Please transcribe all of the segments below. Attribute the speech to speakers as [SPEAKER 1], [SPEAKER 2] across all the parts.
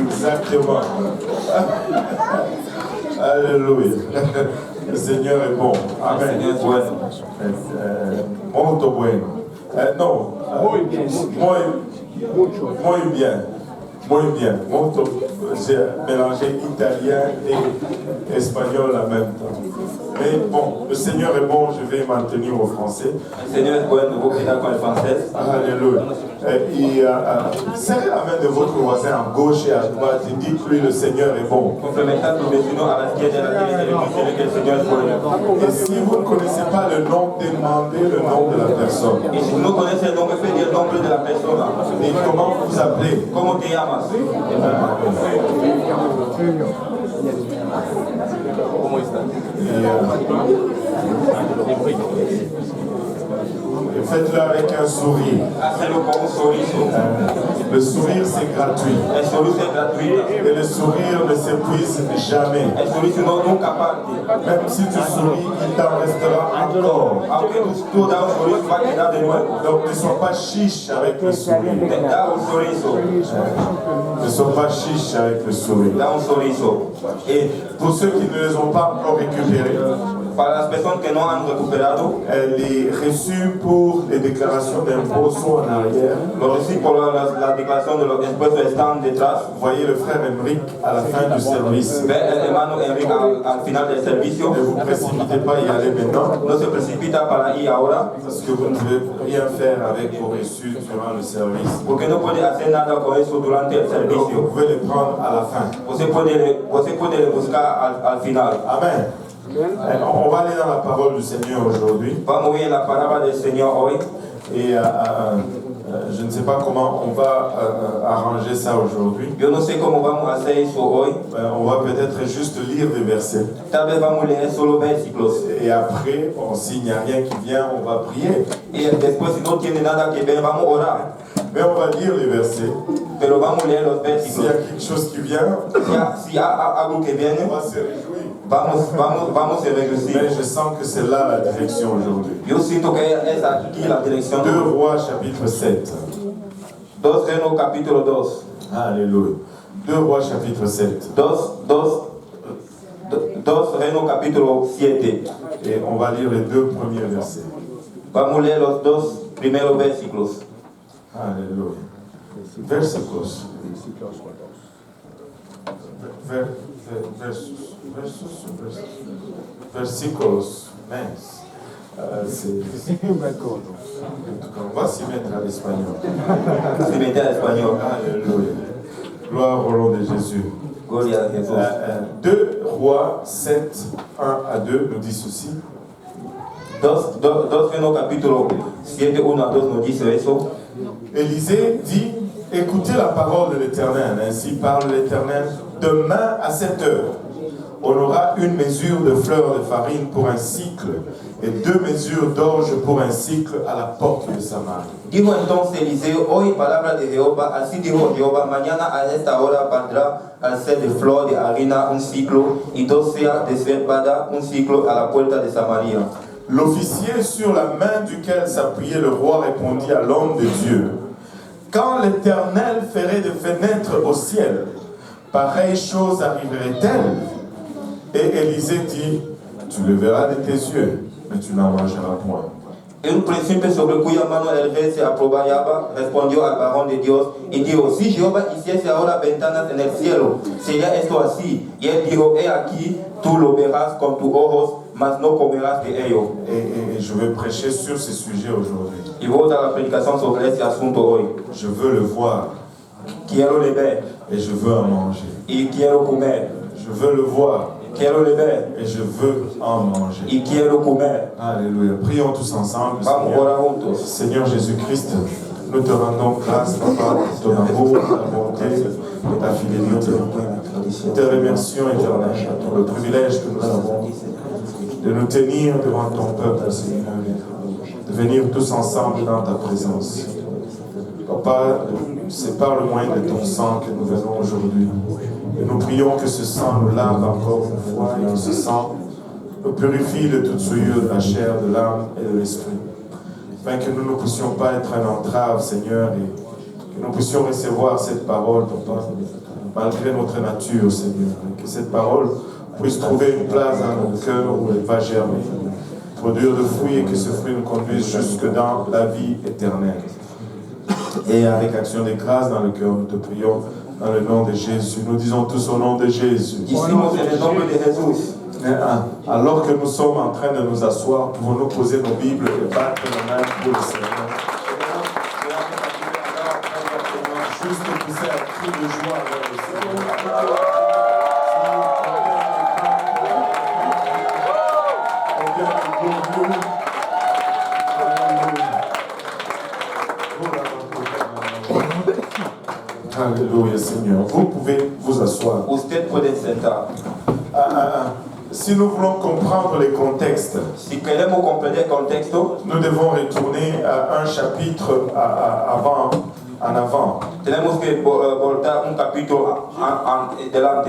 [SPEAKER 1] Exactement. Alléluia. Le Seigneur est bon. Amen. Molto bueno. Non. Muy bien. Muy bien. Molto. J'ai mélangé italien et espagnol en même temps. Mais bon, le Seigneur est bon, je vais m'en tenir au français.
[SPEAKER 2] Le Seigneur est bueno, vous pouvez con el francés.
[SPEAKER 1] Alléluia. Et serrez la main de votre voisin à gauche et à droite et dites-lui le Seigneur est bon.
[SPEAKER 2] Complementad tu vecino a la izquierda y a la derecha y decirle que el Señor es bueno.
[SPEAKER 1] Et si vous ne connaissez pas le nom, demandez le nom de la personne.
[SPEAKER 2] Y si no conoces el nombre, pedí el nombre de la persona.
[SPEAKER 1] Et comment vous appelez?
[SPEAKER 2] ¿Cómo te llamas? ¿Cómo estás?
[SPEAKER 1] Et faites-le avec un sourire.
[SPEAKER 2] Hazlo con un sorriso.
[SPEAKER 1] Le sourire, c'est gratuit.
[SPEAKER 2] El sorriso es gratuito.
[SPEAKER 1] Et le sourire ne s'épuise jamais.
[SPEAKER 2] El sorriso nunca parte.
[SPEAKER 1] Même si tu souris, il t'en restera encore.
[SPEAKER 2] Aunque tú das un sorriso, va a quedar de nuevo.
[SPEAKER 1] Donc ne sois pas chiche avec le sourire.
[SPEAKER 2] Da un sorriso.
[SPEAKER 1] Ne sois pas chiche avec le sourire.
[SPEAKER 2] Da un sorriso.
[SPEAKER 1] Et pour ceux qui ne les ont pas encore récupérés,
[SPEAKER 2] Para las personas que no han recuperado,
[SPEAKER 1] les reçus pour les déclarations d'impôts sont en arrière.
[SPEAKER 2] los recibos por la declaración de los impuestos están detrás.
[SPEAKER 1] Vous voyez le frère Emeric à la fin du service.
[SPEAKER 2] Ve el hermano Enrique al final del servicio.
[SPEAKER 1] Ne vous précipitez pas y aller maintenant.
[SPEAKER 2] No se precipita para ir ahora.
[SPEAKER 1] Parce que vous ne pouvez rien faire avec vos reçus durant le service.
[SPEAKER 2] Porque no puede hacer nada con eso durante el
[SPEAKER 1] Donc
[SPEAKER 2] servicio.
[SPEAKER 1] vous pouvez les prendre à la fin.
[SPEAKER 2] Usted puede le buscar al final.
[SPEAKER 1] Amen. On va aller dans la parole du Seigneur aujourd'hui.
[SPEAKER 2] Vamos a ver la palabra del Señor hoy.
[SPEAKER 1] Et je ne sais pas comment on va arranger ça aujourd'hui.
[SPEAKER 2] Yo no sé cómo vamos a hacer eso hoy.
[SPEAKER 1] On va peut-être juste lire des versets.
[SPEAKER 2] Tal vez vamos a leer solo versículos.
[SPEAKER 1] Et après, s'il n'y a rien qui vient, on va prier.
[SPEAKER 2] Y después, si no tiene nada que ver, vamos a orar.
[SPEAKER 1] Mais on va lire les versets.
[SPEAKER 2] Pero vamos a leer los
[SPEAKER 1] S'il y
[SPEAKER 2] versículos.
[SPEAKER 1] a quelque chose qui vient,
[SPEAKER 2] Si hay algo que viene,
[SPEAKER 1] on va se réjouir.
[SPEAKER 2] vamos a reducir.
[SPEAKER 1] Mais je sens que c'est là la direction aujourd'hui.
[SPEAKER 2] Yo siento que es aquí la dirección.
[SPEAKER 1] 2 Rois chapitre 7.
[SPEAKER 2] 2 Reino capítulo 2.
[SPEAKER 1] Alléluia. 2 Rois chapitre 7.
[SPEAKER 2] 2 Reino capítulo 7.
[SPEAKER 1] Et on va lire les 2 premiers versets.
[SPEAKER 2] Vamos a leer los 2 primeros versículos.
[SPEAKER 1] Alléluia. Versículos. Versículos. On va s'y mettre à l'espagnol.
[SPEAKER 2] Se mete al español.
[SPEAKER 1] Alléluia. Gloire au nom de Jésus.
[SPEAKER 2] Gloria a Jesús.
[SPEAKER 1] 2 Rois 7, 1 à 2 nous dit ceci.
[SPEAKER 2] 2 Reino capítulo 7, 1 a 2 nos dice eso.
[SPEAKER 1] Élisée dit, écoutez la parole de l'Éternel, ainsi parle l'Éternel, demain à 7 heures, on aura une mesure de fleurs de farine pour un cycle et 2 mesures d'orge pour un cycle à la porte de Samarie.
[SPEAKER 2] Dijo entonces Eliseo, hoy palabra de Jehová, así dijo Jehová, mañana a esta hora valdrá al ser de flor de harina un ciclo y 2 seas de cebada un ciclo a la puerta de Samaria.
[SPEAKER 1] L'officier sur la main duquel s'appuyait le roi répondit à l'homme de Dieu, quand l'Éternel ferait de fenêtres au ciel, pareille chose arriverait-elle? Et Élisée dit, tu le verras de tes yeux, mais tu n'en mangeras point.
[SPEAKER 2] En un príncipe sobre cuya mano el rey se apoyaba, respondió al varón de Dios y dijo, si Jehová hiciese ahora ventanas en el cielo, sería esto así. Y él dijo, he aquí, tú lo verás con tus ojos, mas no comerás de ello.
[SPEAKER 1] Et je vais prêcher sur ce sujet aujourd'hui.
[SPEAKER 2] Y voy a dar la predicación sobre este asunto hoy.
[SPEAKER 1] Je veux le voir
[SPEAKER 2] Quiero le ver
[SPEAKER 1] et je veux en manger.
[SPEAKER 2] y quiero comer.
[SPEAKER 1] Je veux le voir
[SPEAKER 2] Quiero le ver
[SPEAKER 1] et je veux en manger.
[SPEAKER 2] y quiero comer.
[SPEAKER 1] Alléluia. Prions tous ensemble.
[SPEAKER 2] Vamos a orar juntos.
[SPEAKER 1] Seigneur Jésus-Christ, nous te rendons grâce, Papa, pour ton amour, ta bonté et ta fidélité. Nous te remercions, Éternel, pour le privilège que nous avons de nous tenir devant ton peuple, Seigneur, de venir tous ensemble dans ta présence. Papa, c'est par le moyen de ton sang que nous venons aujourd'hui. Et nous prions que ce sang nous lave encore une fois et que ce sang nous purifie de toute souillure de la chair, de l'âme et de l'esprit. Afin que nous ne puissions pas être un entrave, Seigneur, et Que nous puissions recevoir cette parole, papa, malgré notre nature, Seigneur. Que cette parole puisse trouver une place dans nos cœurs où elle va germer, produire de fruits et que ce fruit nous conduise jusque dans la vie éternelle. Et avec action de grâce dans le cœur, nous te prions dans le nom de Jésus. Nous disons tous au nom de Jésus. Alors que nous sommes en train de nous asseoir, pouvons-nous poser nos Bibles et battre nos mains pour le Seigneur. Juste pousser un cri de joie vers le Seigneur. Alléluia, Seigneur. Vous pouvez vous asseoir. Si nous voulons comprendre les contextes, nous devons retourner à un chapitre en avant.
[SPEAKER 2] Tenemos que voltar un capítulo delante.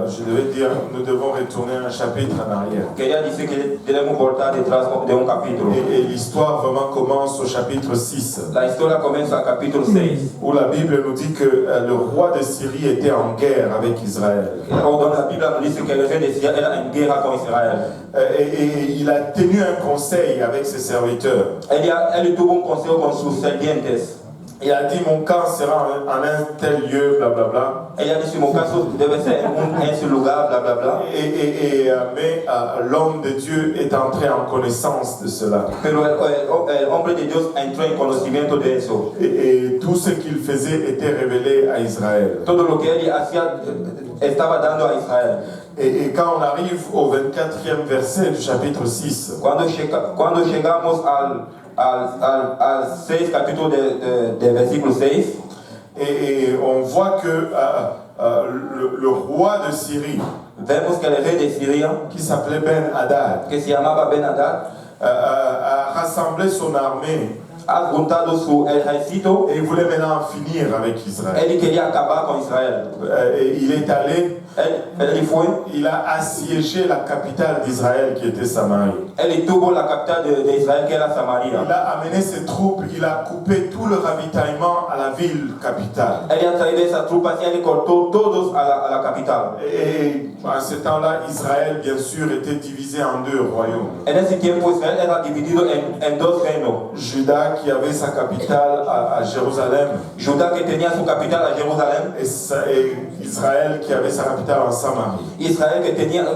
[SPEAKER 1] Je devais dire, nous devons retourner un chapitre en arrière.
[SPEAKER 2] Quería decir que debemos voltar detrás de un capítulo.
[SPEAKER 1] Et l'histoire vraiment commence au chapitre 6.
[SPEAKER 2] La historia comienza al capítulo 6.
[SPEAKER 1] Où la Bible nous dit que le roi de Syrie était en guerre avec Israël.
[SPEAKER 2] Dans la Bible nous dit que le roi de Syrie era en guerra con Israël.
[SPEAKER 1] Et il a tenu un conseil avec ses serviteurs.
[SPEAKER 2] Él tuvo un consejo con sus sirvientes.
[SPEAKER 1] Il a dit, mon camp sera en un tel lieu, blablabla.
[SPEAKER 2] Ella dice, mon caso debe ser en ese lugar, blablabla.
[SPEAKER 1] Mais l'homme de Dieu est entré en connaissance de cela.
[SPEAKER 2] Pero el hombre de Dios entró en conocimiento de eso.
[SPEAKER 1] Et tout ce qu'il faisait était révélé à Israël.
[SPEAKER 2] Todo lo que él hacía estaba dando a Israel.
[SPEAKER 1] Et quand on arrive au 24e verset du chapitre 6,
[SPEAKER 2] cuando llegamos al 6, capítulo de versículo 6,
[SPEAKER 1] et on voit que le roi de Syrie,
[SPEAKER 2] vemos que el rey de Siria,
[SPEAKER 1] qui s'appelait Ben-Hadad,
[SPEAKER 2] que se llamaba Ben-Hadad,
[SPEAKER 1] a rassemblé son armée.
[SPEAKER 2] Ha juntado su ejército.
[SPEAKER 1] Et il voulait maintenant en finir avec Israël.
[SPEAKER 2] Él quería acabar con Israël.
[SPEAKER 1] Et il est allé.
[SPEAKER 2] Il
[SPEAKER 1] a assiégé la capitale d'Israël qui était Samarie.
[SPEAKER 2] Él tuvo la capitale d'Israël que era Samaria.
[SPEAKER 1] Il a amené ses troupes, il a coupé tout le ravitaillement à la ville capitale.
[SPEAKER 2] Él a traído esas tropas y él cortó todos a la capitale.
[SPEAKER 1] Et à ce temps-là, Israël, bien sûr, était divisé en deux royaumes.
[SPEAKER 2] En ese tiempo Israel era dividido en dos reinos.
[SPEAKER 1] Juda qui avait sa capitale à Jérusalem.
[SPEAKER 2] Juda que tenía su capital a Jerusalén.
[SPEAKER 1] Et Israël qui avait sa capitale en Samarie.
[SPEAKER 2] Israël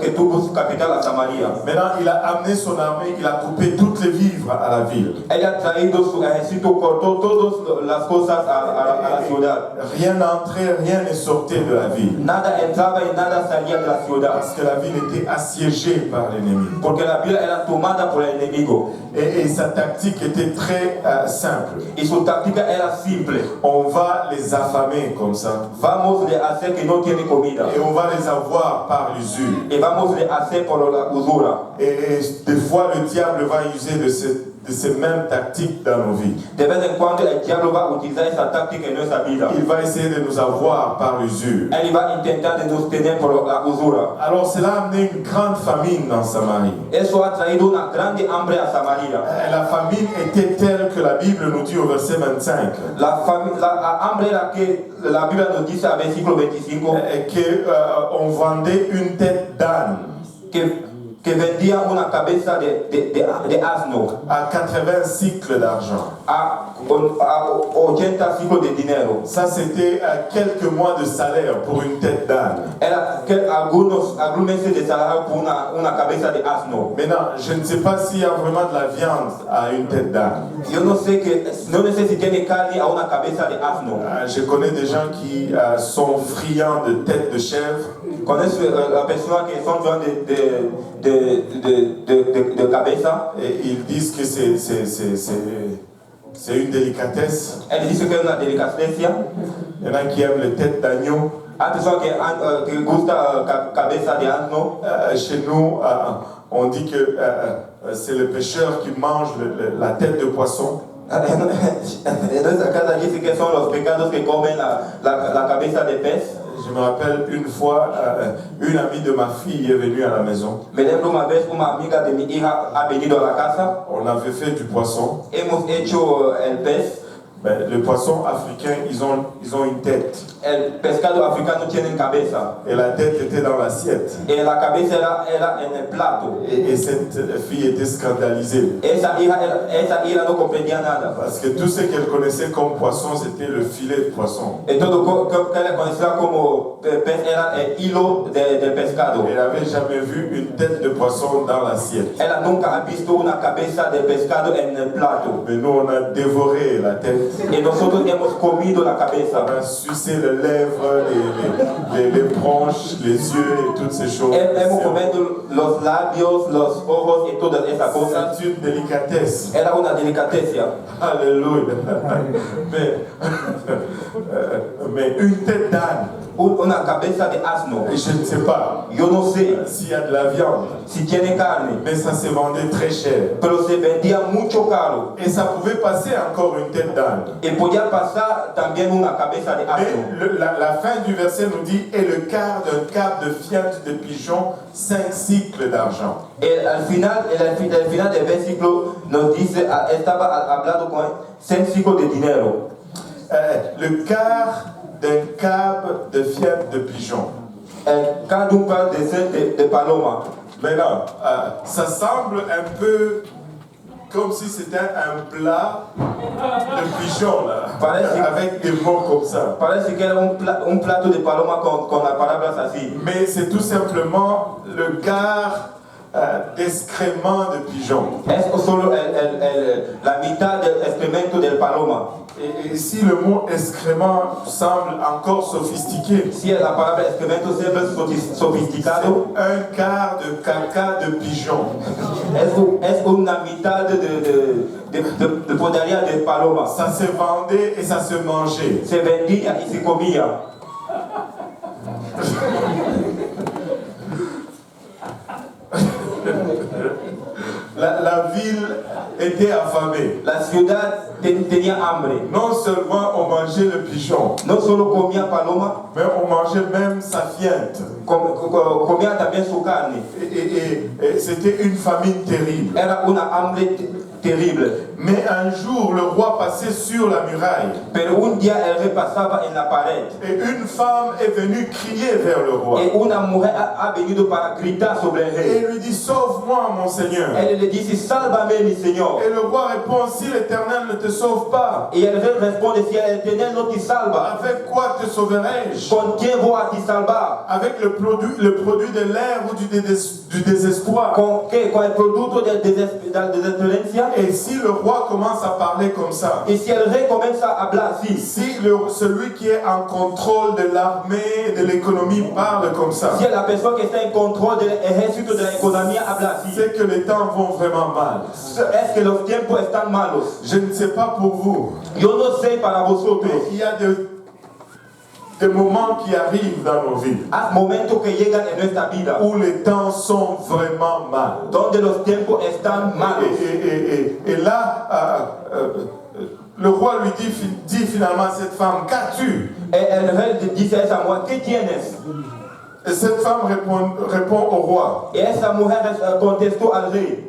[SPEAKER 2] que tuvo su capital a Samaria.
[SPEAKER 1] Maintenant, il a amené son armée, il a coupé toutes les vivres à la ville.
[SPEAKER 2] Él ha traído su ejército, cortó todas las cosas a la ciudad.
[SPEAKER 1] Rien n'entrait, rien ne sortait de la ville.
[SPEAKER 2] Nada entraba y nada salía de la ciudad.
[SPEAKER 1] Parce que la ville était assiégée par l'ennemi.
[SPEAKER 2] Porque la ville era tomada por el enemigo.
[SPEAKER 1] Et sa tactique était très simple.
[SPEAKER 2] Y su táctica era simple.
[SPEAKER 1] On va les affamer comme ça.
[SPEAKER 2] Vamos a hacer que no tiene comida.
[SPEAKER 1] Et on va les avoir par l'usure.
[SPEAKER 2] Y vamos a hacer por la usura.
[SPEAKER 1] Et des fois, le diable va user de ces mêmes tactiques dans nos vies.
[SPEAKER 2] De vez en cuando el diablo va a utilizar esa táctica en nuestra vida.
[SPEAKER 1] Il va essayer de nous avoir par l'usure.
[SPEAKER 2] Él va a intentar de nos tener por la usura.
[SPEAKER 1] Alors cela a amené une grande famine dans Samarie.
[SPEAKER 2] Eso ha traído una grande hambre a Samaria.
[SPEAKER 1] La famine était telle que la Bible nous dit au verset 25.
[SPEAKER 2] La hambre era que la Biblia nos dice al versículo 25
[SPEAKER 1] que on vendait une tête d'âne.
[SPEAKER 2] Que vendía una cabeza de asno
[SPEAKER 1] à 80 cycles d'argent.
[SPEAKER 2] A 80 ciclos de dinero.
[SPEAKER 1] Ça, c'était quelques mois de salaire pour une tête d'âne.
[SPEAKER 2] Era algunos meses de salario pour una cabeza de asno.
[SPEAKER 1] Maintenant, je ne sais pas s'il y a vraiment de la viande à une tête d'âne.
[SPEAKER 2] Yo no sé si tiene carne a una cabeza de asno.
[SPEAKER 1] Je connais des gens qui sont friands de tête de chèvre.
[SPEAKER 2] Conozco a personas que son friands de cabeza.
[SPEAKER 1] Et ils disent que c'est une délicatesse.
[SPEAKER 2] Elles disent que es una delicatessen.
[SPEAKER 1] Il y en a qui aiment les têtes d'agneau.
[SPEAKER 2] Hay personas que gusta cabeza de asno.
[SPEAKER 1] Chez nous, on dit que c'est le pêcheur qui mange la tête de poisson.
[SPEAKER 2] En nuestra casa dice que son los pescados que comen la cabeza de pez.
[SPEAKER 1] Je me rappelle une fois, une amie de ma fille est venue à la maison.
[SPEAKER 2] Me lembro una vez una amiga de mi hija ha venido a la casa.
[SPEAKER 1] On avait fait du poisson.
[SPEAKER 2] Hemos hecho el pez.
[SPEAKER 1] Ben, les poissons africains, ils ont une tête.
[SPEAKER 2] El pescado africano tiene cabeza.
[SPEAKER 1] Et la tête était dans l'assiette.
[SPEAKER 2] Y la cabeza era en el plato.
[SPEAKER 1] Et cette fille était scandalisée.
[SPEAKER 2] Esa hija no comprendía nada.
[SPEAKER 1] Parce que tout ce qu'elle connaissait comme poisson, c'était le filet de poisson.
[SPEAKER 2] Y todo lo que ella conocía como pez era el hilo de pescado.
[SPEAKER 1] Elle n'avait jamais vu une tête de poisson dans l'assiette.
[SPEAKER 2] Ella nunca ha visto una cabeza de pescado en el plato.
[SPEAKER 1] Mais nous, on a dévoré la tête.
[SPEAKER 2] Y nosotros hemos comido la cabeza.
[SPEAKER 1] On a sucé les lèvres, les bronches, les yeux et toutes ces choses.
[SPEAKER 2] Hemos comido los labios, los ojos y todas esas cosas.
[SPEAKER 1] C'est une délicatesse.
[SPEAKER 2] Era una delicatecia.
[SPEAKER 1] Alléluia. Mais une tête d'âne.
[SPEAKER 2] Una cabeza de asno.
[SPEAKER 1] Je ne sais pas
[SPEAKER 2] Yo no sé
[SPEAKER 1] s'il y a de la viande,
[SPEAKER 2] si tiene carne,
[SPEAKER 1] mais ça se vendait très cher.
[SPEAKER 2] pero se vendía mucho caro.
[SPEAKER 1] Et ça pouvait passer encore une tête d'âne.
[SPEAKER 2] Y podía pasar también una cabeza de asno.
[SPEAKER 1] Mais la fin du verset nous dit et le quart d'un cap de fiente de pigeon, 5 cycles d'argent.
[SPEAKER 2] Al final del versículo nos dice, estaba hablando con 5 ciclos de dinero.
[SPEAKER 1] Le quart d'un cap de fiente de pigeon.
[SPEAKER 2] Cada un par de paloma.
[SPEAKER 1] Maintenant, ça semble un peu comme si c'était un plat de pigeon, là, avec des mots comme ça.
[SPEAKER 2] Parece que era un plato de paloma con las palabras así.
[SPEAKER 1] Mais c'est tout simplement le quart d'excréments de pigeon.
[SPEAKER 2] Es solo la mitad del excremento del paloma.
[SPEAKER 1] Et si le mot excrément semble encore sophistiqué,
[SPEAKER 2] Si la palabra excremento siempre sofisticado,
[SPEAKER 1] un quart de caca de pigeon.
[SPEAKER 2] es una mitad de podaria de paloma.
[SPEAKER 1] Ça se vendait et ça se mangeait.
[SPEAKER 2] Se vendía y se comía.
[SPEAKER 1] La ville était affamée.
[SPEAKER 2] La ciudad tenía hambre.
[SPEAKER 1] Non seulement on mangeait le pigeon,
[SPEAKER 2] No solo comía paloma,
[SPEAKER 1] mais on mangeait même sa fiente.
[SPEAKER 2] comía también su carne.
[SPEAKER 1] Et c'était une famine terrible.
[SPEAKER 2] Era una hambre terrible.
[SPEAKER 1] Mais un jour, le roi passait sur la muraille.
[SPEAKER 2] Pero un día él repasaba en la pared.
[SPEAKER 1] Et une femme est venue crier vers le roi.
[SPEAKER 2] Y una mujer ha venido para gritar sobre el
[SPEAKER 1] Et
[SPEAKER 2] rey.
[SPEAKER 1] lui dit, sauve-moi, mon Seigneur.
[SPEAKER 2] Él le dice, sálvame mi Señor.
[SPEAKER 1] Et le roi répond, si l'Éternel ne te sauve pas,
[SPEAKER 2] Y el rey responde, si el Eterno no te salva,
[SPEAKER 1] avec quoi te sauverai-je?
[SPEAKER 2] ¿con quién voy a te salvar?
[SPEAKER 1] Avec le produit de l'air ou du désespoir?
[SPEAKER 2] ¿Con qué? ¿Con el producto de la desesperanza?
[SPEAKER 1] Et si le roi commence à parler comme ça,
[SPEAKER 2] Y si el rey comienza a hablar así,
[SPEAKER 1] si celui qui est en contrôle de l'armée et de l'économie parle comme ça,
[SPEAKER 2] si la persona que está en control del ejército de la economía habla así,
[SPEAKER 1] c'est que les temps vont vraiment mal.
[SPEAKER 2] es que los tiempos están malos.
[SPEAKER 1] Je ne sais pas pour vous,
[SPEAKER 2] Yo no sé para vosotros.
[SPEAKER 1] mais il y a des moments qui arrivent dans nos vies
[SPEAKER 2] Hay momentos que llegan en nuestra vida
[SPEAKER 1] où les temps sont vraiment mal.
[SPEAKER 2] donde los tiempos están malos.
[SPEAKER 1] Et là, le roi lui dit finalement à cette femme, qu'as-tu?
[SPEAKER 2] El rey dice a esa mujer, ¿qué tienes?
[SPEAKER 1] Et cette femme répond au roi
[SPEAKER 2] Y esa mujer contestó al rey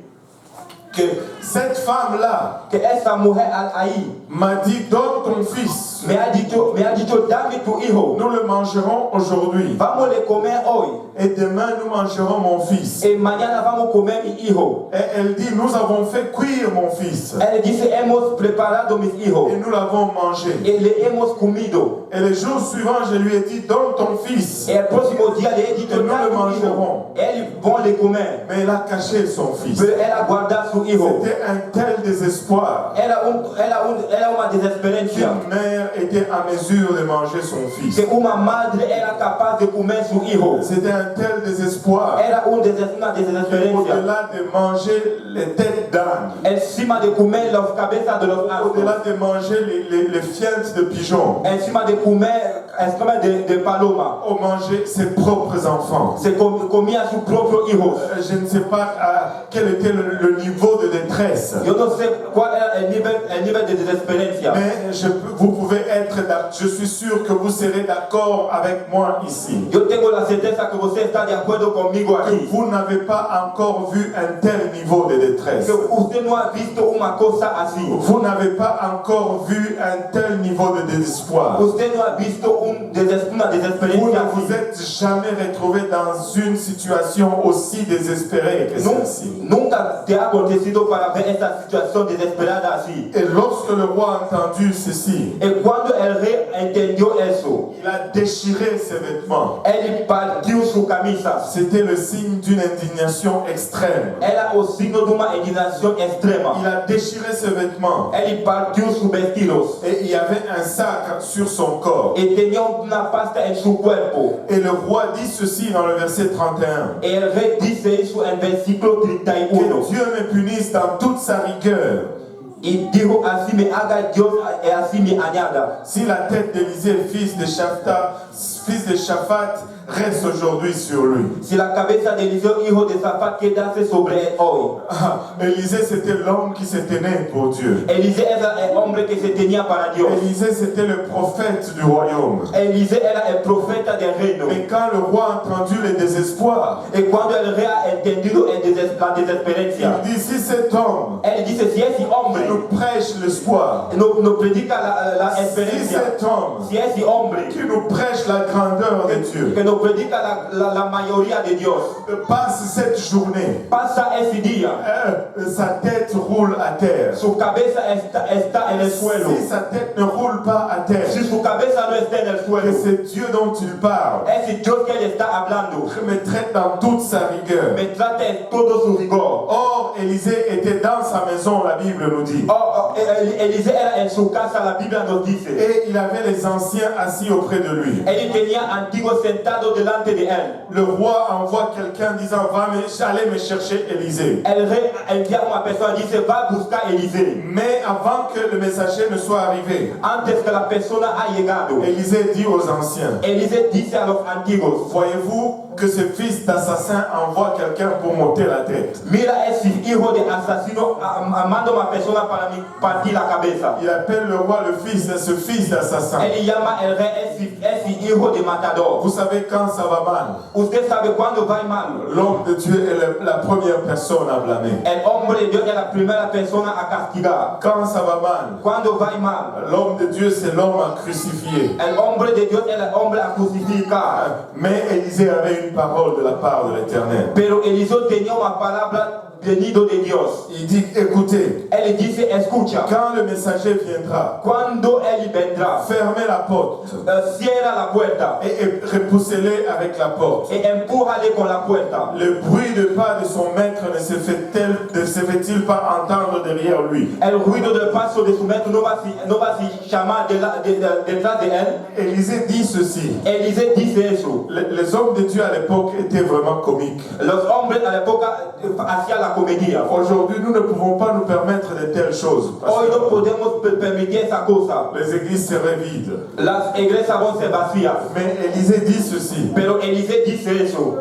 [SPEAKER 1] que cette femme-là
[SPEAKER 2] que esa mujer ahí
[SPEAKER 1] m'a dit, donne ton fils.
[SPEAKER 2] me ha dicho, dame tu hijo.
[SPEAKER 1] Nous le mangerons aujourd'hui.
[SPEAKER 2] Vamos a comer hoy.
[SPEAKER 1] Et demain, nous mangerons mon fils.
[SPEAKER 2] Y mañana vamos a comer mi hijo.
[SPEAKER 1] Et elle dit, nous avons fait cuire mon fils.
[SPEAKER 2] Él dice, hemos preparado mis hijos.
[SPEAKER 1] Et nous l'avons mangé.
[SPEAKER 2] Y le hemos comido.
[SPEAKER 1] Et le jour suivant, je lui ai dit, donne ton fils.
[SPEAKER 2] Y el próximo día le he dicho,
[SPEAKER 1] Et nous
[SPEAKER 2] dame
[SPEAKER 1] le
[SPEAKER 2] tu hijo.
[SPEAKER 1] mangerons.
[SPEAKER 2] Ellos van a comer.
[SPEAKER 1] Mais elle a caché son fils.
[SPEAKER 2] Pero él ha guardado su hijo.
[SPEAKER 1] C'était un tel désespoir.
[SPEAKER 2] Era una desesperancia.
[SPEAKER 1] Une mère était à mesure de manger son fils.
[SPEAKER 2] Que una madre era capaz de comer su hijo.
[SPEAKER 1] C'était un tel désespoir.
[SPEAKER 2] Era una desesperancia.
[SPEAKER 1] Au-delà de manger les têtes d'âne,
[SPEAKER 2] Encima de comer las cabezas de los
[SPEAKER 1] au-delà
[SPEAKER 2] asnos.
[SPEAKER 1] de manger les fientes de pigeons,
[SPEAKER 2] Encima de comer de paloma.
[SPEAKER 1] on mangeait ses propres enfants.
[SPEAKER 2] Se comía su propio hijo.
[SPEAKER 1] Je ne sais pas quel était le niveau de détresse,
[SPEAKER 2] Yo no sé cuál era el nivel de desesperancia.
[SPEAKER 1] mais vous pouvez je suis sûr que vous serez d'accord avec moi ici.
[SPEAKER 2] Yo tengo la certeza que você está de acuerdo conmigo
[SPEAKER 1] Que
[SPEAKER 2] aquí.
[SPEAKER 1] vous n'avez pas encore vu un tel niveau de détresse.
[SPEAKER 2] Que usted no ha visto una cosa así.
[SPEAKER 1] Vous n'avez pas encore vu un tel niveau de désespoir.
[SPEAKER 2] Usted no ha visto una
[SPEAKER 1] Vous
[SPEAKER 2] desesperanza
[SPEAKER 1] ne vous
[SPEAKER 2] así.
[SPEAKER 1] êtes jamais retrouvé dans une situation aussi désespérée que celle-ci.
[SPEAKER 2] Nunca te ha acontecido para ver esta situación desesperada así.
[SPEAKER 1] Et lorsque le roi a entendu ceci,
[SPEAKER 2] Y cuando el rey entendió eso,
[SPEAKER 1] il a déchiré ses vêtements.
[SPEAKER 2] él partió su camisa.
[SPEAKER 1] C'était le signe d'une indignation extrême.
[SPEAKER 2] Era o signo de una indignación extrema.
[SPEAKER 1] Il a déchiré ses vêtements.
[SPEAKER 2] Él partió sus vestidos.
[SPEAKER 1] Et il y avait un sac sur son corps.
[SPEAKER 2] Y tenía una pasta en su cuerpo.
[SPEAKER 1] Et le roi dit ceci dans le verset 31.
[SPEAKER 2] Y el rey dice eso en versículo 31.
[SPEAKER 1] Que Dieu me punisse dans toute sa rigueur.
[SPEAKER 2] Y dijo, así me haga Dios y así me añada.
[SPEAKER 1] Si la tête d'Élisée, fils de Shaphat, reste aujourd'hui sur lui.
[SPEAKER 2] Si la cabeza de Eliseo, hijo de Safat, quedase sobre él hoy.
[SPEAKER 1] Élisée, c'était l'homme qui se tenait pour Dieu.
[SPEAKER 2] Eliseo era el hombre que se tenía para Dios.
[SPEAKER 1] Élisée, c'était le prophète du royaume.
[SPEAKER 2] Eliseo era el profeta del reino.
[SPEAKER 1] Mais quand le roi a entendu le désespoir,
[SPEAKER 2] Y cuando el rey ha entendido la desesperancia,
[SPEAKER 1] il dit, si cet homme
[SPEAKER 2] él dice, si ese hombre
[SPEAKER 1] nous prêche l'espoir,
[SPEAKER 2] no predica la
[SPEAKER 1] si
[SPEAKER 2] esperanza,
[SPEAKER 1] cet homme
[SPEAKER 2] si ese hombre
[SPEAKER 1] qui nous prêche la grandeur de Dieu,
[SPEAKER 2] que nos predica la mayoría de Dios,
[SPEAKER 1] passe cette journée,
[SPEAKER 2] pasa ese día,
[SPEAKER 1] sa tête roule à terre.
[SPEAKER 2] su cabeza está en el suelo.
[SPEAKER 1] Si sa tête ne roule pas à terre,
[SPEAKER 2] Si su cabeza no está en el
[SPEAKER 1] que
[SPEAKER 2] suelo,
[SPEAKER 1] c'est Dieu dont il parle,
[SPEAKER 2] ese Dios que él está hablando
[SPEAKER 1] me traite dans toute sa rigueur.
[SPEAKER 2] me trata en todo su rigor.
[SPEAKER 1] Or, Élisée était dans sa maison, la Bible nous dit.
[SPEAKER 2] Eliseo era en su casa, la Biblia nos dice.
[SPEAKER 1] Et il avait les anciens assis auprès de lui.
[SPEAKER 2] Él tenía antiguos sentados delante de él.
[SPEAKER 1] Le roi envoie quelqu'un disant, allez me chercher Élisée.
[SPEAKER 2] El rey envía a una persona y dice, va a buscar a Eliseo.
[SPEAKER 1] Mais avant que le messager ne soit arrivé,
[SPEAKER 2] Antes que la persona ha llegado,
[SPEAKER 1] Élisée dit aux anciens,
[SPEAKER 2] Eliseo dice a los antiguos,
[SPEAKER 1] voyez-vous que ce fils d'assassin envoie quelqu'un pour monter la tête.
[SPEAKER 2] mira ese hijo de asesino amando a una persona para partir la cabeza.
[SPEAKER 1] Il appelle le roi le fils de ce fils d'assassin.
[SPEAKER 2] Él llama el rey ese hijo de matador.
[SPEAKER 1] Vous savez quand ça va mal,
[SPEAKER 2] Usted sabe cuando va mal.
[SPEAKER 1] l'homme de Dieu est la première personne à blâmer.
[SPEAKER 2] El hombre de Dios es la primera persona a castigar.
[SPEAKER 1] Quand ça va mal,
[SPEAKER 2] Cuando va mal,
[SPEAKER 1] l'homme de Dieu c'est l'homme à crucifier.
[SPEAKER 2] el hombre de Dios es el hombre a crucificar.
[SPEAKER 1] Mais Élisée avait une parole de la part de l'Éternel.
[SPEAKER 2] Pero Eliseo tenía una palabra venido de Dios.
[SPEAKER 1] Il dit, écoutez,
[SPEAKER 2] Él dice, escucha,
[SPEAKER 1] quand le messager viendra,
[SPEAKER 2] cuando él vendrá,
[SPEAKER 1] fermez la porte
[SPEAKER 2] cierra la puerta
[SPEAKER 1] et repoussez-les avec la porte.
[SPEAKER 2] y empújale con la puerta.
[SPEAKER 1] Le bruit de pas de son maître ne se fait-il pas entendre derrière lui?
[SPEAKER 2] El ruido del paso de su maestro no va a llamar detrás de él.
[SPEAKER 1] Élisée dit ceci.
[SPEAKER 2] Eliseo dice eso.
[SPEAKER 1] Les hommes de Dieu à l'époque étaient vraiment comiques.
[SPEAKER 2] Los hombres a la época hacían la comedia.
[SPEAKER 1] Aujourd'hui, nous ne pouvons pas nous permettre de telles choses. Parce
[SPEAKER 2] Hoy no
[SPEAKER 1] que
[SPEAKER 2] podemos permitir esa cosa.
[SPEAKER 1] les églises seraient vides.
[SPEAKER 2] Las iglesias van a ser vacías.
[SPEAKER 1] Mais Élisée dit ceci.
[SPEAKER 2] Pero Eliseo dice eso.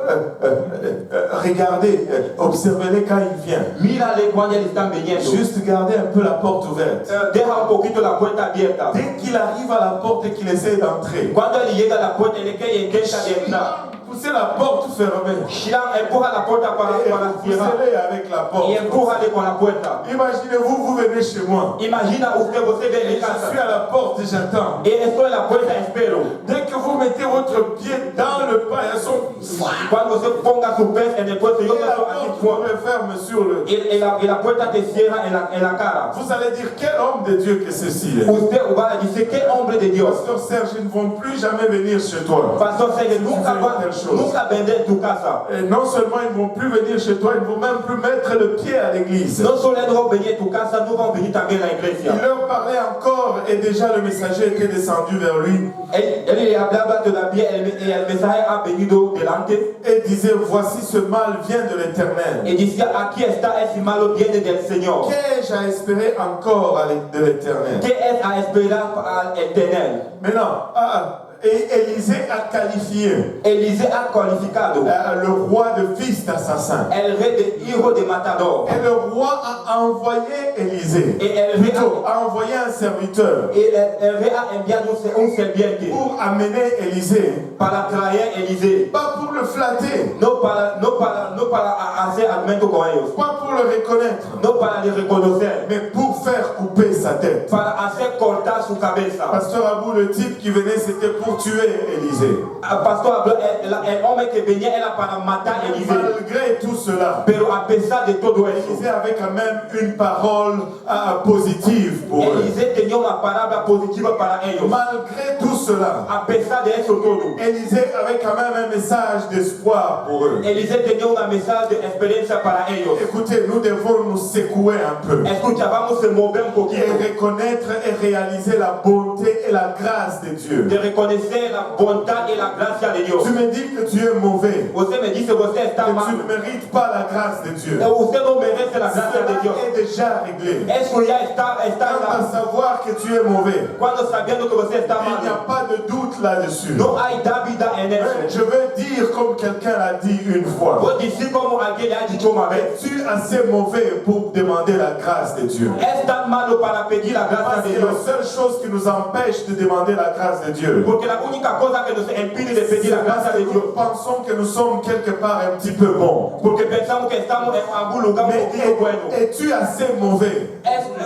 [SPEAKER 1] Regardez, observez-les quand il vient.
[SPEAKER 2] Mírale cuando ellos están viniendo.
[SPEAKER 1] Juste gardez un peu la porte ouverte.
[SPEAKER 2] Deja un poquito la puerta abierta.
[SPEAKER 1] Dès qu'il arrive à la porte et qu'il essaie d'entrer,
[SPEAKER 2] Cuando él llega a la puerta, él intenta de entrar.
[SPEAKER 1] poussez la porte fermée.
[SPEAKER 2] Empuja la puerta para cerrar.
[SPEAKER 1] Poussez-les avec la porte.
[SPEAKER 2] Y empújale con la puerta.
[SPEAKER 1] Imaginez-vous, vous venez chez moi.
[SPEAKER 2] Imagina usted viene
[SPEAKER 1] Et
[SPEAKER 2] de
[SPEAKER 1] je suis
[SPEAKER 2] casa.
[SPEAKER 1] à la porte et j'attends.
[SPEAKER 2] Y estoy en la puerta, espero.
[SPEAKER 1] Dès que vous mettez votre pied dans le paillasson,
[SPEAKER 2] Cuando se ponga su pez en el puesto, yo
[SPEAKER 1] et la
[SPEAKER 2] estoy así
[SPEAKER 1] porte
[SPEAKER 2] fuera.
[SPEAKER 1] me ferme sur le...
[SPEAKER 2] Y la puerta te cierra en la cara.
[SPEAKER 1] Vous allez dire, quel homme de Dieu que ceci est.
[SPEAKER 2] Usted va a decir, ¿qué hombre de Dios?
[SPEAKER 1] Pasteur Serge, ils ne vont plus jamais venir chez toi.
[SPEAKER 2] Pastor Sergio, nunca vender en tu casa.
[SPEAKER 1] Et non seulement ils ne vont plus venir chez toi, ils ne vont même plus mettre le pied à l'église.
[SPEAKER 2] No solo no van a venir a tu casa, no van a venir también a la iglesia.
[SPEAKER 1] Il leur parlait encore et déjà le messager était descendu vers lui
[SPEAKER 2] Él le hablaba todavía y el mensaje ha venido delante
[SPEAKER 1] et disait, voici ce mal vient de l'Éternel.
[SPEAKER 2] y decía, aquí está ese malo viene del Señor.
[SPEAKER 1] Qu'ai-je à espérer encore de l'Éternel?
[SPEAKER 2] ¿Qué es a esperar al Eterno?
[SPEAKER 1] Maintenant, Et Élisée a qualifié
[SPEAKER 2] Élisée ha qualificado
[SPEAKER 1] le roi de fils d'assassin.
[SPEAKER 2] el rey de hijo de matador.
[SPEAKER 1] Et le roi a envoyé Élisée.
[SPEAKER 2] Et el rey
[SPEAKER 1] Plutôt, a envoyé un serviteur
[SPEAKER 2] el rey ha enviado un serviente
[SPEAKER 1] pour amener Élisée.
[SPEAKER 2] para traer Élisée.
[SPEAKER 1] Pas pour le flatter.
[SPEAKER 2] No para hacer argumento con ellos.
[SPEAKER 1] Pas pour le reconnaître.
[SPEAKER 2] No para le reconocer.
[SPEAKER 1] Mais pour faire couper sa tête.
[SPEAKER 2] Para hacer cortar su cabeza.
[SPEAKER 1] Pasteur Abou, le type qui venait, c'était pour tuer Élisée.
[SPEAKER 2] Pastor Abou, el hombre que venía era para matar Élisée.
[SPEAKER 1] Malgré tout cela,
[SPEAKER 2] Pero a pesar de todo eso,
[SPEAKER 1] Élisée avait quand même une parole positive pour eux.
[SPEAKER 2] Élisée tenía una palabra positiva para ellos.
[SPEAKER 1] Malgré tout cela,
[SPEAKER 2] A pesar de eso todo,
[SPEAKER 1] Élisée avait quand même un message d'espoir pour eux.
[SPEAKER 2] Élisée tenía un mensaje de experiencia para ellos.
[SPEAKER 1] Écoutez, nous devons nous secouer un peu
[SPEAKER 2] Escucha, vamos a mover un poquito.
[SPEAKER 1] et reconnaître et réaliser la bonté et la grâce de Dieu.
[SPEAKER 2] De reconocer la bondad y la gracia de Dios.
[SPEAKER 1] Tu me dis que tu es mauvais,
[SPEAKER 2] Usted me dice, usted está
[SPEAKER 1] que tu
[SPEAKER 2] mal.
[SPEAKER 1] ne mérites pas la grâce de Dieu.
[SPEAKER 2] Usted no merece la gracia de Dios.
[SPEAKER 1] Cela est déjà réglé.
[SPEAKER 2] Eso ya está
[SPEAKER 1] Quant à savoir que tu es mauvais,
[SPEAKER 2] cuando sabiendo que usted está
[SPEAKER 1] il n'y a
[SPEAKER 2] mal.
[SPEAKER 1] pas de doute là-dessus.
[SPEAKER 2] No hay dúvida en eso.
[SPEAKER 1] Je veux dire comme quelqu'un l'a dit une fois.
[SPEAKER 2] Voy a decir como alguien le ha dicho una vez.
[SPEAKER 1] Es-tu assez mauvais pour demander la grâce de Dieu?
[SPEAKER 2] Es tan malo para pedir la gracia de
[SPEAKER 1] C'est
[SPEAKER 2] Dios.
[SPEAKER 1] la seule chose qui nous empêche de demander la grâce de Dieu.
[SPEAKER 2] Porque la única cosa que nos impide de pedir la gracia de
[SPEAKER 1] Nous
[SPEAKER 2] Dios.
[SPEAKER 1] pensons que nous sommes quelque part un petit peu bons.
[SPEAKER 2] Porque pensamos que estamos en algún lugar un
[SPEAKER 1] Mais
[SPEAKER 2] poquito bueno.
[SPEAKER 1] es-tu assez mauvais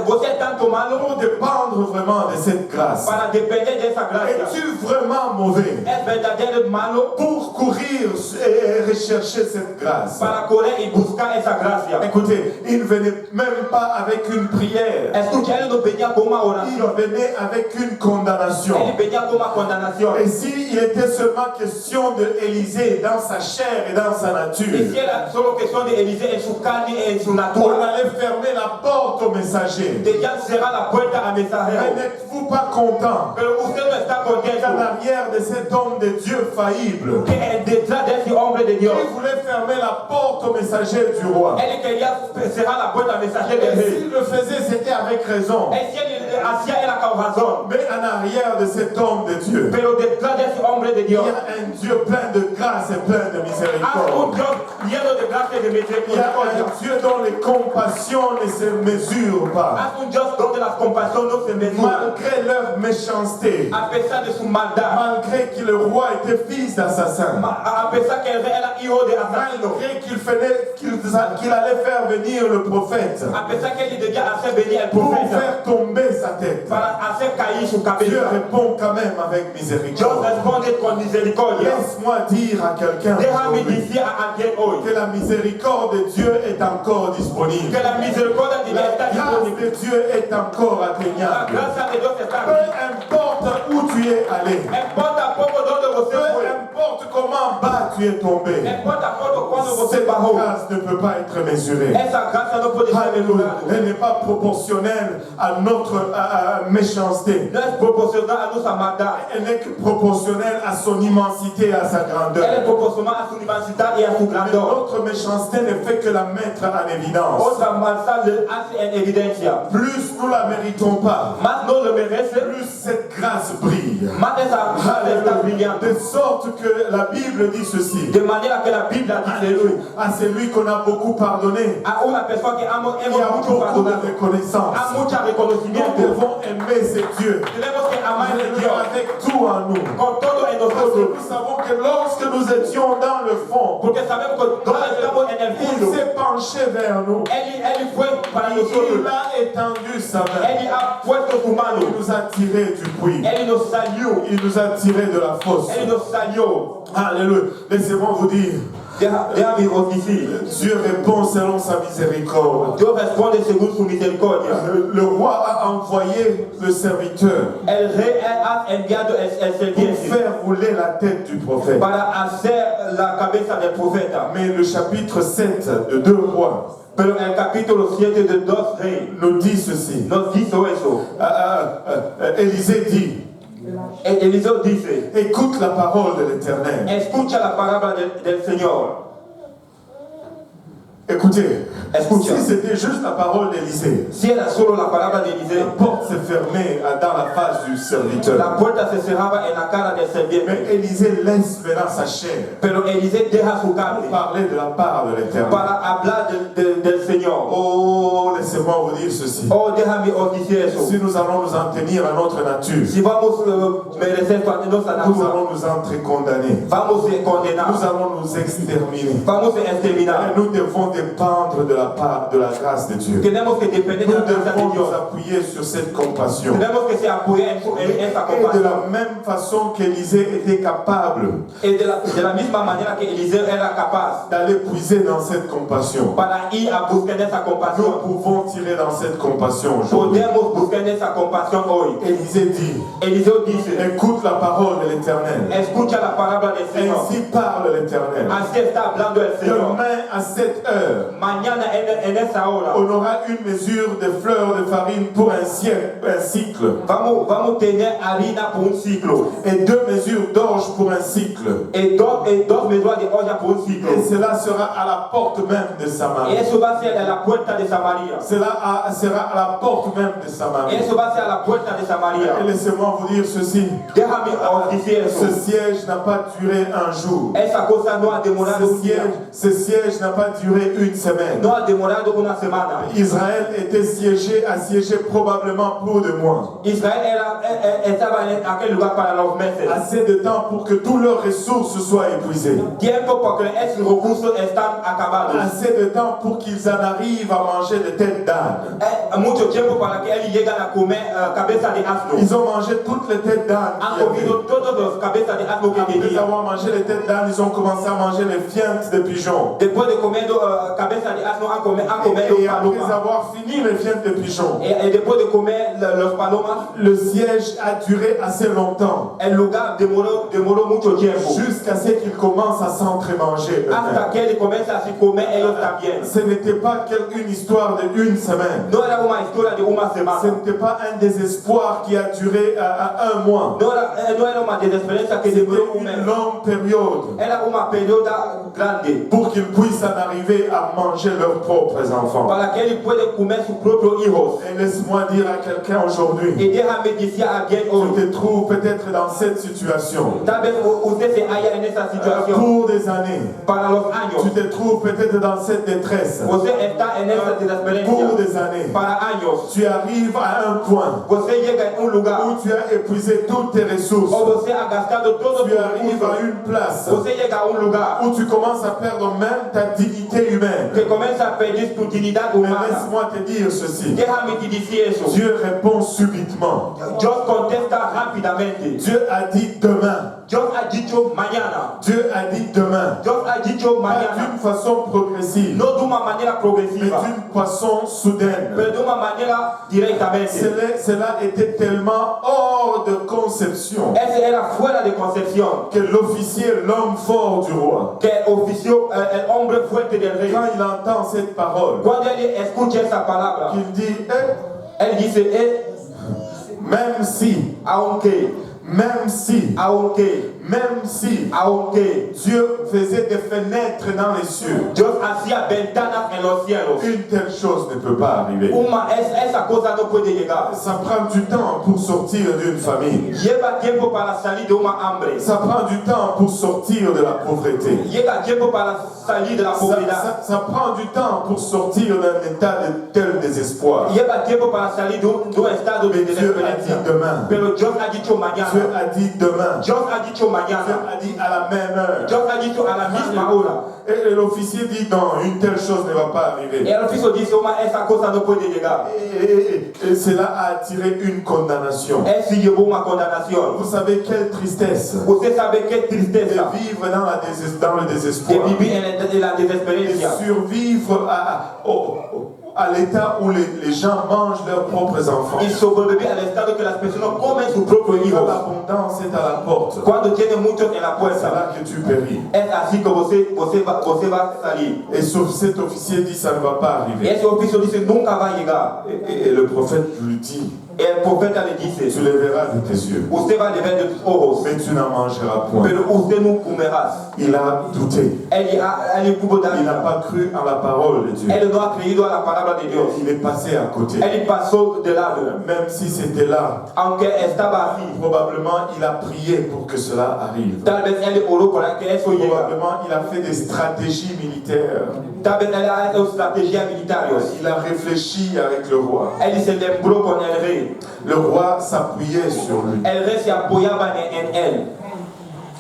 [SPEAKER 2] Você es tanto malo
[SPEAKER 1] pour dépendre vraiment de cette grâce?
[SPEAKER 2] para depender de esa gracia.
[SPEAKER 1] Es-tu vraiment mauvais
[SPEAKER 2] Es verdadero malo
[SPEAKER 1] pour courir et rechercher cette grâce?
[SPEAKER 2] para correr y buscar esa gracia.
[SPEAKER 1] Écoutez, il ne venait même pas avec une prière.
[SPEAKER 2] Escucha, él no venía con una
[SPEAKER 1] Il
[SPEAKER 2] oración.
[SPEAKER 1] venait avec une condamnation.
[SPEAKER 2] Él venía con una condenación.
[SPEAKER 1] Et s'il était seulement question de Élisée dans sa chair et dans sa
[SPEAKER 2] Y
[SPEAKER 1] nature,
[SPEAKER 2] si era solo cuestión de Eliseo en su carne y en su
[SPEAKER 1] on
[SPEAKER 2] natura,
[SPEAKER 1] allait fermer la porte au messager.
[SPEAKER 2] ya cerrar la puerta a
[SPEAKER 1] Mais
[SPEAKER 2] mensajero.
[SPEAKER 1] n'êtes-vous pas content
[SPEAKER 2] Pero usted no está
[SPEAKER 1] qu'en
[SPEAKER 2] contento
[SPEAKER 1] arrière de cet homme de Dieu faillible,
[SPEAKER 2] que detrás de ese hombre de Dios,
[SPEAKER 1] il voulait fermer la porte au messager du roi?
[SPEAKER 2] él quería cerrar la puerta al mensajero
[SPEAKER 1] Et
[SPEAKER 2] del rey.
[SPEAKER 1] s'il le faisait, c'était avec raison.
[SPEAKER 2] Y si él hacía era con razón.
[SPEAKER 1] Mais en arrière de cet homme de Dieu,
[SPEAKER 2] Pero detrás de ese hombre de
[SPEAKER 1] il
[SPEAKER 2] Dios,
[SPEAKER 1] y a un Dieu plein de grâce et plein de
[SPEAKER 2] hay un
[SPEAKER 1] miséricorde.
[SPEAKER 2] Dios lleno de gracia y de
[SPEAKER 1] Il y a
[SPEAKER 2] misericordia.
[SPEAKER 1] un Dieu dont les compassions ne se mesurent pas.
[SPEAKER 2] Hay un Dios donde las compasiones no se mesuran.
[SPEAKER 1] Malgré leur méchanceté,
[SPEAKER 2] A pesar de su maldad,
[SPEAKER 1] malgré que le roi était fils d'assassin,
[SPEAKER 2] a pesar que el rey era hijo de asesino,
[SPEAKER 1] malgré qu'il allait faire venir le prophète
[SPEAKER 2] a pesar que él debía hacer venir el
[SPEAKER 1] pour
[SPEAKER 2] profeta
[SPEAKER 1] faire tomber sa tête,
[SPEAKER 2] para hacer caer su
[SPEAKER 1] Dieu
[SPEAKER 2] cabeza,
[SPEAKER 1] répond quand même avec
[SPEAKER 2] Dios
[SPEAKER 1] miséricorde.
[SPEAKER 2] responde con misericordia.
[SPEAKER 1] Laisse-moi dire à quelqu'un
[SPEAKER 2] Déjame
[SPEAKER 1] aujourd'hui
[SPEAKER 2] decir a alguien hoy
[SPEAKER 1] que la miséricorde de Dieu est encore disponible.
[SPEAKER 2] que la misericordia de Dios
[SPEAKER 1] La
[SPEAKER 2] está
[SPEAKER 1] grâce
[SPEAKER 2] disponible.
[SPEAKER 1] de Dieu est encore
[SPEAKER 2] La
[SPEAKER 1] atteignable.
[SPEAKER 2] gracia de Dios está
[SPEAKER 1] Peu
[SPEAKER 2] aquí.
[SPEAKER 1] importe où tu es allé,
[SPEAKER 2] Importa poco donde você
[SPEAKER 1] peu
[SPEAKER 2] foi,
[SPEAKER 1] importe comment bas tu es tombé,
[SPEAKER 2] importa poco quando você
[SPEAKER 1] cette
[SPEAKER 2] barrou.
[SPEAKER 1] grâce ne peut pas être mesurée.
[SPEAKER 2] Essa graça não pode ser
[SPEAKER 1] Alléluia.
[SPEAKER 2] mesurada.
[SPEAKER 1] Elle n'est pas proportionnelle à notre méchanceté.
[SPEAKER 2] Não é proporcional à nossa maldade.
[SPEAKER 1] Elle n'est que proportionnelle à son immensité et à sa
[SPEAKER 2] Ela é
[SPEAKER 1] grandeur.
[SPEAKER 2] proporcional à sua universidade e à sua
[SPEAKER 1] Mais
[SPEAKER 2] grandeur.
[SPEAKER 1] notre méchanceté ne fait que la mettre en évidence.
[SPEAKER 2] Outra maldade hace en evidência.
[SPEAKER 1] Plus nous la méritons pas,
[SPEAKER 2] Mas não le merece,
[SPEAKER 1] plus cette grâce brille.
[SPEAKER 2] mas essa graça está brilhante.
[SPEAKER 1] De sorte que la Bible dit ceci.
[SPEAKER 2] De maneira que a Bíblia diz
[SPEAKER 1] Alléluia. À celui qu'on a beaucoup pardonné,
[SPEAKER 2] a uma pessoa que ama
[SPEAKER 1] il y a
[SPEAKER 2] muito
[SPEAKER 1] beaucoup de
[SPEAKER 2] perdonado.
[SPEAKER 1] reconnaissance.
[SPEAKER 2] Há muito
[SPEAKER 1] Nous
[SPEAKER 2] reconhecimento.
[SPEAKER 1] devons aimer ce Dieu.
[SPEAKER 2] Devemos que amar esse
[SPEAKER 1] Alléluia,
[SPEAKER 2] Deus
[SPEAKER 1] avec tout en nous.
[SPEAKER 2] com todo em
[SPEAKER 1] Parce que
[SPEAKER 2] nós.
[SPEAKER 1] nous savons que lorsque nous étions dans le fond,
[SPEAKER 2] Porque sabemos que nós estamos en el
[SPEAKER 1] il
[SPEAKER 2] fundo.
[SPEAKER 1] s'est penché vers nous.
[SPEAKER 2] Ele foi para
[SPEAKER 1] Il
[SPEAKER 2] nós.
[SPEAKER 1] a étendu sa main.
[SPEAKER 2] Ele ha puesto su mano.
[SPEAKER 1] Il nous a tirés du puits.
[SPEAKER 2] Ele nos saliu.
[SPEAKER 1] Il nous a tirés de la fosse.
[SPEAKER 2] Ele nos saliu.
[SPEAKER 1] Alléluia. Laissez-moi vous dire,
[SPEAKER 2] Déjame vos dizer.
[SPEAKER 1] Dieu répond selon sa miséricorde.
[SPEAKER 2] Deus responde segundo sua misericórdia.
[SPEAKER 1] Le roi a envoyé le serviteur
[SPEAKER 2] El rei ha enviado el
[SPEAKER 1] pour
[SPEAKER 2] serviente
[SPEAKER 1] faire rouler la tête du prophète.
[SPEAKER 2] para hacer la cabeza del profeta.
[SPEAKER 1] Mais le chapitre 7 de 2 rois
[SPEAKER 2] Pero el capítulo 7 de 2 Reis
[SPEAKER 1] nous dit ceci.
[SPEAKER 2] nos dice eso.
[SPEAKER 1] Élisée dit,
[SPEAKER 2] Eliseo dice,
[SPEAKER 1] écoute la parole de l'Éternel.
[SPEAKER 2] escucha la palabra del Señor.
[SPEAKER 1] Écoutez,
[SPEAKER 2] Escucha.
[SPEAKER 1] si c'était juste la parole d'Élisée,
[SPEAKER 2] Si era solo la palabra de Eliseo,
[SPEAKER 1] la porte s'est fermée dans la face du serviteur.
[SPEAKER 2] la puerta se cerraba en la cara del serviente.
[SPEAKER 1] Mais Élisée laisse maintenant sa chair
[SPEAKER 2] Pero Eliseo deja su carne
[SPEAKER 1] pour parler de la part de l'Éternel.
[SPEAKER 2] para hablar del Señor.
[SPEAKER 1] Oh, laissez-moi vous dire ceci.
[SPEAKER 2] Oh, déjame os decir eso.
[SPEAKER 1] Si nous allons nous en tenir à notre nature,
[SPEAKER 2] Si vamos merecer nuestra
[SPEAKER 1] nous
[SPEAKER 2] natura,
[SPEAKER 1] allons nous entre condamner.
[SPEAKER 2] vamos a condenar,
[SPEAKER 1] Nous allons nous exterminer.
[SPEAKER 2] vamos a exterminar.
[SPEAKER 1] Et nous devons dépendre de la part de la grâce de Dieu.
[SPEAKER 2] Tenemos que depender de
[SPEAKER 1] Nous
[SPEAKER 2] la gracia de
[SPEAKER 1] devons
[SPEAKER 2] Dios.
[SPEAKER 1] nous appuyer sur cette compassion.
[SPEAKER 2] Tenemos que se apoyar en esa
[SPEAKER 1] Et de
[SPEAKER 2] compasión.
[SPEAKER 1] la même façon qu'Élisée était capable
[SPEAKER 2] Y de la misma manera que Eliseo era capaz
[SPEAKER 1] d'aller puiser dans cette compassion,
[SPEAKER 2] para ir a buscar esa
[SPEAKER 1] nous
[SPEAKER 2] compasión,
[SPEAKER 1] pouvons tirer dans cette compassion aujourd'hui.
[SPEAKER 2] podemos buscar esa compasión hoy.
[SPEAKER 1] Élisée dit,
[SPEAKER 2] Eliseo dice,
[SPEAKER 1] écoute la parole de l'Éternel.
[SPEAKER 2] escucha la palabra del Señor.
[SPEAKER 1] Ainsi parle l'Éternel.
[SPEAKER 2] Así está hablando el Señor.
[SPEAKER 1] Demain à cette heure,
[SPEAKER 2] Mañana en esa hora
[SPEAKER 1] on aura une mesure de fleurs de farine pour un cycle,
[SPEAKER 2] vamos a tener harina por un ciclo
[SPEAKER 1] et 2 mesures d'orge pour un cycle.
[SPEAKER 2] y dos mesas de olla por un ciclo.
[SPEAKER 1] Et cela sera à la porte même de
[SPEAKER 2] Y
[SPEAKER 1] Samarie.
[SPEAKER 2] eso va a ser a la puerta de Samaria.
[SPEAKER 1] Cela sera à la porte même de
[SPEAKER 2] Y
[SPEAKER 1] Samarie.
[SPEAKER 2] eso va a ser a la puerta de
[SPEAKER 1] Et
[SPEAKER 2] Samaria.
[SPEAKER 1] laissez-moi vous dire ceci.
[SPEAKER 2] Déjame os decir
[SPEAKER 1] Ce
[SPEAKER 2] eso.
[SPEAKER 1] siège n'a pas duré un jour.
[SPEAKER 2] Esa cosa no ha demorado un día.
[SPEAKER 1] Ce siège n'a pas duré une semaine.
[SPEAKER 2] No ha demorado una semana.
[SPEAKER 1] Israël était assiégé probablement pour 2 mois.
[SPEAKER 2] Israel estaba en aquel lugar para los meses.
[SPEAKER 1] Assez de temps pour que toutes leurs ressources soient épuisées.
[SPEAKER 2] Tiempo porque esos recursos están acabados.
[SPEAKER 1] Assez de temps pour qu'ils en arrivent à manger des têtes d'âne.
[SPEAKER 2] Mucho tiempo para que ellos lleguen a comer cabeza de asno.
[SPEAKER 1] Ils ont mangé toutes les têtes d'âne.
[SPEAKER 2] Han
[SPEAKER 1] qu'il y avait.
[SPEAKER 2] comido todos los cabezas de asno que
[SPEAKER 1] Après
[SPEAKER 2] tenían.
[SPEAKER 1] avoir mangé les têtes d'âne, ils ont commencé à manger les fientes de pigeons.
[SPEAKER 2] Después de comer cabeza de asno, han comido
[SPEAKER 1] Et après
[SPEAKER 2] palomas.
[SPEAKER 1] avoir fini les fientes de pigeons,
[SPEAKER 2] Y después de comer los palomas,
[SPEAKER 1] le siège a duré assez longtemps.
[SPEAKER 2] el lugar demoró mucho tiempo.
[SPEAKER 1] Jusqu'à ce qu'ils commencent à s'entremanger.
[SPEAKER 2] Hasta que él comienza a comer ellos también.
[SPEAKER 1] Ce n'était pas une histoire d'une semaine.
[SPEAKER 2] No era una historia de una
[SPEAKER 1] Ce
[SPEAKER 2] semana.
[SPEAKER 1] n'était pas un désespoir qui a duré à 1 mois.
[SPEAKER 2] No era una desesperanza que
[SPEAKER 1] C'était
[SPEAKER 2] demoró un
[SPEAKER 1] une
[SPEAKER 2] mes.
[SPEAKER 1] longue période
[SPEAKER 2] Era una perioda grande
[SPEAKER 1] pour qu'ils puissent en arriver à manger leurs propres enfants.
[SPEAKER 2] para que él pueda comer sus propios hijos.
[SPEAKER 1] Et laisse-moi dire à quelqu'un aujourd'hui,
[SPEAKER 2] Y déjame decir a alguien hoy,
[SPEAKER 1] tu te trouves peut-être dans cette situation.
[SPEAKER 2] tal vez usted se halla en esa situación
[SPEAKER 1] Pour des années,
[SPEAKER 2] para los
[SPEAKER 1] tu
[SPEAKER 2] años.
[SPEAKER 1] te trouves peut-être dans cette détresse.
[SPEAKER 2] Usted está en esa
[SPEAKER 1] Pour
[SPEAKER 2] desesperanza
[SPEAKER 1] des années,
[SPEAKER 2] para años.
[SPEAKER 1] tu arrives à un point
[SPEAKER 2] Usted llega en un lugar
[SPEAKER 1] où tu as épuisé toutes tes ressources.
[SPEAKER 2] o usted ha gastado todos
[SPEAKER 1] Tu
[SPEAKER 2] sus
[SPEAKER 1] arrives à
[SPEAKER 2] recursos.
[SPEAKER 1] une place
[SPEAKER 2] Usted llega a un lugar
[SPEAKER 1] où tu commences à perdre même ta dignité humaine.
[SPEAKER 2] que comienza a perder tu dignidad
[SPEAKER 1] Mais
[SPEAKER 2] humana.
[SPEAKER 1] laisse-moi te dire ceci.
[SPEAKER 2] Déjame te decir eso.
[SPEAKER 1] Dieu répond subitement.
[SPEAKER 2] Dios contesta rápidamente.
[SPEAKER 1] Dieu a dit demain.
[SPEAKER 2] Dios ha dicho mañana.
[SPEAKER 1] Dieu a dit demain.
[SPEAKER 2] Dios ha dicho
[SPEAKER 1] Pas
[SPEAKER 2] mañana.
[SPEAKER 1] d'une façon progressive,
[SPEAKER 2] No de una manera
[SPEAKER 1] mais
[SPEAKER 2] progresiva,
[SPEAKER 1] d'une façon soudaine.
[SPEAKER 2] pero de una manera directamente.
[SPEAKER 1] Cela était tellement hors de conception
[SPEAKER 2] Ese era fuera de concepción.
[SPEAKER 1] que l'officier, l'homme fort du roi,
[SPEAKER 2] Que el oficio, el hombre fuerte del rey,
[SPEAKER 1] quand il entend cette parole,
[SPEAKER 2] cuando él escucha esa palabra,
[SPEAKER 1] qu'il dit,
[SPEAKER 2] él dice,
[SPEAKER 1] même si, même si, Dieu faisait des fenêtres dans les cieux,
[SPEAKER 2] Dios hacía ventanas en los cielos.
[SPEAKER 1] une telle chose ne peut pas arriver.
[SPEAKER 2] Esa cosa no puede llegar.
[SPEAKER 1] Ça prend du temps pour sortir d'une famille.
[SPEAKER 2] Lleva tiempo para salir de una hambre.
[SPEAKER 1] Ça prend du temps pour sortir de la pauvreté.
[SPEAKER 2] Lleva tiempo para salir de la pobreza.
[SPEAKER 1] Ça prend du temps pour sortir d'un état de tel désespoir.
[SPEAKER 2] Lleva tiempo para salir de un estado de
[SPEAKER 1] Mais Dieu a dit
[SPEAKER 2] desesperanza.
[SPEAKER 1] demain.
[SPEAKER 2] Pero Dios ha dicho
[SPEAKER 1] Dieu
[SPEAKER 2] mañana.
[SPEAKER 1] a dit demain.
[SPEAKER 2] Dios ha dicho
[SPEAKER 1] Dieu
[SPEAKER 2] mañana.
[SPEAKER 1] a dit à la même heure.
[SPEAKER 2] Dios ha dicho a la misma hora.
[SPEAKER 1] Et l'officier dit non, une telle chose ne va pas
[SPEAKER 2] Y
[SPEAKER 1] arriver.
[SPEAKER 2] el oficio dice, esa cosa no puede llegar.
[SPEAKER 1] Et cela a attiré une condamnation.
[SPEAKER 2] Él llevó una condenación.
[SPEAKER 1] Vous savez quelle tristesse
[SPEAKER 2] Usted sabe qué
[SPEAKER 1] de
[SPEAKER 2] tristeza
[SPEAKER 1] vivre dans le
[SPEAKER 2] de
[SPEAKER 1] désespoir.
[SPEAKER 2] vivir en la
[SPEAKER 1] De
[SPEAKER 2] desesperanza.
[SPEAKER 1] survivre à l'état où les gens mangent leurs propres enfants.
[SPEAKER 2] Y sobrevivir al estado que las personas comen sus propios
[SPEAKER 1] Quand
[SPEAKER 2] hijos.
[SPEAKER 1] l'abondance est à la porte,
[SPEAKER 2] Cuando tiene muchos en la
[SPEAKER 1] c'est
[SPEAKER 2] puerta,
[SPEAKER 1] là que tu péris.
[SPEAKER 2] es así que você va a salir.
[SPEAKER 1] Et sauf cet officier dit ça ne va pas
[SPEAKER 2] Y
[SPEAKER 1] arriver.
[SPEAKER 2] ese oficio dice, nunca va a llegar.
[SPEAKER 1] Et le prophète lui dit,
[SPEAKER 2] El profeta le dice,
[SPEAKER 1] tu les verras de tes yeux,
[SPEAKER 2] usted va a ver de tus ojos,
[SPEAKER 1] mais tu n'en mangeras point.
[SPEAKER 2] pero usted no comerás.
[SPEAKER 1] Il a douté.
[SPEAKER 2] Él tuvo
[SPEAKER 1] Il n'a pas cru en la parole de Dieu.
[SPEAKER 2] Él no ha creído a la palabra de Dios.
[SPEAKER 1] Il est passé à côté.
[SPEAKER 2] Él pasó de lado.
[SPEAKER 1] Même si c'était là,
[SPEAKER 2] Aunque estaba así,
[SPEAKER 1] probablement il a prié pour que cela arrive.
[SPEAKER 2] tal vez él oró para que eso llegue.
[SPEAKER 1] Probablement il a fait des stratégies militaires.
[SPEAKER 2] Tal vez él ha hecho estrategias militares.
[SPEAKER 1] Il a réfléchi avec le roi.
[SPEAKER 2] Él se lembró con el rey.
[SPEAKER 1] Le roi s'appuyait sur lui.
[SPEAKER 2] El rey se apoyaba en él.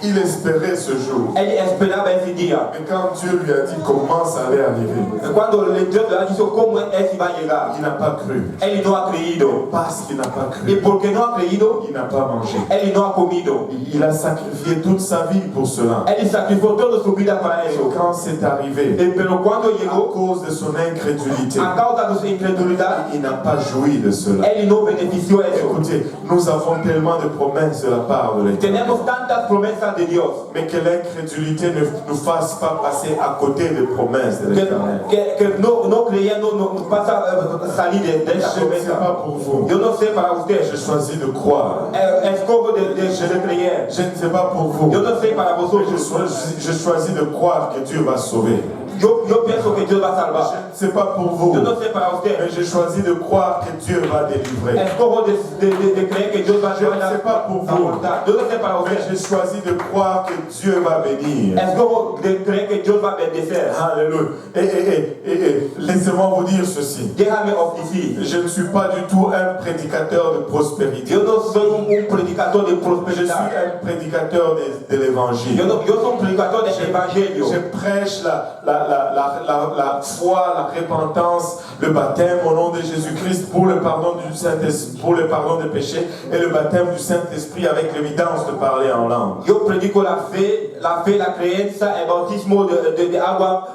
[SPEAKER 1] Il espérait ce jour.
[SPEAKER 2] Él esperaba ese día.
[SPEAKER 1] Mais quand Dieu lui a dit comment ça allait arriver,
[SPEAKER 2] Cuando Dios le ha dicho cómo es iba a llegar,
[SPEAKER 1] il n'a pas cru.
[SPEAKER 2] él no ha creído.
[SPEAKER 1] Parce qu'il n'a pas
[SPEAKER 2] Y
[SPEAKER 1] cru,
[SPEAKER 2] porque no ha creído,
[SPEAKER 1] il n'a pas mangé.
[SPEAKER 2] él no ha comido.
[SPEAKER 1] Il a sacrifié toute sa vie pour cela.
[SPEAKER 2] Él sacrificó toda su vida para
[SPEAKER 1] Et
[SPEAKER 2] eso.
[SPEAKER 1] quand c'est arrivé,
[SPEAKER 2] Pero cuando
[SPEAKER 1] à
[SPEAKER 2] llegó,
[SPEAKER 1] cause de son incrédulité,
[SPEAKER 2] a causa de su incredulidad,
[SPEAKER 1] il n'a pas joui de cela.
[SPEAKER 2] él no benefició eso.
[SPEAKER 1] Écoutez, nous avons tellement de promesses de la part de l'Éternel.
[SPEAKER 2] Tenemos tantas promesas de Dios.
[SPEAKER 1] Mais que l'incrédulité ne nous fasse pas passer à côté des promesses de l'Éternel.
[SPEAKER 2] Que no creyendo no pasa salir de esa
[SPEAKER 1] Je ne sais
[SPEAKER 2] promesa.
[SPEAKER 1] pas pour vous.
[SPEAKER 2] Yo no sé para usted.
[SPEAKER 1] Je choisis de croire.
[SPEAKER 2] Escojo de creer.
[SPEAKER 1] Je ne sais pas pour vous.
[SPEAKER 2] Yo no sé para
[SPEAKER 1] Mais
[SPEAKER 2] vosotros.
[SPEAKER 1] je choisis de croire que Dieu va sauver.
[SPEAKER 2] Yo pienso que Dios va a salvar.
[SPEAKER 1] Je ne sais pas pour vous.
[SPEAKER 2] Yo no sé para usted.
[SPEAKER 1] Mais je choisis de croire que Dieu va délivrer.
[SPEAKER 2] Escojo de creer que Dios va a
[SPEAKER 1] Je ne sais pas pour vous.
[SPEAKER 2] Yo no sé para
[SPEAKER 1] Mais
[SPEAKER 2] usted.
[SPEAKER 1] j'ai choisi de croire que Dieu va bénir.
[SPEAKER 2] Escojo de creer que Dios va a bendecer.
[SPEAKER 1] Alléluia. Et laissez-moi vous dire ceci.
[SPEAKER 2] Déjame decir.
[SPEAKER 1] Je ne suis pas du tout un prédicateur de prospérité.
[SPEAKER 2] Yo no soy un predicador de
[SPEAKER 1] Je suis
[SPEAKER 2] prosperidad.
[SPEAKER 1] un prédicateur de l'évangile.
[SPEAKER 2] Yo soy un predicador de evangelio.
[SPEAKER 1] Je prêche la foi, la repentance, le baptême au nom de Jésus-Christ pour le pardon du Saint-Esprit, pour le pardon des péchés et le baptême du Saint-Esprit avec l'évidence de parler en langue.
[SPEAKER 2] Yo predico la fe, la creencia, el bautismo de agua,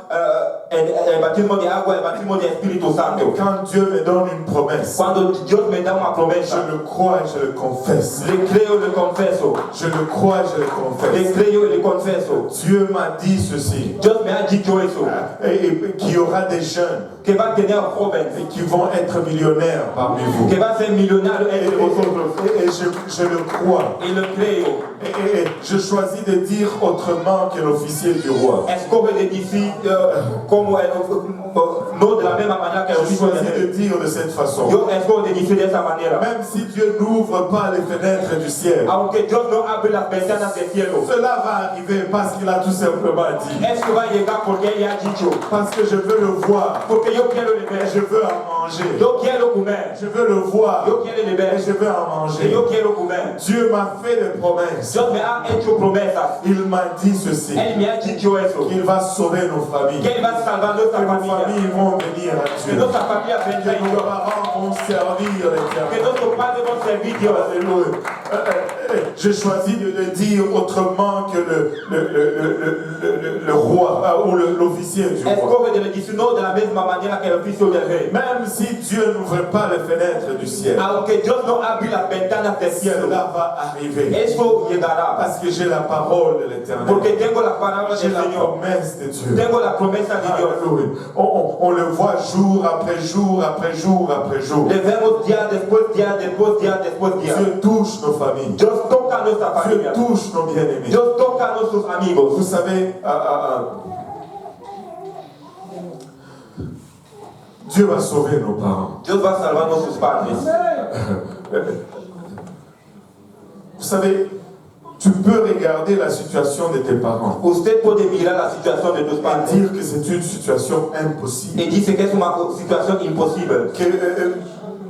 [SPEAKER 2] el bautismo de agua, el bautismo de Espíritu
[SPEAKER 1] Et
[SPEAKER 2] Santo.
[SPEAKER 1] quand Dieu me donne une promesse,
[SPEAKER 2] Cuando Dios me da una promesa,
[SPEAKER 1] je le crois et je le confesse.
[SPEAKER 2] le creo y le confeso.
[SPEAKER 1] Je le crois et je le
[SPEAKER 2] Le
[SPEAKER 1] confesse.
[SPEAKER 2] creo y le confeso.
[SPEAKER 1] Dieu m'a dit ceci,
[SPEAKER 2] Dios me ha dicho eso,
[SPEAKER 1] et qu'il y aura des jeunes
[SPEAKER 2] que va a tener jóvenes,
[SPEAKER 1] qui vont être millionnaires parmi vous.
[SPEAKER 2] que va a ser millonario entre vosotros.
[SPEAKER 1] Et je le crois.
[SPEAKER 2] Y lo creo.
[SPEAKER 1] Et je choisis de dire autrement que l'officier du roi.
[SPEAKER 2] Escoge de decir como no de la misma manera que el
[SPEAKER 1] Je
[SPEAKER 2] obispo de
[SPEAKER 1] choisis de
[SPEAKER 2] rey.
[SPEAKER 1] dire de cette façon.
[SPEAKER 2] Yo escoge de decir de esa manera.
[SPEAKER 1] Même si Dieu n'ouvre pas les fenêtres du ciel,
[SPEAKER 2] Aunque Dios no abre las ventanas del cielo,
[SPEAKER 1] cela va arriver parce qu'il a tout simplement dit.
[SPEAKER 2] esto va a llegar porque Él ha dicho.
[SPEAKER 1] Parce que je veux le voir.
[SPEAKER 2] Porque yo quiero le
[SPEAKER 1] Et
[SPEAKER 2] ver.
[SPEAKER 1] je veux en manger.
[SPEAKER 2] Yo quiero comer.
[SPEAKER 1] Je veux le voir.
[SPEAKER 2] Yo quiero le
[SPEAKER 1] Et
[SPEAKER 2] ver.
[SPEAKER 1] je veux en
[SPEAKER 2] Y
[SPEAKER 1] manger.
[SPEAKER 2] yo quiero comer.
[SPEAKER 1] Dieu m'a fait des promesses.
[SPEAKER 2] Dios me ha hecho promesas.
[SPEAKER 1] Il m'a dit ceci,
[SPEAKER 2] Él me ha dicho eso.
[SPEAKER 1] qu'il va sauver nos familles.
[SPEAKER 2] Que Él va a salvar
[SPEAKER 1] Que
[SPEAKER 2] nuestra
[SPEAKER 1] nos
[SPEAKER 2] familia.
[SPEAKER 1] familles vont venir à
[SPEAKER 2] Que
[SPEAKER 1] Dieu.
[SPEAKER 2] nuestra familia vendrá
[SPEAKER 1] Que
[SPEAKER 2] y
[SPEAKER 1] nos parents vont servir
[SPEAKER 2] que
[SPEAKER 1] l'Éternel.
[SPEAKER 2] nuestros padres vont servir Dios.
[SPEAKER 1] Alléluia. Je choisis de le dire autrement que le roi ou l'officier du roi.
[SPEAKER 2] Escoge de le decir no de la misma manera que el oficio del rey.
[SPEAKER 1] Même si Dieu n'ouvre pas les fenêtres du ciel,
[SPEAKER 2] Aunque Dios no abre las ventanas del cielo,
[SPEAKER 1] cela va arriver.
[SPEAKER 2] eso llegará.
[SPEAKER 1] Parce que j'ai la parole de l'Éternel.
[SPEAKER 2] Porque tengo la palabra
[SPEAKER 1] J'ai
[SPEAKER 2] del
[SPEAKER 1] la
[SPEAKER 2] Señor.
[SPEAKER 1] promesse de Dieu.
[SPEAKER 2] Tengo la promesa de Dios.
[SPEAKER 1] Alléluia. On le voit jour après jour après jour après jour.
[SPEAKER 2] Le vemos día después día después día después día.
[SPEAKER 1] Dieu touche nos familles.
[SPEAKER 2] Dios toca a nuestra
[SPEAKER 1] Dieu
[SPEAKER 2] familia.
[SPEAKER 1] touche nos bien-aimés.
[SPEAKER 2] Dios toca a nuestros amigos.
[SPEAKER 1] Vous savez, Dieu va sauver nos parents.
[SPEAKER 2] Dios va a salvar a nuestros padres.
[SPEAKER 1] Vous savez, tu peux regarder la situation de tes parents
[SPEAKER 2] Usted puede mirar la situación de tus
[SPEAKER 1] et
[SPEAKER 2] padres
[SPEAKER 1] dire que c'est une situation impossible.
[SPEAKER 2] y dice que es una situación imposible.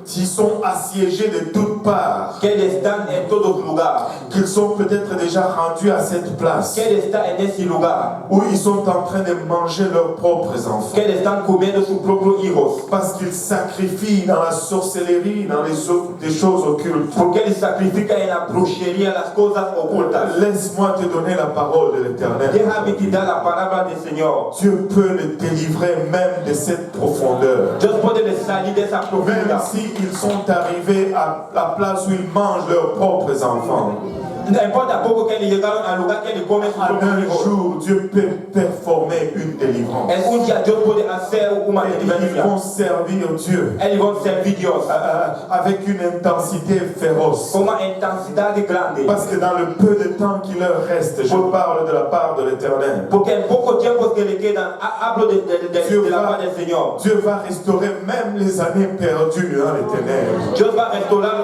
[SPEAKER 1] Qu'ils sont assiégés de toutes parts.
[SPEAKER 2] Que Él está en todos lugares.
[SPEAKER 1] Qu'ils sont peut-être déjà rendus à cette place
[SPEAKER 2] Que Él está en ese lugar.
[SPEAKER 1] où ils sont en train de manger leurs propres enfants.
[SPEAKER 2] Que Él está comiendo sus propios hijos.
[SPEAKER 1] Parce qu'ils sacrifient dans la sorcellerie, dans des choses occultes.
[SPEAKER 2] Porque Él sacrifica en la brujería las cosas ocultas.
[SPEAKER 1] Laisse-moi te donner la parole de l'Éternel.
[SPEAKER 2] Déjame te dar la palabra del Señor.
[SPEAKER 1] Dieu peut le délivrer même de cette profondeur.
[SPEAKER 2] Dios puede salir de esa
[SPEAKER 1] Même
[SPEAKER 2] profundidad.
[SPEAKER 1] s'ils sont arrivés à la place où ils mangent leurs propres enfants.
[SPEAKER 2] N'importe à poco que llegaron al lugar que le comen su
[SPEAKER 1] En
[SPEAKER 2] propio
[SPEAKER 1] un
[SPEAKER 2] hijo.
[SPEAKER 1] jour, Dieu peut performer une délivrance.
[SPEAKER 2] Es un día Dios puede hacer una
[SPEAKER 1] Et ils
[SPEAKER 2] delivencia.
[SPEAKER 1] vont servir Dieu
[SPEAKER 2] Ellos van a servir Dios
[SPEAKER 1] avec une intensité féroce.
[SPEAKER 2] con una intensidad grande.
[SPEAKER 1] Parce que dans le peu de temps qui leur reste, je parle de la part de l'Éternel.
[SPEAKER 2] Porque en poco tiempo que le quedan, hablo de la paz del Señor.
[SPEAKER 1] Dieu va restaurer même les années perdues dans les ténèbres.
[SPEAKER 2] Dios va a restaurar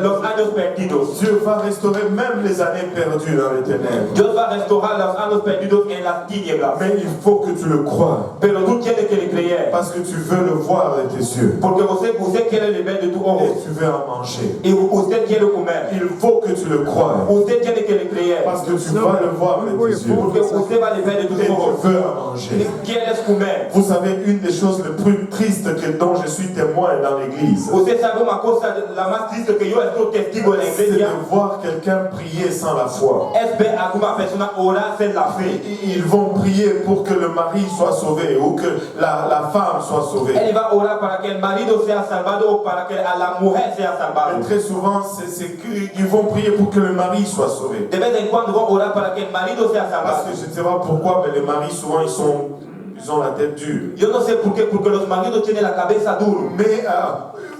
[SPEAKER 2] los años perdidos.
[SPEAKER 1] Dieu va restaurer même les années perdues dans les ténèbres.
[SPEAKER 2] Dios va a restaurar los años perdidos en las tinieblas.
[SPEAKER 1] Mais il faut que tu le crois.
[SPEAKER 2] Pero tú tienes que le creer.
[SPEAKER 1] Parce que tu veux le voir de tes yeux.
[SPEAKER 2] Porque usted quiere le ver de tu ojo.
[SPEAKER 1] Et tu veux en manger.
[SPEAKER 2] Y usted quiere comer.
[SPEAKER 1] Il faut que tu le crois.
[SPEAKER 2] Usted tiene que le creer.
[SPEAKER 1] Parce que tu vas le voir de tes yeux.
[SPEAKER 2] Porque usted va a le ver de
[SPEAKER 1] Et
[SPEAKER 2] tus ojos.
[SPEAKER 1] tu veux en manger.
[SPEAKER 2] Quieres comer.
[SPEAKER 1] Vous savez, une des choses les plus tristes dont je suis témoin dans l'église,
[SPEAKER 2] Usted sabe una cosa, la más triste que yo estoy testigo en la
[SPEAKER 1] c'est
[SPEAKER 2] iglesia.
[SPEAKER 1] de voir quelqu'un prier sans la foi.
[SPEAKER 2] Es ver a alguna persona orar sin la fe.
[SPEAKER 1] Ils vont prier pour que le mari soit sauvé ou que la femme soit sauvée.
[SPEAKER 2] Él va a orar para que el marido sea salvado o para que a la mujer sea salvado.
[SPEAKER 1] Et très souvent, c'est qu'ils vont prier pour que le mari soit sauvé.
[SPEAKER 2] De vez en cuando van a orar para que el marido sea
[SPEAKER 1] Parce
[SPEAKER 2] salvado.
[SPEAKER 1] que je ne sais pas pourquoi, mais les maris, souvent, ils ont la tête dure.
[SPEAKER 2] Yo no sé por qué, porque los maridos tienen la cabeza dura.
[SPEAKER 1] Mais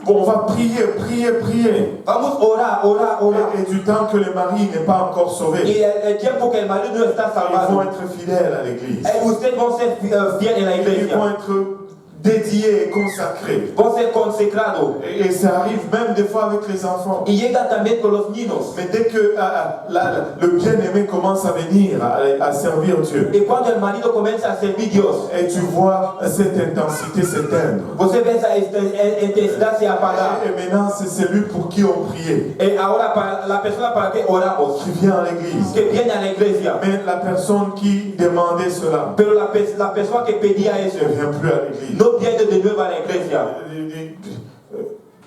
[SPEAKER 1] on va prier.
[SPEAKER 2] Vamos a orar.
[SPEAKER 1] Et du temps que le mari n'est pas encore sauvé,
[SPEAKER 2] Y el tiempo que el marido no está
[SPEAKER 1] ils vont
[SPEAKER 2] salvado,
[SPEAKER 1] être fidèles à l'église.
[SPEAKER 2] ustedes van a ser fieles en la
[SPEAKER 1] Ils
[SPEAKER 2] iglesia.
[SPEAKER 1] vont être dédiés et consacrés.
[SPEAKER 2] Van a ser consecrados.
[SPEAKER 1] Et ça arrive même des fois avec les enfants.
[SPEAKER 2] Y llega también con los niños.
[SPEAKER 1] Mais dès que le bien-aimé commence à venir, à servir Dieu,
[SPEAKER 2] Y cuando el marido comienza a servir Dios,
[SPEAKER 1] et tu vois cette intensité s'éteindre.
[SPEAKER 2] você ve esa intensidad se apaga.
[SPEAKER 1] Et maintenant, c'est celui pour qui on priait
[SPEAKER 2] Y ahora para la persona para que oramos,
[SPEAKER 1] qui vient à l'église.
[SPEAKER 2] que viene a la iglesia,
[SPEAKER 1] Mais la personne qui demandait cela
[SPEAKER 2] pero la persona que pedía eso
[SPEAKER 1] ne vient plus à l'église.
[SPEAKER 2] no viene de nuevo a la iglesia.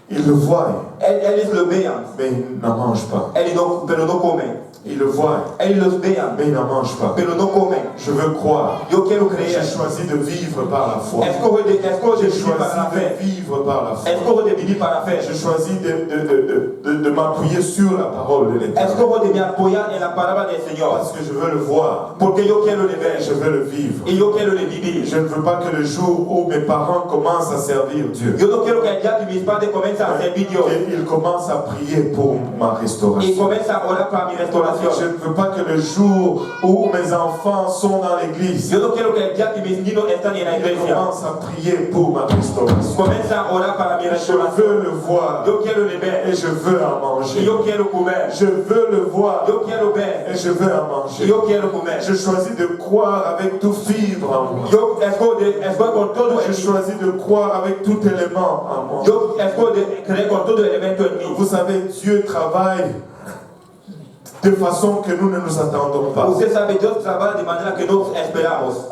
[SPEAKER 1] Il le voit,
[SPEAKER 2] Ellos lo vean,
[SPEAKER 1] mais il n'en mange pas.
[SPEAKER 2] pero no comen.
[SPEAKER 1] Il le voit,
[SPEAKER 2] Ellos los vean,
[SPEAKER 1] mais il n'en mange pas.
[SPEAKER 2] pero no comen.
[SPEAKER 1] Je veux croire.
[SPEAKER 2] Yo quiero
[SPEAKER 1] J'ai
[SPEAKER 2] creer.
[SPEAKER 1] choisi de vivre par la foi.
[SPEAKER 2] Escojo de
[SPEAKER 1] J'ai
[SPEAKER 2] vivir para la
[SPEAKER 1] choisi de
[SPEAKER 2] fe.
[SPEAKER 1] vivre par la foi.
[SPEAKER 2] Escojo de vivir para la fe.
[SPEAKER 1] J'ai choisi de m'appuyer sur la parole de l'Éternel.
[SPEAKER 2] Escojo de me apoyar en la palabra del Señor.
[SPEAKER 1] Parce que je veux le voir.
[SPEAKER 2] Porque yo quiero le ver.
[SPEAKER 1] Je veux le vivre.
[SPEAKER 2] Y yo quiero le vivir.
[SPEAKER 1] Je ne veux pas que le jour où mes parents commencent à servir Dieu,
[SPEAKER 2] Yo no quiero que el día que mis padres comiencen a servir Dios
[SPEAKER 1] qu'ils commencent à prier pour ma
[SPEAKER 2] y
[SPEAKER 1] restauration.
[SPEAKER 2] comiencen a orar para mi
[SPEAKER 1] Je
[SPEAKER 2] restauración.
[SPEAKER 1] ne veux pas que le jour où mes enfants sont dans l'église,
[SPEAKER 2] Yo no quiero que el día que mis niños están en la
[SPEAKER 1] ils
[SPEAKER 2] iglesia
[SPEAKER 1] commencent à prier pour ma restauration.
[SPEAKER 2] comiencen a orar para mi
[SPEAKER 1] Je
[SPEAKER 2] restauración.
[SPEAKER 1] veux le voir
[SPEAKER 2] Yo quiero le
[SPEAKER 1] et
[SPEAKER 2] ver.
[SPEAKER 1] je veux en
[SPEAKER 2] Y
[SPEAKER 1] manger.
[SPEAKER 2] yo quiero comer.
[SPEAKER 1] Je veux le voir
[SPEAKER 2] Yo quiero ver.
[SPEAKER 1] et je veux en
[SPEAKER 2] Y
[SPEAKER 1] manger.
[SPEAKER 2] yo quiero comer.
[SPEAKER 1] Je choisis de croire avec tout fibre en moi.
[SPEAKER 2] Yo escojo con todo
[SPEAKER 1] Je choisis de croire avec tout élément en moi.
[SPEAKER 2] Yo escojo de creer con todo elemento en mí.
[SPEAKER 1] Vous savez, Dieu travaille de façon que nous ne nous attendons pas.
[SPEAKER 2] Usted sabe, Dios trabaja de manera que no esperamos.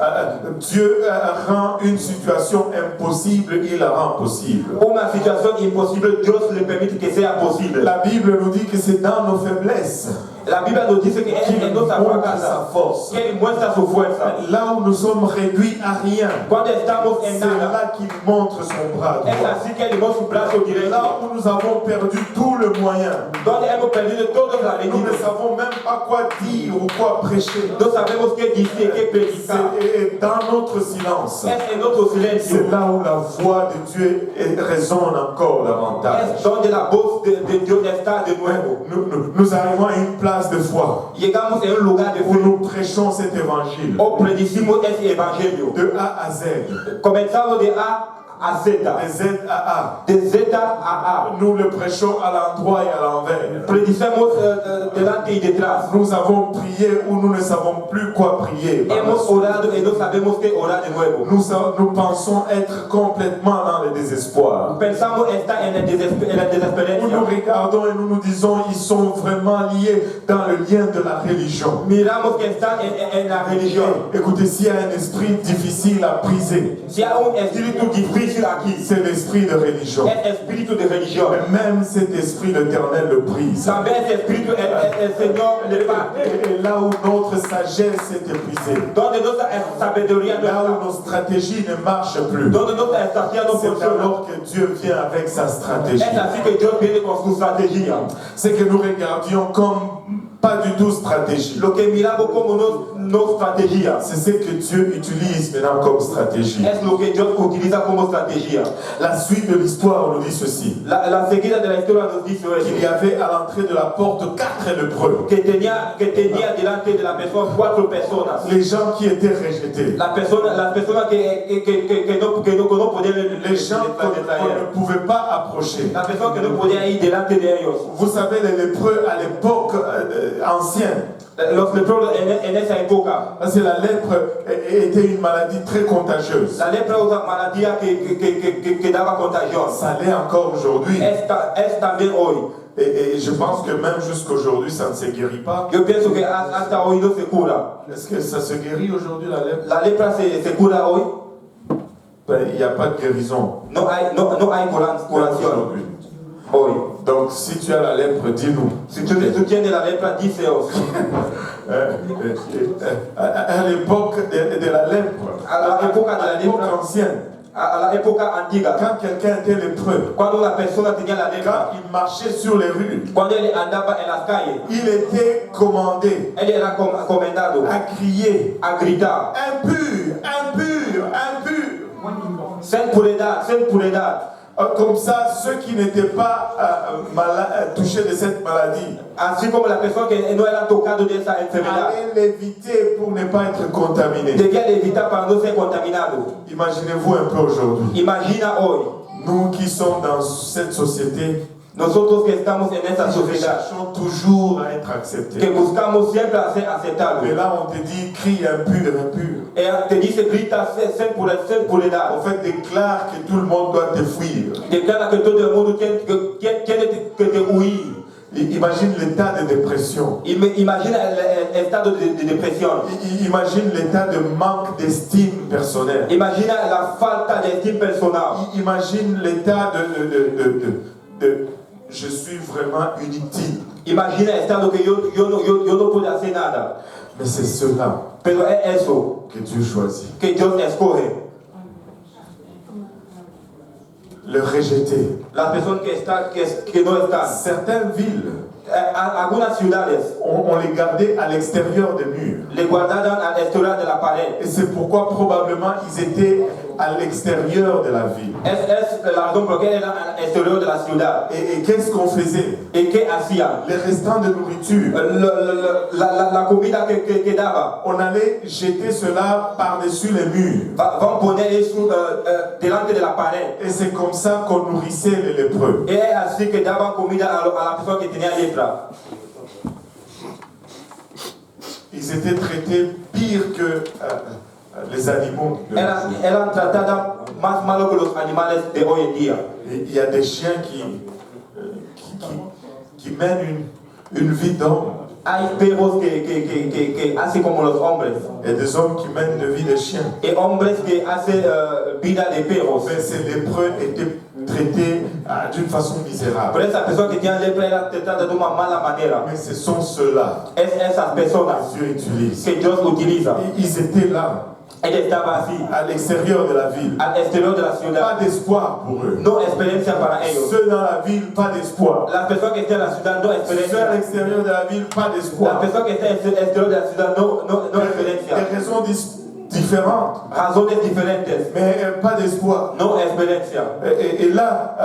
[SPEAKER 1] Dieu rend une situation impossible, il la rend possible.
[SPEAKER 2] Una situación imposible, Dios le permite que sea posible.
[SPEAKER 1] La Bible nous dit que c'est dans nos faiblesses
[SPEAKER 2] La Biblia nos dice que
[SPEAKER 1] qu'il
[SPEAKER 2] Él en nuestra
[SPEAKER 1] montre sa
[SPEAKER 2] fracasa,
[SPEAKER 1] force.
[SPEAKER 2] que Él muestra su fuerza.
[SPEAKER 1] Là où nous sommes réduits à rien,
[SPEAKER 2] Cuando estamos en
[SPEAKER 1] c'est
[SPEAKER 2] nada,
[SPEAKER 1] là qu'il montre son bras
[SPEAKER 2] es
[SPEAKER 1] droit.
[SPEAKER 2] así que Él muestra su brazo directo.
[SPEAKER 1] Là où nous avons perdu tout le moyen,
[SPEAKER 2] Donde hemos perdido todos los
[SPEAKER 1] nous ne
[SPEAKER 2] enemigos.
[SPEAKER 1] savons même pas quoi dire ou quoi prêcher.
[SPEAKER 2] No sabemos qué decir, qué predicar.
[SPEAKER 1] Et dans notre silence,
[SPEAKER 2] Es en nuestro silencio.
[SPEAKER 1] c'est là où la voix de Dieu résonne encore davantage.
[SPEAKER 2] Es donde la voz de Dios está de nuevo.
[SPEAKER 1] Nous arrivons à une place de foi
[SPEAKER 2] Llegamos en un lugar de
[SPEAKER 1] où
[SPEAKER 2] fe.
[SPEAKER 1] nous prêchons cet évangile
[SPEAKER 2] O predicimos ese evangelio.
[SPEAKER 1] de A à Z,
[SPEAKER 2] Comenzamos de A a Z.
[SPEAKER 1] de Z à A.
[SPEAKER 2] De Z a A.
[SPEAKER 1] Nous le prêchons à l'endroit et à l'envers.
[SPEAKER 2] Predicamos delante y detrás.
[SPEAKER 1] Nous avons prié où nous ne savons plus quoi prier. par la
[SPEAKER 2] Hemos
[SPEAKER 1] suite.
[SPEAKER 2] orado y no sabemos qué orar de nuevo.
[SPEAKER 1] Nous pensons être complètement dans le désespoir.
[SPEAKER 2] Pensamos estar en la
[SPEAKER 1] Nous
[SPEAKER 2] desesperanza.
[SPEAKER 1] regardons et nous disons ils sont vraiment liés dans le lien de la religion.
[SPEAKER 2] Miramos que están en la religión.
[SPEAKER 1] Écoutez, s'il y a un esprit difficile à briser,
[SPEAKER 2] Si hay un espíritu difícil aquí,
[SPEAKER 1] c'est l'esprit de religion.
[SPEAKER 2] es espíritu de religión.
[SPEAKER 1] Mais même cet esprit, l'Éternel le brise.
[SPEAKER 2] También ese espíritu el Señor le va.
[SPEAKER 1] Et là où notre sagesse est épuisée,
[SPEAKER 2] Donde nuestra sabiduría no
[SPEAKER 1] là où
[SPEAKER 2] está.
[SPEAKER 1] nos stratégies ne marchent plus,
[SPEAKER 2] Donde nuestra estrategia no
[SPEAKER 1] c'est
[SPEAKER 2] funciona.
[SPEAKER 1] alors que Dieu vient avec sa stratégie.
[SPEAKER 2] Es así que Dios viene con su estrategia.
[SPEAKER 1] C'est que nous regardions comme Pas du tout stratégie.
[SPEAKER 2] Lo que miramos como no estrategia.
[SPEAKER 1] C'est ce que Dieu utilise maintenant comme stratégie.
[SPEAKER 2] Es lo que Dios utiliza como estrategia.
[SPEAKER 1] La suite de l'histoire nous dit ceci.
[SPEAKER 2] La seguida de la historia nos dice
[SPEAKER 1] Il y avait à l'entrée de la porte 4 lépreux.
[SPEAKER 2] que tenía delante de la persona 4 personas.
[SPEAKER 1] Les gens qui étaient rejetés.
[SPEAKER 2] Las personas que no podían
[SPEAKER 1] Les gens qu'on ne pouvait pas approcher.
[SPEAKER 2] Las personas que no podían ir delante de ellos.
[SPEAKER 1] Vous savez, les lépreux à l'époque ancienne,
[SPEAKER 2] Los leprosos en esa época.
[SPEAKER 1] parce que la lèpre était une maladie très contagieuse.
[SPEAKER 2] La lepra es una maladía que daba contagión.
[SPEAKER 1] Ça l'est encore aujourd'hui.
[SPEAKER 2] Es también hoy.
[SPEAKER 1] Et je pense que même jusqu'aujourd'hui, ça ne se guérit pas.
[SPEAKER 2] Yo pienso que hasta hoy no se cura.
[SPEAKER 1] Est-ce que ça se guérit aujourd'hui, la lèpre?
[SPEAKER 2] La lepra se cura hoy.
[SPEAKER 1] Ben, il n'y a pas de guérison.
[SPEAKER 2] No hay curación
[SPEAKER 1] Aujourd'hui.
[SPEAKER 2] hoy.
[SPEAKER 1] Donc, si tu as la lèpre, dis-nous.
[SPEAKER 2] Si tú tienes la lepra, diceos.
[SPEAKER 1] À l'époque de la lèpre,
[SPEAKER 2] À l'époque de la
[SPEAKER 1] l'époque
[SPEAKER 2] lepra.
[SPEAKER 1] ancienne,
[SPEAKER 2] A la época antigua.
[SPEAKER 1] quand quelqu'un était lépreux,
[SPEAKER 2] Cuando la persona tenía la
[SPEAKER 1] quand
[SPEAKER 2] lepra.
[SPEAKER 1] il marchait sur les rues,
[SPEAKER 2] Cuando él andaba en las calles.
[SPEAKER 1] il était commandé
[SPEAKER 2] Él era comendado
[SPEAKER 1] à crier
[SPEAKER 2] a gritar.
[SPEAKER 1] impur, impur, impur.
[SPEAKER 2] Sin puridad.
[SPEAKER 1] Comme ça, ceux qui n'étaient pas touchés de cette maladie
[SPEAKER 2] Así como las personas que no eran tocados de esa enfermedad.
[SPEAKER 1] allaient l'éviter pour ne pas être contaminés.
[SPEAKER 2] Debían evitar para no ser contaminados.
[SPEAKER 1] Imaginez-vous un peu aujourd'hui,
[SPEAKER 2] Imagina hoy.
[SPEAKER 1] nous qui sommes dans cette société,
[SPEAKER 2] Nosotros que estamos en esta
[SPEAKER 1] nous
[SPEAKER 2] sociedad.
[SPEAKER 1] cherchons toujours à être
[SPEAKER 2] Que
[SPEAKER 1] acceptés.
[SPEAKER 2] buscamos siempre a ser aceptados.
[SPEAKER 1] Mais là, on te dit, crie impur, impur.
[SPEAKER 2] Et te dice grita sin puridad.
[SPEAKER 1] En fait, déclare que tout le monde doit te fuir.
[SPEAKER 2] Declara que todo el mundo tiene que te huir.
[SPEAKER 1] Imagine l'état de dépression.
[SPEAKER 2] Imagina el estado de depresión.
[SPEAKER 1] Imagine l'état de manque d'estime personnelle.
[SPEAKER 2] Imagina la falta de estime personal.
[SPEAKER 1] Imagine l'état de je suis vraiment inutile.
[SPEAKER 2] Imagina el estado que yo no puedo hacer nada.
[SPEAKER 1] Mais c'est cela
[SPEAKER 2] Pero es eso
[SPEAKER 1] que Dieu choisit.
[SPEAKER 2] que Dios escoge.
[SPEAKER 1] Le rejeter.
[SPEAKER 2] Las personas que no están.
[SPEAKER 1] Certaines villes,
[SPEAKER 2] Algunas ciudades
[SPEAKER 1] on les gardait à l'extérieur des murs.
[SPEAKER 2] le guardaron al exterior de la pared.
[SPEAKER 1] Et c'est pourquoi probablement ils étaient à l'extérieur de la ville.
[SPEAKER 2] Es la razón por qué eran al exterior de la ciudad.
[SPEAKER 1] Et qu'est-ce qu'on faisait?
[SPEAKER 2] ¿Y qué hacían?
[SPEAKER 1] Les restants de nourriture,
[SPEAKER 2] La comida que quedaba.
[SPEAKER 1] on allait jeter cela par-dessus les murs.
[SPEAKER 2] Van a poner eso delante de la pared.
[SPEAKER 1] Et c'est comme ça qu'on nourrissait les lépreux.
[SPEAKER 2] Y es así que daban comida a la persona que tenía lepra.
[SPEAKER 1] Ils étaient traités pire que les animaux.
[SPEAKER 2] Eran tratadas más malo que los animales de hoy en día.
[SPEAKER 1] Et il y a des chiens qui mènent une vie d'homme.
[SPEAKER 2] Hay perros que hacen como los hombres.
[SPEAKER 1] Et des hommes qui mènent une vie de chiens.
[SPEAKER 2] Y hombres que hacen vida de perros.
[SPEAKER 1] Mais ces lépreux étaient traités d'une façon misérable.
[SPEAKER 2] Pero esa persona que tiene lepra era tratada de una mala manera.
[SPEAKER 1] Mais ce sont ceux-là
[SPEAKER 2] Es esas personas
[SPEAKER 1] que Dieu utilise.
[SPEAKER 2] que Dios utiliza.
[SPEAKER 1] Ils étaient là,
[SPEAKER 2] Él estaba así,
[SPEAKER 1] à l'extérieur de la ville.
[SPEAKER 2] al exterior de la
[SPEAKER 1] Pas
[SPEAKER 2] ciudad.
[SPEAKER 1] d'espoir pour eux.
[SPEAKER 2] No experiencia para ellos.
[SPEAKER 1] Ceux dans la ville, pas d'espoir.
[SPEAKER 2] Las personas que están en la ciudad no
[SPEAKER 1] Ceux à
[SPEAKER 2] experiencia.
[SPEAKER 1] l'extérieur de la ville, pas
[SPEAKER 2] Las
[SPEAKER 1] d'espoir.
[SPEAKER 2] personas que están en el exterior de la ciudad no
[SPEAKER 1] Des
[SPEAKER 2] experiencia.
[SPEAKER 1] raisons différentes,
[SPEAKER 2] Razones diferentes.
[SPEAKER 1] mais pas d'espoir.
[SPEAKER 2] No experiencia.
[SPEAKER 1] Et là,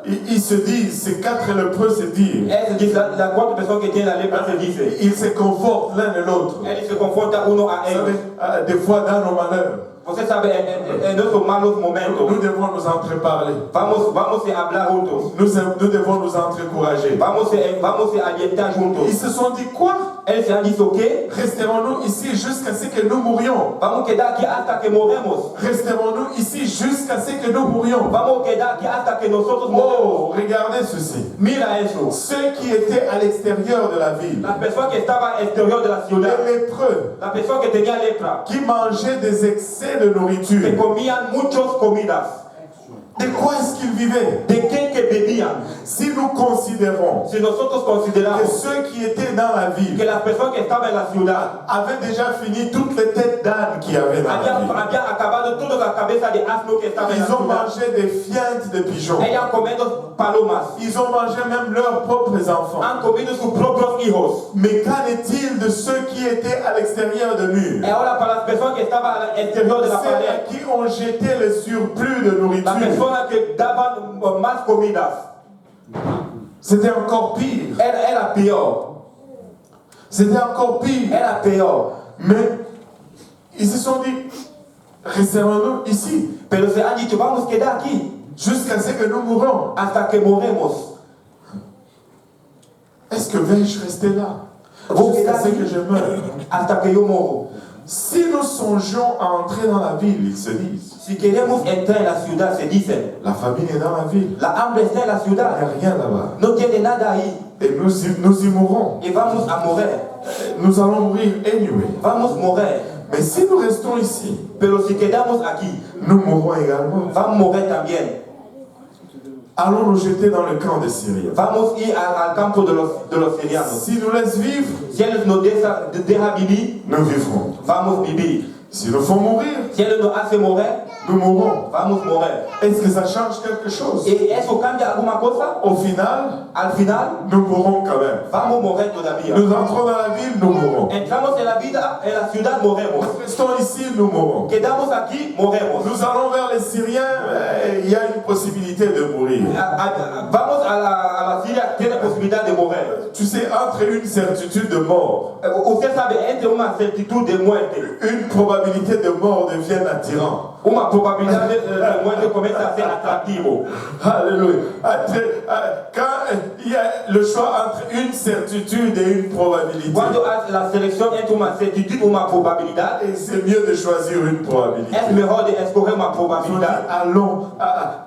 [SPEAKER 1] ils se disent, ces 4 lépreux se disent,
[SPEAKER 2] Las 4 personas que tienen la lepra se dice.
[SPEAKER 1] ils se confortent l'un et l'autre.
[SPEAKER 2] Ellos se confrontan uno a
[SPEAKER 1] Vous
[SPEAKER 2] ellos.
[SPEAKER 1] savez, des fois dans nos malheurs,
[SPEAKER 2] Você sabe, en nuestros malos momentos,
[SPEAKER 1] nous devons nous entreparler.
[SPEAKER 2] vamos a hablar juntos.
[SPEAKER 1] Nous devons nous encourager.
[SPEAKER 2] Vamos a alientar
[SPEAKER 1] Ils
[SPEAKER 2] juntos.
[SPEAKER 1] se sont dit quoi?
[SPEAKER 2] Él se han dicho que
[SPEAKER 1] Resterons-nous ici jusqu'à ce que nous mourions?
[SPEAKER 2] vamos a quedar aquí hasta que moremos.
[SPEAKER 1] Resterons-nous ici jusqu'à ce que nous mourions?
[SPEAKER 2] Vamos a quedar aquí hasta que nosotros moremos.
[SPEAKER 1] Oh, regardez ceci.
[SPEAKER 2] Mira eso.
[SPEAKER 1] Ceux qui étaient à l'extérieur de la ville,
[SPEAKER 2] La persona que estaba al exterior de la ciudad,
[SPEAKER 1] les lépreux,
[SPEAKER 2] la persona que tenía lepra,
[SPEAKER 1] qui mangeaient des excès de
[SPEAKER 2] que
[SPEAKER 1] nourriture,
[SPEAKER 2] comían muchas comidas.
[SPEAKER 1] de quoi est-ce qu'ils vivaient?
[SPEAKER 2] ¿De qué que bebían?
[SPEAKER 1] Si nous considérons
[SPEAKER 2] Si nosotros
[SPEAKER 1] que
[SPEAKER 2] consideramos
[SPEAKER 1] ceux qui étaient dans la
[SPEAKER 2] que
[SPEAKER 1] ville
[SPEAKER 2] las personas que estaban en la ciudad
[SPEAKER 1] avaient déjà fini toutes les têtes d'âne qu'il y avait dans la ville,
[SPEAKER 2] habían acabado todas las cabeza de asno que estaba en la
[SPEAKER 1] Ils ont
[SPEAKER 2] ciudad.
[SPEAKER 1] mangé des fientes de pigeons.
[SPEAKER 2] Ellos comiendo palomas.
[SPEAKER 1] Ils ont mangé même leurs propres enfants.
[SPEAKER 2] Han comido sus propios hijos.
[SPEAKER 1] Mais qu'en est-il de ceux qui étaient à l'extérieur de mur?
[SPEAKER 2] Y ahora para las personas que estaban al exterior de la
[SPEAKER 1] Ceux à
[SPEAKER 2] pared,
[SPEAKER 1] qui ont jeté le surplus de
[SPEAKER 2] las
[SPEAKER 1] nourriture.
[SPEAKER 2] personas que daban más comidas,
[SPEAKER 1] C'était encore pire.
[SPEAKER 2] era peor.
[SPEAKER 1] C'était encore pire.
[SPEAKER 2] Era peor.
[SPEAKER 1] Mais ils se sont dit, réservons-nous ici
[SPEAKER 2] Pero se han dicho, vamos a quedar aquí
[SPEAKER 1] jusqu'à ce que nous mourons.
[SPEAKER 2] hasta que moremos.
[SPEAKER 1] Est-ce que vais-je rester là
[SPEAKER 2] Vous
[SPEAKER 1] jusqu'à
[SPEAKER 2] quedar
[SPEAKER 1] ce
[SPEAKER 2] aquí
[SPEAKER 1] que je meure?
[SPEAKER 2] hasta que yo moro.
[SPEAKER 1] Si nous songeons à entrer dans la ville, ils se disent,
[SPEAKER 2] Si queremos entrar en la ciudad, se dicen,
[SPEAKER 1] la famine est dans la ville.
[SPEAKER 2] la hambre está en la
[SPEAKER 1] Il n'y
[SPEAKER 2] ciudad,
[SPEAKER 1] a rien là-bas.
[SPEAKER 2] no tiene nada ahí
[SPEAKER 1] Et nous y mourrons.
[SPEAKER 2] y vamos a morir.
[SPEAKER 1] Nous allons mourir anyway.
[SPEAKER 2] Vamos a morir.
[SPEAKER 1] Mais si nous restons ici,
[SPEAKER 2] Pero si quedamos aquí,
[SPEAKER 1] nous mourrons également.
[SPEAKER 2] vamos a morir también.
[SPEAKER 1] Allons nous jeter dans le camp des Syriens.
[SPEAKER 2] Vamos a ir al campo de los sirianos.
[SPEAKER 1] Si nous laissent vivre,
[SPEAKER 2] Si ellos nos dejan vivir,
[SPEAKER 1] nous vivrons.
[SPEAKER 2] vamos a vivir.
[SPEAKER 1] Si nous font mourir,
[SPEAKER 2] Si ellos nos hacen morir,
[SPEAKER 1] nous mourrons.
[SPEAKER 2] vamos a morir.
[SPEAKER 1] Est-ce que ça change quelque chose?
[SPEAKER 2] ¿Y eso cambia alguna cosa?
[SPEAKER 1] Au final,
[SPEAKER 2] Al final,
[SPEAKER 1] nous mourrons quand même.
[SPEAKER 2] vamos a morir todavía.
[SPEAKER 1] Nous entrons dans la ville, nous mourrons.
[SPEAKER 2] Entramos en la vida, en la ciudad, moremos.
[SPEAKER 1] Nous restons ici, nous mourrons.
[SPEAKER 2] Quedamos aquí, moremos.
[SPEAKER 1] Nous allons vers les Syriens, il y a une possibilité de mourir.
[SPEAKER 2] Vamos a la Siria, tiene posibilidad de morir.
[SPEAKER 1] Tu sais, entre une certitude de mort,
[SPEAKER 2] Usted sabe, entre una certitud de muerte,
[SPEAKER 1] une probabilité de mort devient attirant.
[SPEAKER 2] una probabilidad de muerte comienza a ser atractivo.
[SPEAKER 1] Alléluia. Quand il y a le choix entre une certitude et une probabilité,
[SPEAKER 2] Cuando hace la selección entre una certitud y una probabilidad,
[SPEAKER 1] et c'est mieux de choisir une probabilité.
[SPEAKER 2] es mejor de escoger una
[SPEAKER 1] Ils ont dit,
[SPEAKER 2] probabilidad.
[SPEAKER 1] allons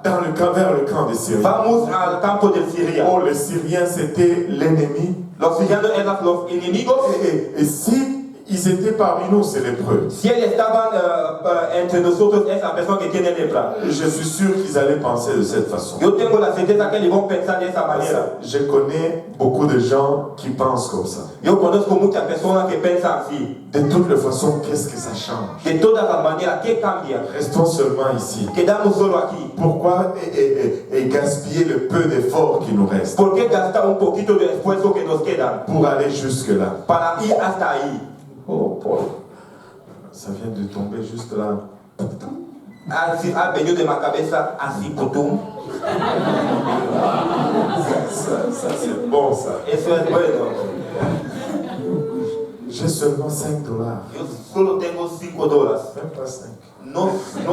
[SPEAKER 1] dans le camp, vers le camp des Syriens.
[SPEAKER 2] Vamos al campo del Siria.
[SPEAKER 1] Oh, les Syriens, c'était l'ennemi.
[SPEAKER 2] Los sirianos eran los enemigos.
[SPEAKER 1] Et si ils étaient parmi nous, c'est lépreux.
[SPEAKER 2] Si ellos estaban entre nosotros, es la persona que tiene lepra.
[SPEAKER 1] Je suis sûr qu'ils allaient penser de cette façon.
[SPEAKER 2] Yo tengo la certeza que ellos van a pensar de esa manera.
[SPEAKER 1] Je connais beaucoup de gens qui pensent comme ça.
[SPEAKER 2] Yo conozco muchas personas que piensan así.
[SPEAKER 1] De toutes les façons, qu'est-ce que ça change?
[SPEAKER 2] De todas las maneras, ¿qué cambia?
[SPEAKER 1] Restons seulement ici.
[SPEAKER 2] Quedamos solo aquí.
[SPEAKER 1] Pourquoi et gaspiller le peu d'efforts qui nous reste
[SPEAKER 2] ¿Por qué gastar un poquito de esfuerzo que nos queda
[SPEAKER 1] pour aller jusque-là?
[SPEAKER 2] para ir hasta ahí?
[SPEAKER 1] Oh, Paul, ça vient de tomber juste là.
[SPEAKER 2] Así ha venido de mi cabeza, así, putum.
[SPEAKER 1] Ça c'est bon, ça.
[SPEAKER 2] Eso es bueno.
[SPEAKER 1] J'ai seulement $5.
[SPEAKER 2] Yo solo tengo $5.
[SPEAKER 1] Même pas 5.
[SPEAKER 2] No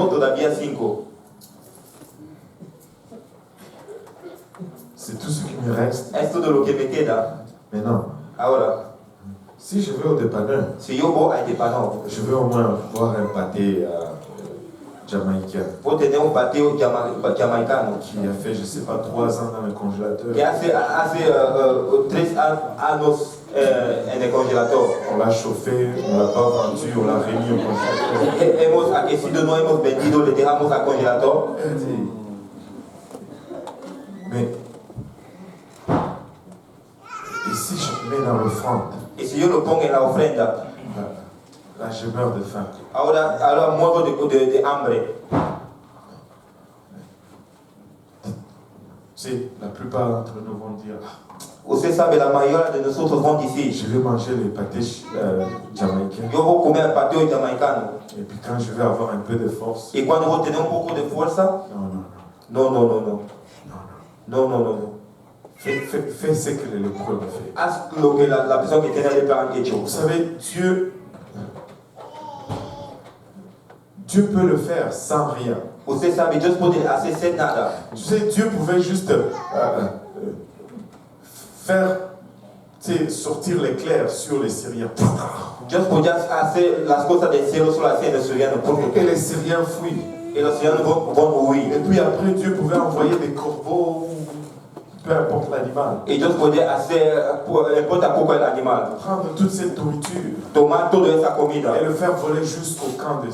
[SPEAKER 2] todavía 5.
[SPEAKER 1] C'est tout ce qui me reste.
[SPEAKER 2] Es todo lo que me queda.
[SPEAKER 1] Maintenant,
[SPEAKER 2] Ahora,
[SPEAKER 1] si je vais au dépanneur,
[SPEAKER 2] si yo voy al depanneur,
[SPEAKER 1] je veux au moins voir un pâté jamaïcain
[SPEAKER 2] voy a tener un patio jamaicano
[SPEAKER 1] qui a fait, je sais pas, 3 ans dans le congélateur.
[SPEAKER 2] que hace 3 años en el congelador.
[SPEAKER 1] On l'a chauffé, on l'a pas vendu, on l'a remis au congélateur.
[SPEAKER 2] Hemos aquecido, no hemos vendido, le dejamos al congelador.
[SPEAKER 1] Mais, et si je mets dans l'offrande,
[SPEAKER 2] Y si yo lo pongo en la ofrenda,
[SPEAKER 1] là je meurs de faim.
[SPEAKER 2] ahora muero de hambre.
[SPEAKER 1] C'est la plupart d'entre nous vont dire,
[SPEAKER 2] Usted sabe, la mayoría de nosotros van a decir,
[SPEAKER 1] je vais manger les pâtés jamaïcains.
[SPEAKER 2] yo voy a comer el patio jamaicano.
[SPEAKER 1] Et puis quand je vais avoir un peu de force,
[SPEAKER 2] Y cuando voy a tener un poco de fuerza,
[SPEAKER 1] non.
[SPEAKER 2] no.
[SPEAKER 1] Fais ce que les lépreux ont fait.
[SPEAKER 2] Haz lo que la persona que tiene lepra han hecho.
[SPEAKER 1] Vous savez, Dieu peut le faire sans rien.
[SPEAKER 2] Usted sabe, Dios puede hacer sin nada.
[SPEAKER 1] Tu sais, Dieu pouvait juste faire, tu sais, sortir l'éclair sur les Syriens.
[SPEAKER 2] Dios podía hacer las cosas del cielo solo así en los sirianos.
[SPEAKER 1] Et les Syriens fuient.
[SPEAKER 2] Y los sirianos vont huir.
[SPEAKER 1] Et puis après, Dieu pouvait envoyer des corbeaux, peu importe l'animal.
[SPEAKER 2] Y Dios podía hacer, importa poco el animal,
[SPEAKER 1] Prendre toute cette nourriture
[SPEAKER 2] tomar toda esa comida
[SPEAKER 1] et le faire voler jusqu'au camp des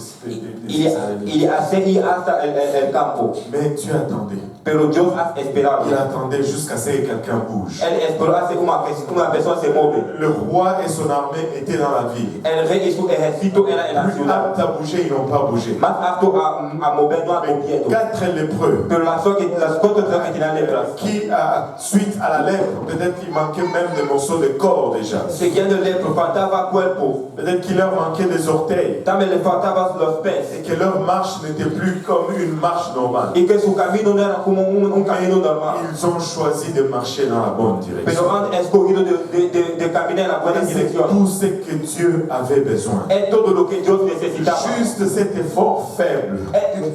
[SPEAKER 2] y
[SPEAKER 1] Israélites.
[SPEAKER 2] hacer ir hasta el campo.
[SPEAKER 1] Mais Dieu attendait.
[SPEAKER 2] Pero Dios ha esperado.
[SPEAKER 1] Il attendait jusqu'à ce que quelqu'un bouge.
[SPEAKER 2] Él esperó hace una persona se mueve.
[SPEAKER 1] Le roi et son armée étaient dans la ville.
[SPEAKER 2] El rey y su ejército era en la
[SPEAKER 1] Plus
[SPEAKER 2] ciudad.
[SPEAKER 1] aptes à bouger, ils n'ont pas bougé.
[SPEAKER 2] Más apto a mover no ha movido.
[SPEAKER 1] 4 lépreux
[SPEAKER 2] Pero las cuatro personas que tenían lepras,
[SPEAKER 1] qui, suite à la lèpre, peut-être qu'il manquait même des morceaux de corps déjà.
[SPEAKER 2] seguían de lepra, faltaba cuerpo,
[SPEAKER 1] Peut-être qu'il leur manquait des orteils.
[SPEAKER 2] también le faltaban los pies.
[SPEAKER 1] Et que leur marche n'était plus comme une marche normale.
[SPEAKER 2] Y que su camino no era como un camino normal.
[SPEAKER 1] Ils ont choisi de marcher dans la bonne direction.
[SPEAKER 2] Pero han escogido de caminar en la buena
[SPEAKER 1] C'est
[SPEAKER 2] dirección.
[SPEAKER 1] tout ce que Dieu avait besoin.
[SPEAKER 2] Es todo lo que Dios necesitaba.
[SPEAKER 1] Juste cet effort faible.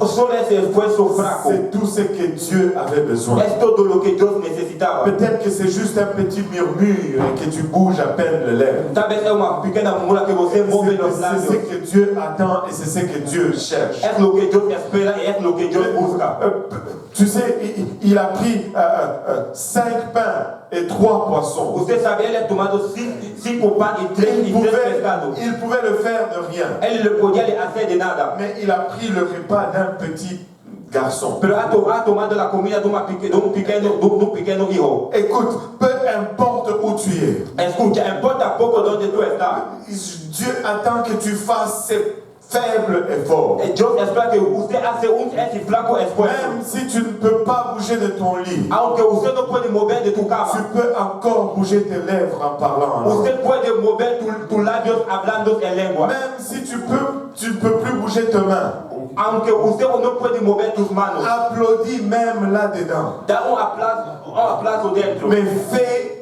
[SPEAKER 2] Solo ese esfuerzo fraco.
[SPEAKER 1] C'est tout ce que Dieu avait besoin.
[SPEAKER 2] Es todo lo que Dios necesitaba.
[SPEAKER 1] Peut-être que c'est juste un petit murmure et que tu bouges à peine les lèvres.
[SPEAKER 2] Tal vez es una pequeña murmura que você move los
[SPEAKER 1] C'est
[SPEAKER 2] labios.
[SPEAKER 1] ce que Dieu attend et c'est ce que Dieu cherche.
[SPEAKER 2] Es lo que Dios espera y es lo que Dios busca.
[SPEAKER 1] Tu sais, il a pris 5 pains et 3 poissons.
[SPEAKER 2] Usted sabe, él ha tomado 5 pan y 3 pescados.
[SPEAKER 1] Il pouvait le faire de rien.
[SPEAKER 2] Él le podía hacer de nada.
[SPEAKER 1] Mais il a pris le repas d'un petit garçon.
[SPEAKER 2] Pero ha tomado la comida de un pequeño hijo.
[SPEAKER 1] Écoute, peu importe où tu es,
[SPEAKER 2] Escucha, importa poco donde tú estás.
[SPEAKER 1] Dieu attend que tu fasses ces faibles efforts.
[SPEAKER 2] Dios espera que usted hace ese flaco esfuerzo.
[SPEAKER 1] Même si tu ne peux pas bouger de ton lit,
[SPEAKER 2] Aunque usted no puede mover de tu
[SPEAKER 1] tu
[SPEAKER 2] cama,
[SPEAKER 1] peux encore bouger tes lèvres en parlant en langue.
[SPEAKER 2] usted puede mover tus labios hablando en lengua.
[SPEAKER 1] Même si tu ne peux plus bouger tes mains.
[SPEAKER 2] Aunque usted no puede mover tus manos,
[SPEAKER 1] Applaudis même là-dedans.
[SPEAKER 2] da un aplauso dentro.
[SPEAKER 1] Mais fais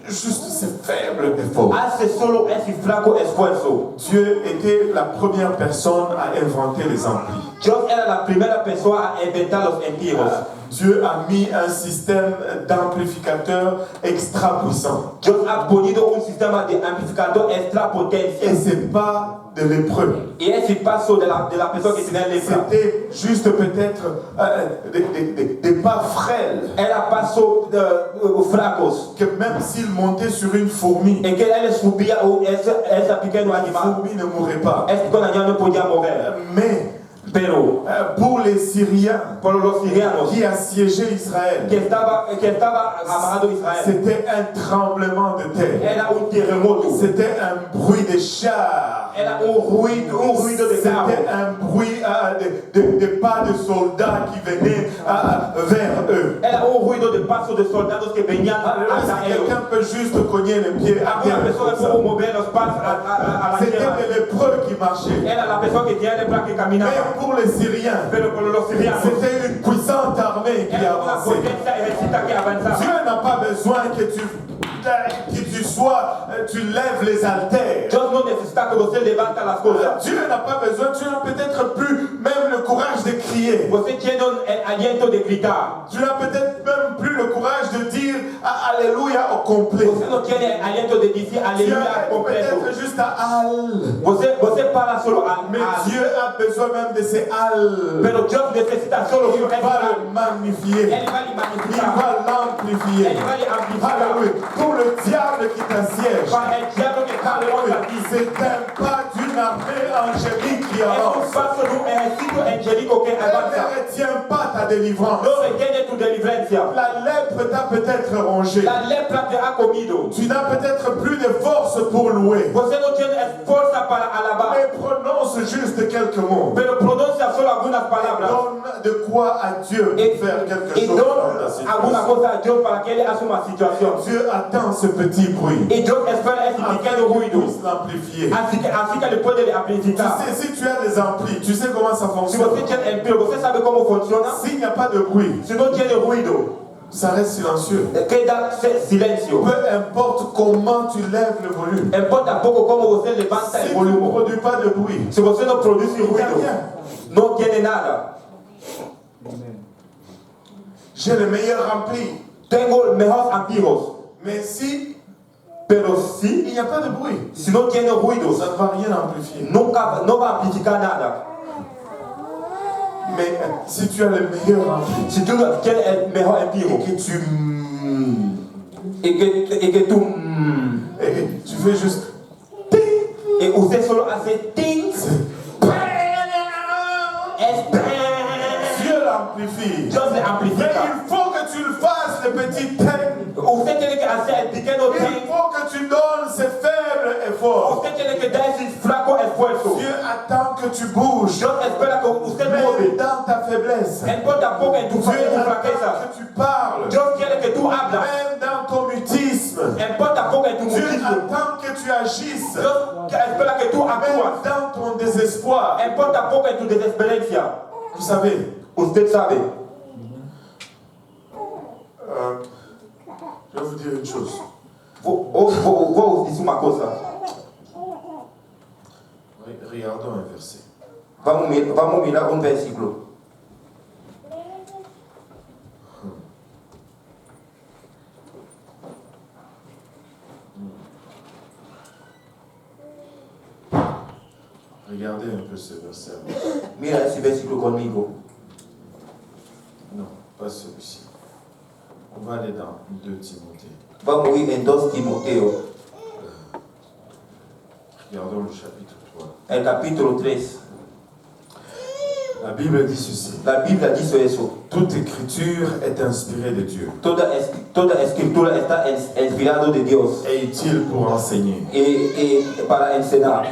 [SPEAKER 1] juste ces faibles efforts.
[SPEAKER 2] Hace solo ese flaco esfuerzo.
[SPEAKER 1] Dieu était la première personne à inventer les amplis.
[SPEAKER 2] Dios era la primera persona a inventar los empíricos.
[SPEAKER 1] Dieu a mis un système d'amplificateur extra puissant.
[SPEAKER 2] Dios ha ponido un sistema de amplificador extra
[SPEAKER 1] Et
[SPEAKER 2] potencia.
[SPEAKER 1] c'est pas de lépreux.
[SPEAKER 2] Y ese paso de la persona que tenía lepra.
[SPEAKER 1] C'était juste peut-être des pas frêles.
[SPEAKER 2] Era paso fracos.
[SPEAKER 1] Que même s'il montait sur une fourmi,
[SPEAKER 2] En que él subía ese pequeño
[SPEAKER 1] la
[SPEAKER 2] animal.
[SPEAKER 1] fourmi ne mourrait pas.
[SPEAKER 2] Ese pequeño animal no podía morir.
[SPEAKER 1] Mais
[SPEAKER 2] Pero
[SPEAKER 1] pour les Syriens
[SPEAKER 2] por los sirianos
[SPEAKER 1] qui assiégeaient Israël,
[SPEAKER 2] que estaba amarrado Israel,
[SPEAKER 1] c'était un tremblement de terre.
[SPEAKER 2] era un terremoto.
[SPEAKER 1] C'était un bruit de chars.
[SPEAKER 2] Era un ruido de carro.
[SPEAKER 1] C'était un bruit de pas de soldats qui venaient vers eux.
[SPEAKER 2] Era un ruido de pasos de soldados que venían hacia
[SPEAKER 1] Si
[SPEAKER 2] ellos.
[SPEAKER 1] quelqu'un peut juste cogner les pieds à terre,
[SPEAKER 2] Alguna persona pudo mover los pasos a la
[SPEAKER 1] c'était
[SPEAKER 2] tierra.
[SPEAKER 1] des lépreux qui marchaient.
[SPEAKER 2] Era la persona que tenía lepra que caminaba.
[SPEAKER 1] Mais pour les Syriens,
[SPEAKER 2] Pero por los sirianos,
[SPEAKER 1] c'était une puissante armée qui
[SPEAKER 2] era una
[SPEAKER 1] avançait.
[SPEAKER 2] potencia ejércita que avanzaba.
[SPEAKER 1] Dieu n'a pas besoin que tu lèves les haltères.
[SPEAKER 2] Dios no necesita que você levanta las cosas.
[SPEAKER 1] Dieu n'a pas besoin, tu n'as peut-être plus même le courage de crier.
[SPEAKER 2] Você tiene el aliento de gritar.
[SPEAKER 1] Tu n'as peut-être même plus le courage de dire Alléluia au complet.
[SPEAKER 2] Você no tiene el aliento de decir
[SPEAKER 1] Tu
[SPEAKER 2] aleluya
[SPEAKER 1] arrêtes
[SPEAKER 2] completo.
[SPEAKER 1] peut-être juste à Al.
[SPEAKER 2] Você para solo
[SPEAKER 1] Mais
[SPEAKER 2] al.
[SPEAKER 1] Dieu a besoin même de ces Al.
[SPEAKER 2] Pero Dios necesita solo
[SPEAKER 1] Il
[SPEAKER 2] un
[SPEAKER 1] va
[SPEAKER 2] al.
[SPEAKER 1] le magnifier.
[SPEAKER 2] Él va a
[SPEAKER 1] Il
[SPEAKER 2] magnificar.
[SPEAKER 1] va l'amplifier.
[SPEAKER 2] Él va a amplificar.
[SPEAKER 1] Alléluia. Pour le diable qui t'assiège,
[SPEAKER 2] Para el diablo que está
[SPEAKER 1] Alléluia.
[SPEAKER 2] levanta a ti.
[SPEAKER 1] C'est un pas d'une armée angélique qui
[SPEAKER 2] Es un
[SPEAKER 1] avance.
[SPEAKER 2] paso de un ejército angélico que
[SPEAKER 1] Elle
[SPEAKER 2] avanza.
[SPEAKER 1] ne retient pas ta délivrance.
[SPEAKER 2] No retiene tu delivencia.
[SPEAKER 1] La lèpre t'a peut-être rongé.
[SPEAKER 2] La lepra te ha comido.
[SPEAKER 1] Tu n'as peut-être plus de force pour louer.
[SPEAKER 2] Você no tiene fuerza para alabar.
[SPEAKER 1] Mais prononce juste quelques mots.
[SPEAKER 2] Pero pronuncia solo algunas palabras.
[SPEAKER 1] Donne de quoi à Dieu
[SPEAKER 2] Y
[SPEAKER 1] faire quelque
[SPEAKER 2] y
[SPEAKER 1] chose
[SPEAKER 2] don
[SPEAKER 1] dans ta
[SPEAKER 2] alguna
[SPEAKER 1] situation.
[SPEAKER 2] cosa a Dios para que Él asuma situación.
[SPEAKER 1] Dieu attend ce petit bruit.
[SPEAKER 2] Y Dios espera ese pequeño
[SPEAKER 1] Afin
[SPEAKER 2] ruido.
[SPEAKER 1] qu'il puisse l'amplifier.
[SPEAKER 2] Así que le puede
[SPEAKER 1] Tu
[SPEAKER 2] amplificar.
[SPEAKER 1] sais, si tu as des amplis, tu sais comment ça
[SPEAKER 2] Si
[SPEAKER 1] fonctionne.
[SPEAKER 2] você tiene el pelo, você sabe cómo funciona.
[SPEAKER 1] S'il n'y a pas de bruit,
[SPEAKER 2] Si no tiene ruido,
[SPEAKER 1] ça reste silencieux.
[SPEAKER 2] queda silencio.
[SPEAKER 1] Peu importe comment tu lèves le volume.
[SPEAKER 2] Importa poco cómo você levanta
[SPEAKER 1] Si
[SPEAKER 2] el
[SPEAKER 1] tu ne
[SPEAKER 2] volumen.
[SPEAKER 1] produis pas de bruit,
[SPEAKER 2] Si você no produce
[SPEAKER 1] il n'y a
[SPEAKER 2] ruido,
[SPEAKER 1] rien.
[SPEAKER 2] no tiene nada.
[SPEAKER 1] J'ai le meilleur ampli.
[SPEAKER 2] Tengo mejores amigos,
[SPEAKER 1] Mais si
[SPEAKER 2] pero si
[SPEAKER 1] il n'y a pas de bruit,
[SPEAKER 2] no tiene ruido,
[SPEAKER 1] ça ne va rien amplifier.
[SPEAKER 2] no va a amplificar nada.
[SPEAKER 1] Mais si tu as le meilleur ampli
[SPEAKER 2] Si tú tienes el mejor amigo
[SPEAKER 1] et que tu
[SPEAKER 2] y que tú
[SPEAKER 1] et tu fais juste
[SPEAKER 2] y usted solo hace ting, es
[SPEAKER 1] Dieu l'amplifie.
[SPEAKER 2] Dios le amplifica.
[SPEAKER 1] petites peines.
[SPEAKER 2] Usted tiene que hacer pequeños
[SPEAKER 1] Il faut que tu donnes ces faibles efforts.
[SPEAKER 2] Usted tiene que dar ese flaco esfuerzo.
[SPEAKER 1] Dieu attend que tu bouges.
[SPEAKER 2] Dios espera que usted mueve.
[SPEAKER 1] Même dans ta faiblesse.
[SPEAKER 2] No importa poco en tu
[SPEAKER 1] Dieu attend
[SPEAKER 2] flaqueza.
[SPEAKER 1] que tu parles.
[SPEAKER 2] Dios quiere que tú hablas.
[SPEAKER 1] Même dans ton mutisme.
[SPEAKER 2] No importa poco en tu
[SPEAKER 1] Dieu
[SPEAKER 2] mutismo.
[SPEAKER 1] attend que tu agisses.
[SPEAKER 2] Dios espera que tú
[SPEAKER 1] Même
[SPEAKER 2] actúas.
[SPEAKER 1] dans ton désespoir.
[SPEAKER 2] No importa poco en tu desesperencia.
[SPEAKER 1] Vous savez,
[SPEAKER 2] Usted sabe.
[SPEAKER 1] je vais vous dire une chose.
[SPEAKER 2] Vou dizer uma coisa.
[SPEAKER 1] Regardons un verset.
[SPEAKER 2] Vamos mirar versículo.
[SPEAKER 1] Regardez un peu ce verset.
[SPEAKER 2] Mira esse versículo comigo.
[SPEAKER 1] Non, pas celui-ci. On va aller dans 2 Timothée.
[SPEAKER 2] Vamos ir em 2 Timoteo,
[SPEAKER 1] Regardons le chapitre 3.
[SPEAKER 2] el capítulo 3.
[SPEAKER 1] La Bible dit ceci.
[SPEAKER 2] La Biblia dice eso.
[SPEAKER 1] Toute écriture est inspirée de Dieu
[SPEAKER 2] Toda escritura está inspirada de Dios
[SPEAKER 1] et utile pour enseigner.
[SPEAKER 2] y para enseñar.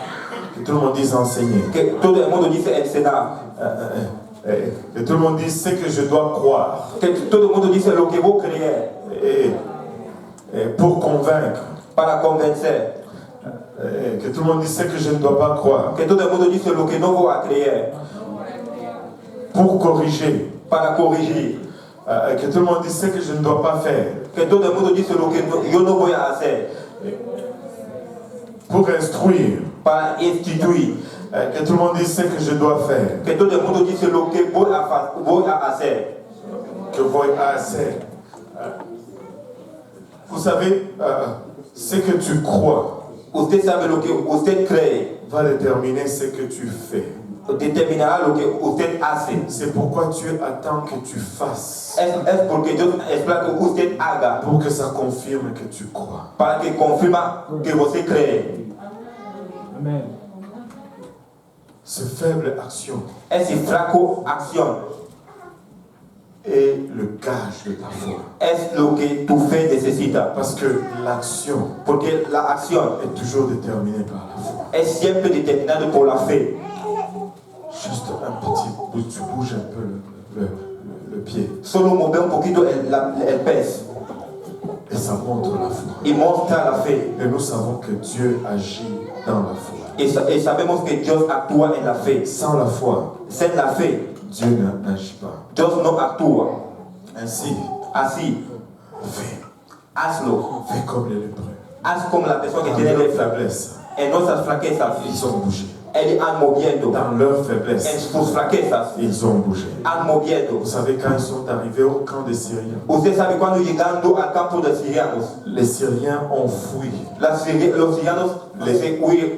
[SPEAKER 1] Que tout le monde dise enseigner.
[SPEAKER 2] Que todo el mundo dice enseñar.
[SPEAKER 1] Que tout le monde dise ce que je dois croire.
[SPEAKER 2] Que todo el mundo dice lo que vos creer.
[SPEAKER 1] Et pour convaincre.
[SPEAKER 2] Para convencer.
[SPEAKER 1] Que tout le monde dise ce que je ne dois pas croire.
[SPEAKER 2] Que todo el mundo dice lo que no voy a creer.
[SPEAKER 1] Pour corriger.
[SPEAKER 2] Para corrigir.
[SPEAKER 1] Que tout le monde dise ce que je ne dois pas faire.
[SPEAKER 2] Que todo el mundo dice lo que yo no voy a hacer.
[SPEAKER 1] Pour instruire.
[SPEAKER 2] Para instituir.
[SPEAKER 1] Que tout le monde dise ce que je dois faire.
[SPEAKER 2] Que todo el mundo dice lo que voy a hacer.
[SPEAKER 1] Que voy a hacer. Vous savez, ce que tu crois.
[SPEAKER 2] Usted sabe lo que usted cree.
[SPEAKER 1] Va déterminer ce que tu fais.
[SPEAKER 2] Determinará lo que usted hace.
[SPEAKER 1] C'est pourquoi Dieu attend que tu fasses.
[SPEAKER 2] Es porque Dios espera que usted haga.
[SPEAKER 1] Pour que ça confirme que tu crois.
[SPEAKER 2] Para que confirma que você cree.
[SPEAKER 3] Amen.
[SPEAKER 1] Ce faible action
[SPEAKER 2] Esse fraco acción
[SPEAKER 1] est le gage de ta foi.
[SPEAKER 2] es lo que tu fe necesita.
[SPEAKER 1] Parce que l'action
[SPEAKER 2] Porque la acción
[SPEAKER 1] est toujours déterminée par la foi.
[SPEAKER 2] es siempre determinada por la fe.
[SPEAKER 1] Juste un petit, tu bouges un peu le pied.
[SPEAKER 2] Solo mover un poquito el pez
[SPEAKER 1] Et ça montre la foi.
[SPEAKER 2] y mostra la fe.
[SPEAKER 1] Et nous savons que Dieu agit dans la foi.
[SPEAKER 2] Y sabemos que Dios actúa en la fe.
[SPEAKER 1] Sans la foi,
[SPEAKER 2] Sin la fe,
[SPEAKER 1] Dieu n'agit pas.
[SPEAKER 2] Dios no actúa.
[SPEAKER 1] Ainsi,
[SPEAKER 2] Así,
[SPEAKER 1] fais.
[SPEAKER 2] hazlo.
[SPEAKER 1] Fais comme les lépreux.
[SPEAKER 2] Haz como la persona que
[SPEAKER 1] Dans
[SPEAKER 2] tiene
[SPEAKER 1] leur
[SPEAKER 2] lepra.
[SPEAKER 1] faiblesse,
[SPEAKER 2] En nuestras flaquezas,
[SPEAKER 1] ils ont bougé.
[SPEAKER 2] Él han moviendo.
[SPEAKER 1] Dans leur
[SPEAKER 2] En
[SPEAKER 1] faiblesse,
[SPEAKER 2] sus flaquezas,
[SPEAKER 1] ils ont bougé.
[SPEAKER 2] han moviendo.
[SPEAKER 1] Vous savez, quand ils sont arrivés au camp des Syriens,
[SPEAKER 2] Usted sabe cuando llegando al campo de sirianos,
[SPEAKER 1] les Syriens ont fui.
[SPEAKER 2] los sirianos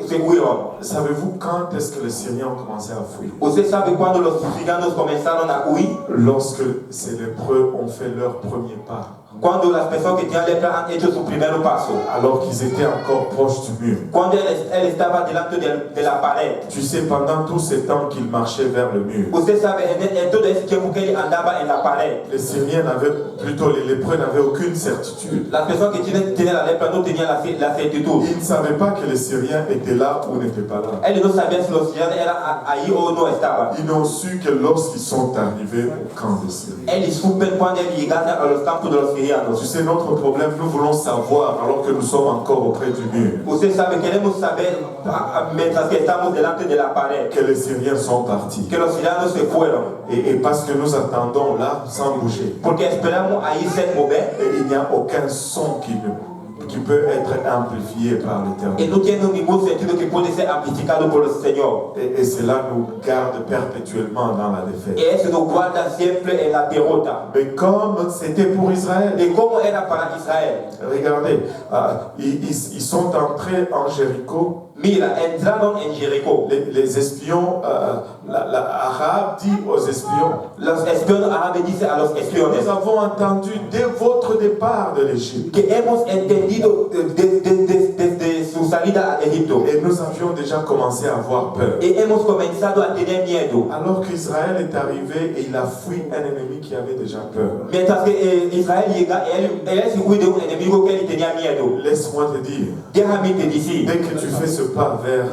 [SPEAKER 2] se huyeron.
[SPEAKER 1] Savez-vous quand est-ce que les Syriens ont commencé à fuir?
[SPEAKER 2] Usted sabe cuando los sirianos comenzaron a huir,
[SPEAKER 1] Lorsque ces lépreux ont fait leur premier pas.
[SPEAKER 2] cuando las personas que tenían lepra han hecho su primer paso,
[SPEAKER 1] Alors qu'ils étaient encore proches du mur.
[SPEAKER 2] cuando él estaba delante de la pared.
[SPEAKER 1] Tu sais, pendant tout ce temps qu'ils marchaient vers le mur,
[SPEAKER 2] Usted sabe, en todo ese tiempo que él andaba en la pared,
[SPEAKER 1] les Syriens n'avaient, plutôt les lépreux n'avaient aucune certitude.
[SPEAKER 2] las personas que tenían la lepra no tenían la certitud.
[SPEAKER 1] Ils ne savaient pas que les Syriens étaient là ou n'étaient pas là.
[SPEAKER 2] Él no sabía si los sirianos eran ahí o no estaban.
[SPEAKER 1] Ils n'ont su que lorsqu'ils sont arrivés au camp des Syriens.
[SPEAKER 2] Él supo cuando él llegaron a los campos de los
[SPEAKER 1] Tu
[SPEAKER 2] sirianos.
[SPEAKER 1] sais, notre problème, nous voulons savoir alors que nous sommes encore auprès du mur,
[SPEAKER 2] Usted sabe, queremos saber, mientras que estamos delante de la pared,
[SPEAKER 1] que les Syriens sont partis.
[SPEAKER 2] que los sirianos se fueron.
[SPEAKER 1] Et parce que nous attendons là, sans bouger.
[SPEAKER 2] Porque esperamos ahí sin mover.
[SPEAKER 1] Et il n'y a aucun son qui peut être amplifié par
[SPEAKER 2] Y
[SPEAKER 1] l'Éternel.
[SPEAKER 2] no tiene ningún sentido que puede ser amplificado por el Señor.
[SPEAKER 1] Et cela nous garde perpétuellement dans la défaite.
[SPEAKER 2] Y eso nos guarda siempre en la derrota.
[SPEAKER 1] Mais comme c'était pour Israël,
[SPEAKER 2] Y como era para Israel.
[SPEAKER 1] regardez, ils sont entrés en Jéricho.
[SPEAKER 2] Mira, entraron en Jericó.
[SPEAKER 1] Les espions, l'arabe dit aux espions,
[SPEAKER 2] Los espiones árabes dicen a los espiones
[SPEAKER 1] nous avons entendu dès votre départ de l'Égypte
[SPEAKER 2] que hemos entendido desde sus salida a Egipto.
[SPEAKER 1] Et nous avions déjà commencé à avoir peur.
[SPEAKER 2] Y hemos comenzado a tener miedo.
[SPEAKER 1] Alors qu'Israël est arrivé et il a fui un ennemi qui avait déjà peur.
[SPEAKER 2] Mientras que Israel llega, él se fue de un enemigo que él tenía miedo.
[SPEAKER 1] Laisse-moi te dire,
[SPEAKER 2] Déjame te decir,
[SPEAKER 1] dès que tu fais ce pas vers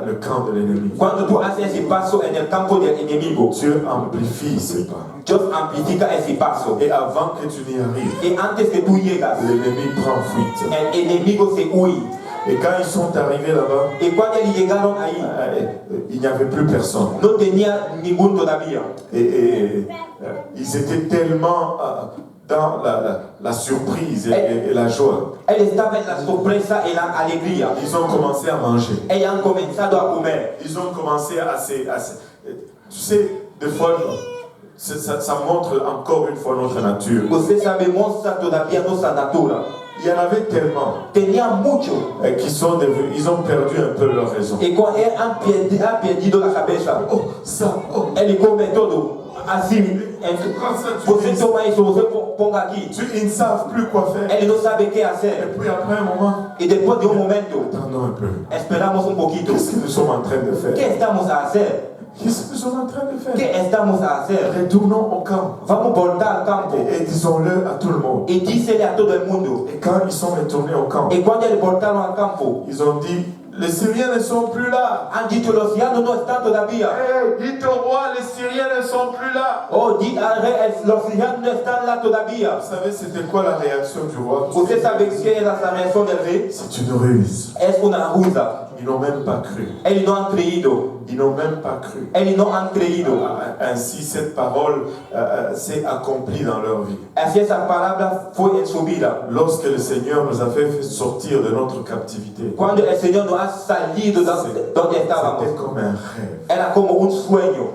[SPEAKER 1] le camp de l'ennemi,
[SPEAKER 2] cuando tú haces ese paso en el campo del enemigo,
[SPEAKER 1] Dieu amplifie ce pas.
[SPEAKER 2] Dios amplifica ese paso.
[SPEAKER 1] Et avant que tu n'y arrives,
[SPEAKER 2] Y antes que tú llegas,
[SPEAKER 1] l'ennemi prend fuite.
[SPEAKER 2] el enemigo se huye.
[SPEAKER 1] Et quand ils sont arrivés là-bas,
[SPEAKER 2] Y cuando ellos llegaron ahí,
[SPEAKER 1] il n'y avait plus personne.
[SPEAKER 2] no tenía ningún todavía.
[SPEAKER 1] Et ils étaient tellement dans la surprise et la joie.
[SPEAKER 2] Él estaba en la sorpresa y la alegría.
[SPEAKER 1] Ils ont commencé à manger.
[SPEAKER 2] Ellos han comenzado a comer.
[SPEAKER 1] Ils ont commencé à tu sais, des fois, ça montre encore une fois notre nature.
[SPEAKER 2] Usted sabe, mostra todavía nuestra natura.
[SPEAKER 1] Il y en avait tellement
[SPEAKER 2] Tenía mucho.
[SPEAKER 1] ils ont perdu un peu leur raison.
[SPEAKER 2] Y cuando él ha perdido la cabeza,
[SPEAKER 1] Oh, ça, oh.
[SPEAKER 2] él come todo. Así, você toma eso, você ponga aquí.
[SPEAKER 1] Ils ne savent plus quoi faire.
[SPEAKER 2] Él no sabe qué
[SPEAKER 1] Et
[SPEAKER 2] hacer.
[SPEAKER 1] puis après un moment,
[SPEAKER 2] Y después de un momento,
[SPEAKER 1] attendons un peu.
[SPEAKER 2] esperamos un poquito.
[SPEAKER 1] Qu'est-ce que nous sommes en train de faire?
[SPEAKER 2] ¿Qué estamos a hacer?
[SPEAKER 1] Qu'est-ce que nous sommes en train de faire?
[SPEAKER 2] ¿Qué estamos a hacer?
[SPEAKER 1] Retournons au camp.
[SPEAKER 2] Vamos a voltar al campo.
[SPEAKER 1] Et disons-le à tout le monde.
[SPEAKER 2] Y dísele a todo el mundo.
[SPEAKER 1] Et quand ils sont retournés au camp,
[SPEAKER 2] Y cuando ellos voltaron al campo,
[SPEAKER 1] ils ont dit, les Syriens ne sont plus là.
[SPEAKER 2] han dicho los ciudadanos no están todavía.
[SPEAKER 1] Dites au roi, les Syriens ne sont plus là.
[SPEAKER 2] Oh, di al rey, los ciudadanos no están là todavía.
[SPEAKER 1] Vous savez, c'était quoi la réaction du roi?
[SPEAKER 2] Usted sabe qué es la reacción del rey.
[SPEAKER 1] C'est une ruse.
[SPEAKER 2] Es una rusa.
[SPEAKER 1] Ils n'ont même pas cru.
[SPEAKER 2] Ellos no han creído.
[SPEAKER 1] Ils n'ont même pas cru.
[SPEAKER 2] Ellos no han creído.
[SPEAKER 1] Ainsi, cette parole s'est accomplie dans leur vie.
[SPEAKER 2] Así esa palabra fue en su vida.
[SPEAKER 1] Lorsque le Seigneur nous a fait sortir de notre captivité,
[SPEAKER 2] Cuando el Señor nos ha salido de donde estábamos,
[SPEAKER 1] c'était comme un rêve.
[SPEAKER 2] era como un sueño.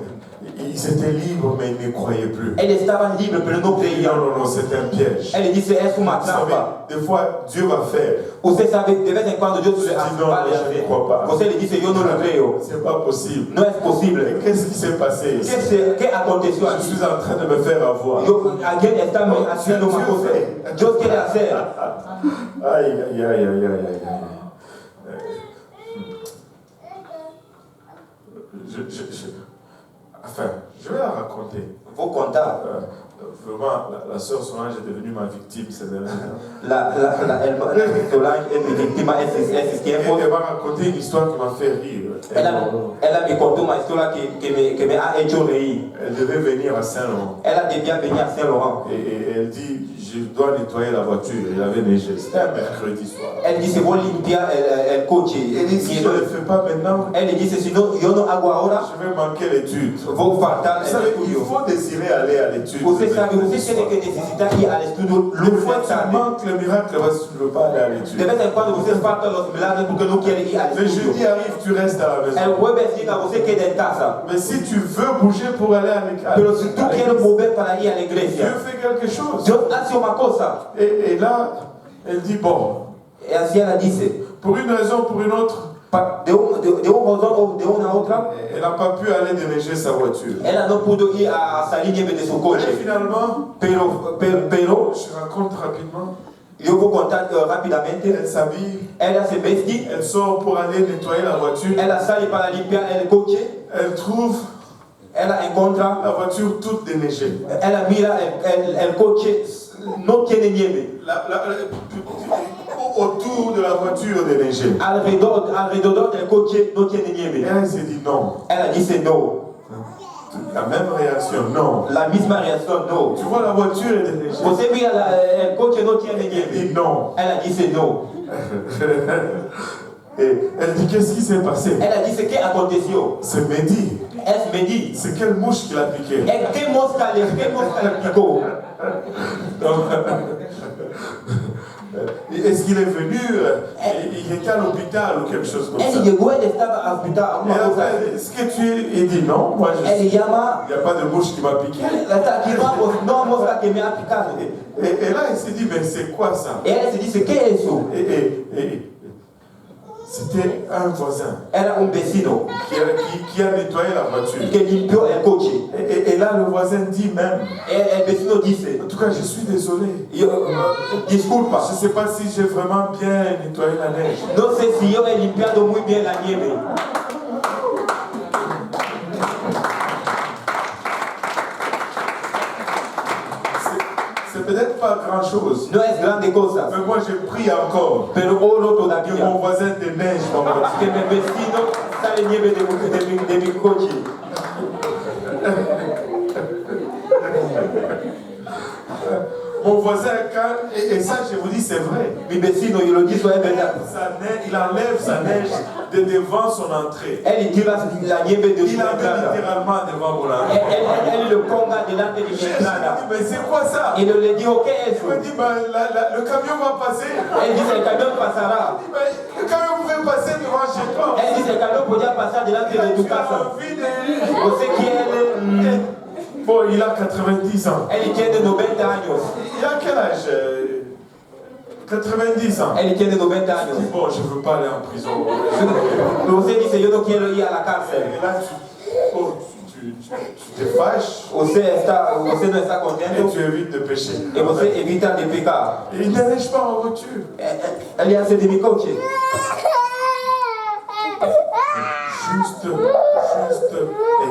[SPEAKER 1] Ils étaient libres, mais ils ne croyaient plus.
[SPEAKER 2] Ellos estaban libres, pero no
[SPEAKER 1] Non,
[SPEAKER 2] creían.
[SPEAKER 1] non, non, c'est un piège.
[SPEAKER 2] Él dice, es una
[SPEAKER 1] Vous savez,
[SPEAKER 2] trampa.
[SPEAKER 1] des fois, Dieu va faire.
[SPEAKER 2] Usted sabe, de vez en cuando Dios le
[SPEAKER 1] Si no,
[SPEAKER 2] va a
[SPEAKER 1] je ne crois pas.
[SPEAKER 2] Usted le dice, yo no lo creo.
[SPEAKER 1] C'est pas possible.
[SPEAKER 2] No es posible.
[SPEAKER 1] Mais qu'est-ce qui s'est passé ici?
[SPEAKER 2] ¿Qué aconteció
[SPEAKER 1] Je
[SPEAKER 2] aquí?
[SPEAKER 1] suis en train de me faire avoir.
[SPEAKER 2] Alguien está haciendo una cosa. Dios quiere hacer.
[SPEAKER 1] Aïe, aïe, aïe, aïe, aïe, aïe. Enfin, je vais la raconter.
[SPEAKER 2] Vou contar.
[SPEAKER 1] Vraiment, la sœur Solange est devenue ma victime ces dernières années.
[SPEAKER 2] La Solange es mi víctima esos tiempos.
[SPEAKER 1] Elle m'a raconté une histoire qui m'a fait rire.
[SPEAKER 2] Ella me contó una historia que me ha hecho reír.
[SPEAKER 1] Elle devait venir à Saint-Laurent.
[SPEAKER 2] Ella debía venir a Saint-Laurent.
[SPEAKER 1] Et elle dit, je dois nettoyer la voiture. Il avait neigé. C'était un mercredi soir.
[SPEAKER 2] Elle dice, voy a limpiar el coche.
[SPEAKER 1] Elle dit, si je ne le fais pas maintenant,
[SPEAKER 2] Elle dice, si no, yo no hago ahora,
[SPEAKER 1] je vais manquer l'étude.
[SPEAKER 2] vou faltar
[SPEAKER 1] Vous
[SPEAKER 2] el
[SPEAKER 1] savez, il
[SPEAKER 2] estudio.
[SPEAKER 1] faut désirer aller à l'étude.
[SPEAKER 2] Usted sabe, usted tiene que necesitar ir al estudio
[SPEAKER 1] Des fois,
[SPEAKER 2] lunes
[SPEAKER 1] tu
[SPEAKER 2] tarde.
[SPEAKER 1] manques le miracle parce que tu ne veux pas aller à l'étude.
[SPEAKER 2] De vez en cuando usted falta los milagros porque no quiere ir al
[SPEAKER 1] Le
[SPEAKER 2] estudio.
[SPEAKER 1] jeudi arrive, tu restes à la maison.
[SPEAKER 2] El jueves llega, usted queda en casa.
[SPEAKER 1] Mais si tu veux bouger pour aller à l'école,
[SPEAKER 2] Pero si tú quieres mover para ir a la
[SPEAKER 1] Dieu
[SPEAKER 2] iglesia,
[SPEAKER 1] fait quelque chose.
[SPEAKER 2] Dios hace una cosa.
[SPEAKER 1] Et là, elle dit, bon,
[SPEAKER 2] Y así ella dice,
[SPEAKER 1] pour une raison ou pour une autre,
[SPEAKER 2] de un razón o de una otra,
[SPEAKER 1] elle n'a pas pu aller déneiger sa voiture.
[SPEAKER 2] ella no pudo ir a salir nieve de su
[SPEAKER 1] Et
[SPEAKER 2] coche.
[SPEAKER 1] finalement,
[SPEAKER 2] Pero,
[SPEAKER 1] je raconte rapidement,
[SPEAKER 2] yo voy a contar rápidamente,
[SPEAKER 1] elle s'habille,
[SPEAKER 2] ella se veste,
[SPEAKER 1] elle sort pour aller nettoyer la voiture,
[SPEAKER 2] ella sale para limpiar el coche,
[SPEAKER 1] elle trouve
[SPEAKER 2] ella encuentra,
[SPEAKER 1] la voiture toute déneigée.
[SPEAKER 2] ella mira el coche, no tiene nieve.
[SPEAKER 1] Autour de la voiture déneigée.
[SPEAKER 2] Alrededor del coche no tiene
[SPEAKER 1] Et
[SPEAKER 2] nieve.
[SPEAKER 1] elle s'est dit non.
[SPEAKER 2] Ella dice no.
[SPEAKER 1] La même réaction, non.
[SPEAKER 2] La misma reacción, no.
[SPEAKER 1] Tu vois, la voiture est déneigée.
[SPEAKER 2] Você mira el coche no tiene
[SPEAKER 1] Elle
[SPEAKER 2] nieve.
[SPEAKER 1] dit non.
[SPEAKER 2] Ella dice no.
[SPEAKER 1] Et elle dit, qu'est-ce qui s'est passé?
[SPEAKER 2] Ella dice, ¿qué aconteció?
[SPEAKER 1] C'est Mehdi.
[SPEAKER 2] Es Mehdi.
[SPEAKER 1] C'est quelle mouche qui l'a piqué?
[SPEAKER 2] ¿Qué mosca le picó?
[SPEAKER 1] Est-ce qu'il est venu? Il était à l'hôpital ou quelque chose comme ça.
[SPEAKER 2] Él llegó, él estaba al hospital.
[SPEAKER 1] Et après, est-ce que il dit non? Moi, je
[SPEAKER 2] Él llama,
[SPEAKER 1] il n'y a pas de mouche qui m'a piqué.
[SPEAKER 2] aquí vamos, no mosca que me ha picado.
[SPEAKER 1] Et là, il s'est dit, mais c'est quoi ça?
[SPEAKER 2] Y él se dice, ¿qué es eso?
[SPEAKER 1] Et c'était un voisin
[SPEAKER 2] Era un vecino
[SPEAKER 1] qui a nettoyé la voiture.
[SPEAKER 2] que limpió el coche.
[SPEAKER 1] Et Et là, le voisin dit même,
[SPEAKER 2] E vecino disse,
[SPEAKER 1] en tout cas, je suis désolé.
[SPEAKER 2] disculpa,
[SPEAKER 1] Je ne sais pas si j'ai vraiment bien nettoyé la neige.
[SPEAKER 2] no sé si yo he limpiado muy bien la nieve.
[SPEAKER 1] C'est peut-être pas grand-chose.
[SPEAKER 2] No es grande cosa,
[SPEAKER 1] Mais moi, j'ai pris encore
[SPEAKER 2] pero oro
[SPEAKER 1] que
[SPEAKER 2] todavía.
[SPEAKER 1] mon voisin de neige va me retirer.
[SPEAKER 2] Que mi vecino sale nieve de mi coche.
[SPEAKER 1] Mon voisin, et ça, je vous dis, c'est vrai.
[SPEAKER 2] Mi vecino, io lo dico, è verdad.
[SPEAKER 1] Il enlève sa neige de devant son entrée.
[SPEAKER 2] Él tira la nieve de
[SPEAKER 1] Il
[SPEAKER 2] su
[SPEAKER 1] la met
[SPEAKER 2] entrada.
[SPEAKER 1] littéralement devant mon entrée.
[SPEAKER 2] Él lo ponga delante de mi
[SPEAKER 1] Je lui
[SPEAKER 2] entrada.
[SPEAKER 1] dis, mais c'est quoi ça?
[SPEAKER 2] Y le digo, ¿qué es
[SPEAKER 1] Il me
[SPEAKER 2] eso?
[SPEAKER 1] dit, bah, le camion va passer.
[SPEAKER 2] Él dice, el camión pasará.
[SPEAKER 1] Il dit, mais le camion pouvait passer devant chez toi.
[SPEAKER 2] Él dice, el camión podía pasar delante de tu
[SPEAKER 1] Tu as
[SPEAKER 2] casa.
[SPEAKER 1] envie de...
[SPEAKER 2] Você quiere...
[SPEAKER 1] Bon, il a 90 ans.
[SPEAKER 2] Él tiene 90 años.
[SPEAKER 1] Il a quel âge? 90 ans.
[SPEAKER 2] Él tiene 90 años.
[SPEAKER 1] Bon, je ne veux pas aller en prison.
[SPEAKER 2] Usted dice, yo no quiero ir a la cárcel.
[SPEAKER 1] Et là, tu te fâches
[SPEAKER 2] Usted no está
[SPEAKER 1] et
[SPEAKER 2] contento
[SPEAKER 1] tu évites de pécher.
[SPEAKER 2] y usted evita de pecar.
[SPEAKER 1] Et il ne neige pas en voiture.
[SPEAKER 2] Él hace de mi coche.
[SPEAKER 1] Juste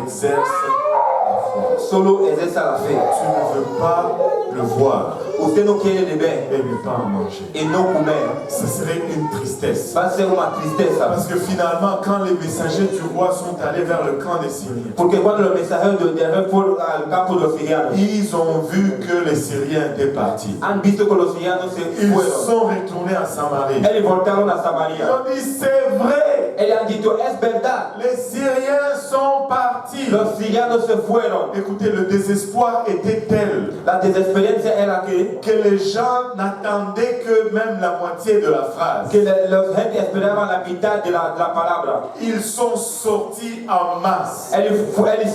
[SPEAKER 1] exerce la foi.
[SPEAKER 2] Solo ejerza la fe.
[SPEAKER 1] Tu ne veux pas le voir
[SPEAKER 2] Usted no quiere de ver
[SPEAKER 1] et ne pas en manger.
[SPEAKER 2] y no comer.
[SPEAKER 1] Ce serait une tristesse.
[SPEAKER 2] Va a ser una tristeza.
[SPEAKER 1] Parce que finalement, quand les messagers du roi sont allés vers le camp des Syriens,
[SPEAKER 2] Porque cuando los mensajeros de rey fueron al campo de los sirianos,
[SPEAKER 1] ils ont vu que les Syriens étaient partis.
[SPEAKER 2] han visto que los sirianos se
[SPEAKER 1] Ils
[SPEAKER 2] fueron.
[SPEAKER 1] sont retournés à Samarie.
[SPEAKER 2] Ellos voltaron a
[SPEAKER 1] Ils
[SPEAKER 2] Samaria.
[SPEAKER 1] ont dit, c'est vrai,
[SPEAKER 2] Ellos han dicho, es verdad.
[SPEAKER 1] les Syriens sont partis.
[SPEAKER 2] Los sirianos se fueron.
[SPEAKER 1] Écoutez, le désespoir était tel
[SPEAKER 2] La desesperanza era que
[SPEAKER 1] les gens n'attendaient que même la moitié de la phrase.
[SPEAKER 2] los gente esperaban la mitad de la palabra.
[SPEAKER 1] Ils sont sortis en masse.
[SPEAKER 2] Ellos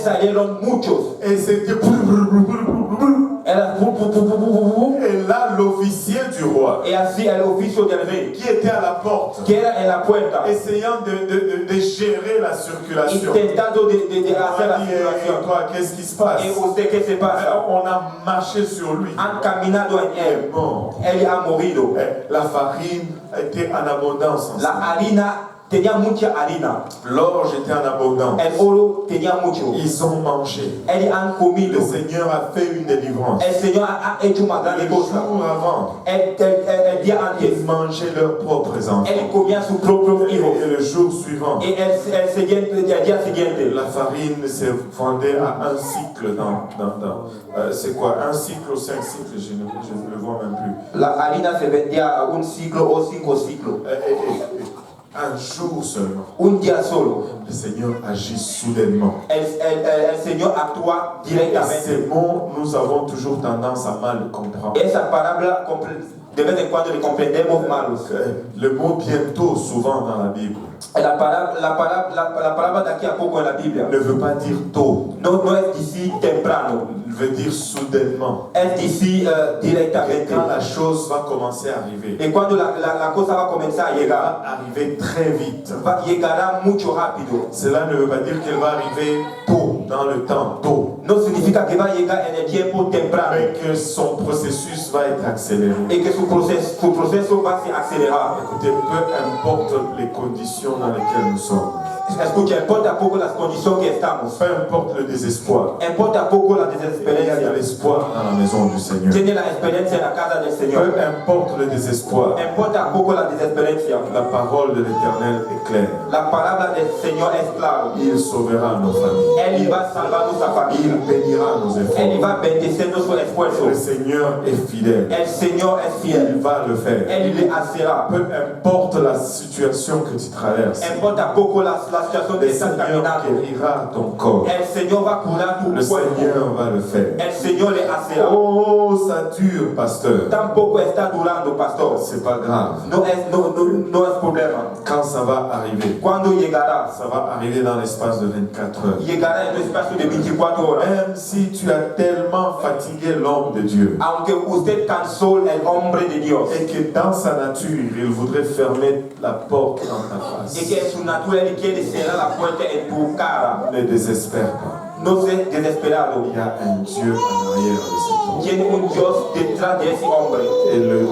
[SPEAKER 2] salieron muchos.
[SPEAKER 1] Et c'était...
[SPEAKER 2] Era pu, pu, pu, pu, pu, pu, pu.
[SPEAKER 1] Et là, l'officier du roi,
[SPEAKER 2] Y así el oficio del rey,
[SPEAKER 1] qui était à la porte,
[SPEAKER 2] que era en la puerta,
[SPEAKER 1] essayant de gérer la circulation,
[SPEAKER 2] intentando de hacer la
[SPEAKER 1] on a dit,
[SPEAKER 2] circulación.
[SPEAKER 1] toi, qu'est-ce qui se passe?
[SPEAKER 2] Y usted, ¿qué se pasa?
[SPEAKER 1] On a marché sur lui.
[SPEAKER 2] Han caminado en
[SPEAKER 1] Il est
[SPEAKER 2] él.
[SPEAKER 1] mort.
[SPEAKER 2] Él ha morido.
[SPEAKER 1] La farine était en abondance.
[SPEAKER 2] La harina tenía mucha harina.
[SPEAKER 1] L'orge était en abondance.
[SPEAKER 2] El oro tenía mucho.
[SPEAKER 1] Ils ont mangé.
[SPEAKER 2] Ellos han comido.
[SPEAKER 1] Le Seigneur a fait une délivrance.
[SPEAKER 2] El Señor ha hecho una
[SPEAKER 1] Le
[SPEAKER 2] grande cosa.
[SPEAKER 1] jour avant,
[SPEAKER 2] El día antes,
[SPEAKER 1] ils mangeaient leurs propres enfants.
[SPEAKER 2] él comía sus propios hijos.
[SPEAKER 1] Et le jour suivant,
[SPEAKER 2] Y el día siguiente,
[SPEAKER 1] la farine se vendait à un cycle c'est quoi? Un cycle ou 5 cycles? Je ne le vois même plus.
[SPEAKER 2] la harina se vendía a un ciclo o 5 ciclos.
[SPEAKER 1] Un jour seulement,
[SPEAKER 2] Un día solo.
[SPEAKER 1] le Seigneur agit soudainement.
[SPEAKER 2] El Señor actúa
[SPEAKER 1] Et
[SPEAKER 2] directamente.
[SPEAKER 1] ces mots, nous avons toujours tendance à mal le comprendre.
[SPEAKER 2] Esa palabra de vez en cuando le comprendemos malos.
[SPEAKER 1] Le mot bientôt, souvent dans la Bible,
[SPEAKER 2] La palabra de aquí a poco en la Biblia
[SPEAKER 1] ne veut pas dire tôt,
[SPEAKER 2] no es decir temprano,
[SPEAKER 1] il veut dire soudainement.
[SPEAKER 2] es decir
[SPEAKER 1] Et
[SPEAKER 2] directamente.
[SPEAKER 1] quand la chose va commencer à arriver,
[SPEAKER 2] Y cuando la cosa va a comenzar a
[SPEAKER 1] elle
[SPEAKER 2] llegar,
[SPEAKER 1] va arriver très vite.
[SPEAKER 2] llegará mucho rápido.
[SPEAKER 1] Cela ne veut pas dire qu'elle va arriver tôt, dans le temps, tôt,
[SPEAKER 2] No significa que va a llegar en el tiempo temprano
[SPEAKER 1] mais que son processus va être accéléré.
[SPEAKER 2] y que su proceso va a se acelerar.
[SPEAKER 1] Écoutez, peu importe les conditions dans lesquelles nous sommes,
[SPEAKER 2] Escucha, importa poco las condiciones que estamos,
[SPEAKER 1] peu importe le désespoir,
[SPEAKER 2] importa poco la
[SPEAKER 1] il y a de
[SPEAKER 2] desesperanza.
[SPEAKER 1] l'espoir dans la maison du Seigneur.
[SPEAKER 2] Tiene la experiencia en la casa del
[SPEAKER 1] Peu
[SPEAKER 2] Señor.
[SPEAKER 1] importe le désespoir,
[SPEAKER 2] Importa poco la desesperanza.
[SPEAKER 1] la parole de l'Éternel est claire.
[SPEAKER 2] La palabra del Señor es claro.
[SPEAKER 1] Il sauvera nos familles.
[SPEAKER 2] Él va a salvar nuestra
[SPEAKER 1] Il
[SPEAKER 2] familia.
[SPEAKER 1] bénira nos
[SPEAKER 2] Él
[SPEAKER 1] efforts.
[SPEAKER 2] va a bendecir nuestro esfuerzo.
[SPEAKER 1] Le Seigneur est fidèle.
[SPEAKER 2] El Señor es
[SPEAKER 1] Il
[SPEAKER 2] fiel.
[SPEAKER 1] va le faire.
[SPEAKER 2] Él le hacerá.
[SPEAKER 1] Peu importe la situation que tu traverses,
[SPEAKER 2] Importa poco la situación
[SPEAKER 1] le
[SPEAKER 2] que estás
[SPEAKER 1] Seigneur
[SPEAKER 2] caminando.
[SPEAKER 1] guérira ton corps.
[SPEAKER 2] El Señor va a curar tu
[SPEAKER 1] Le
[SPEAKER 2] cuerpo.
[SPEAKER 1] Seigneur va le faire.
[SPEAKER 2] El Señor le hacerá.
[SPEAKER 1] Oh, ça dure, pasteur.
[SPEAKER 2] Tampoco está durando, pastor.
[SPEAKER 1] C'est pas grave.
[SPEAKER 2] No es problema.
[SPEAKER 1] Quand ça va arriver,
[SPEAKER 2] Cuando llegará?
[SPEAKER 1] ça va arriver dans l'espace de 24 heures.
[SPEAKER 2] Llegará en un espacio de 24 horas.
[SPEAKER 1] Même si tu as tellement fatigué l'homme de Dieu
[SPEAKER 2] Aunque usted cansó el hombre de Dios
[SPEAKER 1] et que dans sa nature, il voudrait fermer la porte dans ta
[SPEAKER 2] y
[SPEAKER 1] face,
[SPEAKER 2] que en su naturaleza quiere cerrar la puerta en tu cara,
[SPEAKER 1] ne désespère pas.
[SPEAKER 2] no sé desesperado.
[SPEAKER 1] Il y a un Dieu en arrière de cet homme.
[SPEAKER 2] Tiene un Dios detrás de ese hombre.
[SPEAKER 1] Et le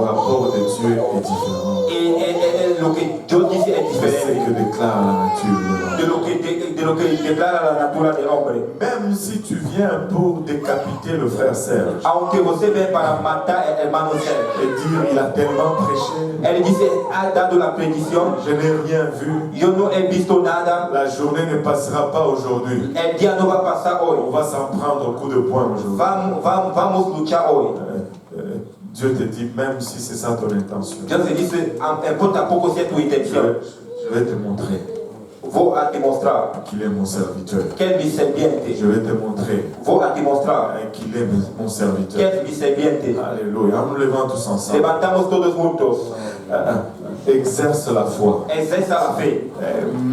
[SPEAKER 1] rapport de Dieu est différent.
[SPEAKER 2] Y lo que Dios dice es
[SPEAKER 1] C'est ce
[SPEAKER 2] diferente
[SPEAKER 1] que déclare la nature.
[SPEAKER 2] de lo que declara la natura del hombre.
[SPEAKER 1] Même si tu viens pour décapiter le frère Serge
[SPEAKER 2] Aunque você ve para matar el hermano Serge,
[SPEAKER 1] et dire il a tellement prêché,
[SPEAKER 2] él dice, ha dado la predicción,
[SPEAKER 1] je n'ai rien vu,
[SPEAKER 2] yo no he visto nada,
[SPEAKER 1] la journée ne passera pas aujourd'hui.
[SPEAKER 2] el día no va a pasar
[SPEAKER 1] On
[SPEAKER 2] hoy,
[SPEAKER 1] va s'en prendre au coup de poing aujourd'hui.
[SPEAKER 2] vamos luchar hoy.
[SPEAKER 1] Dieu te dit, même si c'est ça ton intention,
[SPEAKER 2] Dios te dice, importa poco si es tu intención,
[SPEAKER 1] je vais te montrer
[SPEAKER 2] vou a demostrar
[SPEAKER 1] qu'il est mon serviteur.
[SPEAKER 2] que es mi serviente,
[SPEAKER 1] Je vais te montrer
[SPEAKER 2] vou a demostrar
[SPEAKER 1] qu'il est mon
[SPEAKER 2] que
[SPEAKER 1] serviteur.
[SPEAKER 2] es mi serviente.
[SPEAKER 1] Alléluia. En nous levant tous ensemble.
[SPEAKER 2] Levantamos todos juntos,
[SPEAKER 1] Exerce la foi.
[SPEAKER 2] exerza la fe,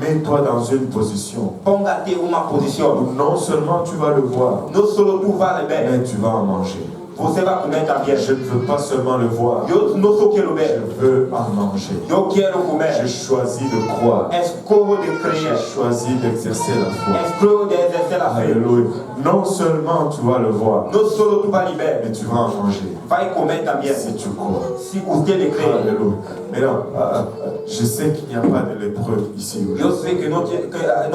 [SPEAKER 1] Mets-toi dans une position
[SPEAKER 2] póngate una posición,
[SPEAKER 1] où non seulement tu vas le voir,
[SPEAKER 2] no solo tú vas a ver,
[SPEAKER 1] mais tu vas en manger.
[SPEAKER 2] você va a comer también.
[SPEAKER 1] Je ne veux pas seulement le voir,
[SPEAKER 2] Yo no solo quiero
[SPEAKER 1] je
[SPEAKER 2] ver,
[SPEAKER 1] veux en manger.
[SPEAKER 2] yo quiero
[SPEAKER 1] J'ai
[SPEAKER 2] comer.
[SPEAKER 1] choisi de croire.
[SPEAKER 2] Escojo de
[SPEAKER 1] J'ai
[SPEAKER 2] creer,
[SPEAKER 1] choisi d'exercer la foi.
[SPEAKER 2] escojo de ejercer la fe.
[SPEAKER 1] Alléluia. Non seulement tu vas le voir,
[SPEAKER 2] No solo tú vas a ver,
[SPEAKER 1] mais tu vas en manger
[SPEAKER 2] vas a comer también.
[SPEAKER 1] si tu crois.
[SPEAKER 2] Si usted le cree,
[SPEAKER 1] Alléluia. Mais non, je sais qu'il n'y a pas de lépreux ici
[SPEAKER 2] yo
[SPEAKER 1] aujourd'hui.
[SPEAKER 2] sé que no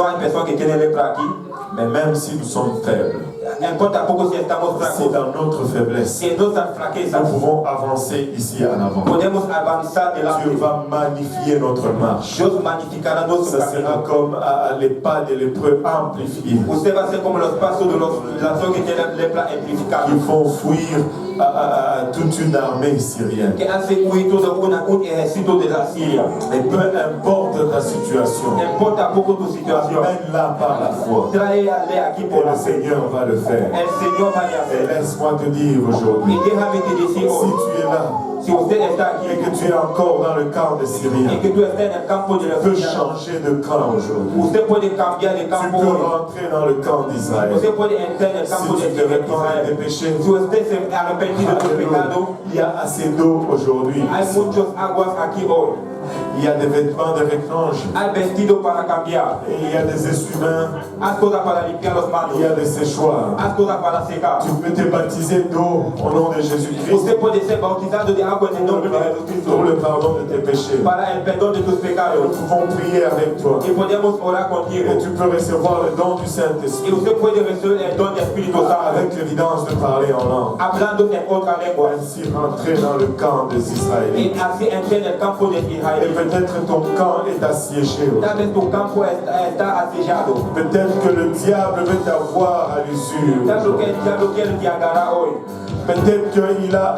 [SPEAKER 2] hay personas que tienen lepra aquí.
[SPEAKER 1] Mais même si nous sommes faibles,
[SPEAKER 2] Importa poco si estamos
[SPEAKER 1] si
[SPEAKER 2] flacos,
[SPEAKER 1] dans notre faiblesse,
[SPEAKER 2] si en nuestra flaqueza
[SPEAKER 1] nous pouvons avancer ici en avant,
[SPEAKER 2] podemos avanzar
[SPEAKER 1] Dieu
[SPEAKER 2] delante.
[SPEAKER 1] va magnifier notre marche.
[SPEAKER 2] Dios magnificará nuestro
[SPEAKER 1] Ça sera
[SPEAKER 2] camino.
[SPEAKER 1] comme les pas des lépreux amplifiés
[SPEAKER 2] Usted va a ser como los pasos de las personas que tienen lepra amplificada,
[SPEAKER 1] qui font fuir toute une armée syrienne.
[SPEAKER 2] que hace huir todo un ejército de la Siria.
[SPEAKER 1] Et peu importe ta situation,
[SPEAKER 2] Importa poco tu situación,
[SPEAKER 1] amène-la par la foi.
[SPEAKER 2] tráele aquí
[SPEAKER 1] Et
[SPEAKER 2] por la
[SPEAKER 1] le
[SPEAKER 2] fe.
[SPEAKER 1] Seigneur va le faire.
[SPEAKER 2] El Señor va a
[SPEAKER 1] Et
[SPEAKER 2] hacer.
[SPEAKER 1] laisse-moi te dire aujourd'hui,
[SPEAKER 2] Y déjame te decir
[SPEAKER 1] si
[SPEAKER 2] hoy,
[SPEAKER 1] tu es là
[SPEAKER 2] si usted está
[SPEAKER 1] et
[SPEAKER 2] aquí
[SPEAKER 1] que tu es encore dans le camp des
[SPEAKER 2] y
[SPEAKER 1] Syriens,
[SPEAKER 2] que tú estés en el campo de la
[SPEAKER 1] tu peux
[SPEAKER 2] Siria,
[SPEAKER 1] changer de camp aujourd'hui.
[SPEAKER 2] usted puede cambiar de
[SPEAKER 1] Tu
[SPEAKER 2] campo
[SPEAKER 1] peux
[SPEAKER 2] hoy.
[SPEAKER 1] rentrer dans le camp d'Israël.
[SPEAKER 2] Usted puede entrar en el
[SPEAKER 1] Si
[SPEAKER 2] campo
[SPEAKER 1] tu
[SPEAKER 2] de
[SPEAKER 1] te répands de tes
[SPEAKER 2] Israel.
[SPEAKER 1] péchés,
[SPEAKER 2] Si usted se ha arrepentido de su pecado,
[SPEAKER 1] il y a assez d'eau aujourd'hui.
[SPEAKER 2] hay muchas aguas aquí hoy.
[SPEAKER 1] Il y a des vêtements de rechange.
[SPEAKER 2] Hay vestido para cambiar.
[SPEAKER 1] Et il y a des essuie-mains.
[SPEAKER 2] Haz cosas para limpiar los manos.
[SPEAKER 1] Il y a des séchoirs.
[SPEAKER 2] Haz cosas para secar.
[SPEAKER 1] Tu peux te baptiser d'eau au nom de Jésus-Christ
[SPEAKER 2] Usted puede ser bautizado de agua en el nombre de
[SPEAKER 1] pour
[SPEAKER 2] Jesucristo
[SPEAKER 1] le pardon de tes péchés.
[SPEAKER 2] para el perdón de tus
[SPEAKER 1] Nous
[SPEAKER 2] pecados.
[SPEAKER 1] pouvons prier avec toi.
[SPEAKER 2] Y podemos orar contigo.
[SPEAKER 1] Et tu peux recevoir le don du
[SPEAKER 2] Y
[SPEAKER 1] Saint-Esprit
[SPEAKER 2] usted puede recibir el don del Espíritu Santo,
[SPEAKER 1] avec l'évidence de parler en langue.
[SPEAKER 2] hablando en otra lengua.
[SPEAKER 1] Ainsi rentrer dans le camp des Israélites.
[SPEAKER 2] Y así entrar en el campo de
[SPEAKER 1] Et
[SPEAKER 2] Israel.
[SPEAKER 1] peut-être ton camp est assiégé.
[SPEAKER 2] Tal vez tu campo está asillado.
[SPEAKER 1] Peut-être que le diable veut t'avoir à l'usure.
[SPEAKER 2] Tal vez que el diablo quiere te agarrar hoy.
[SPEAKER 1] Peut-être qu'il a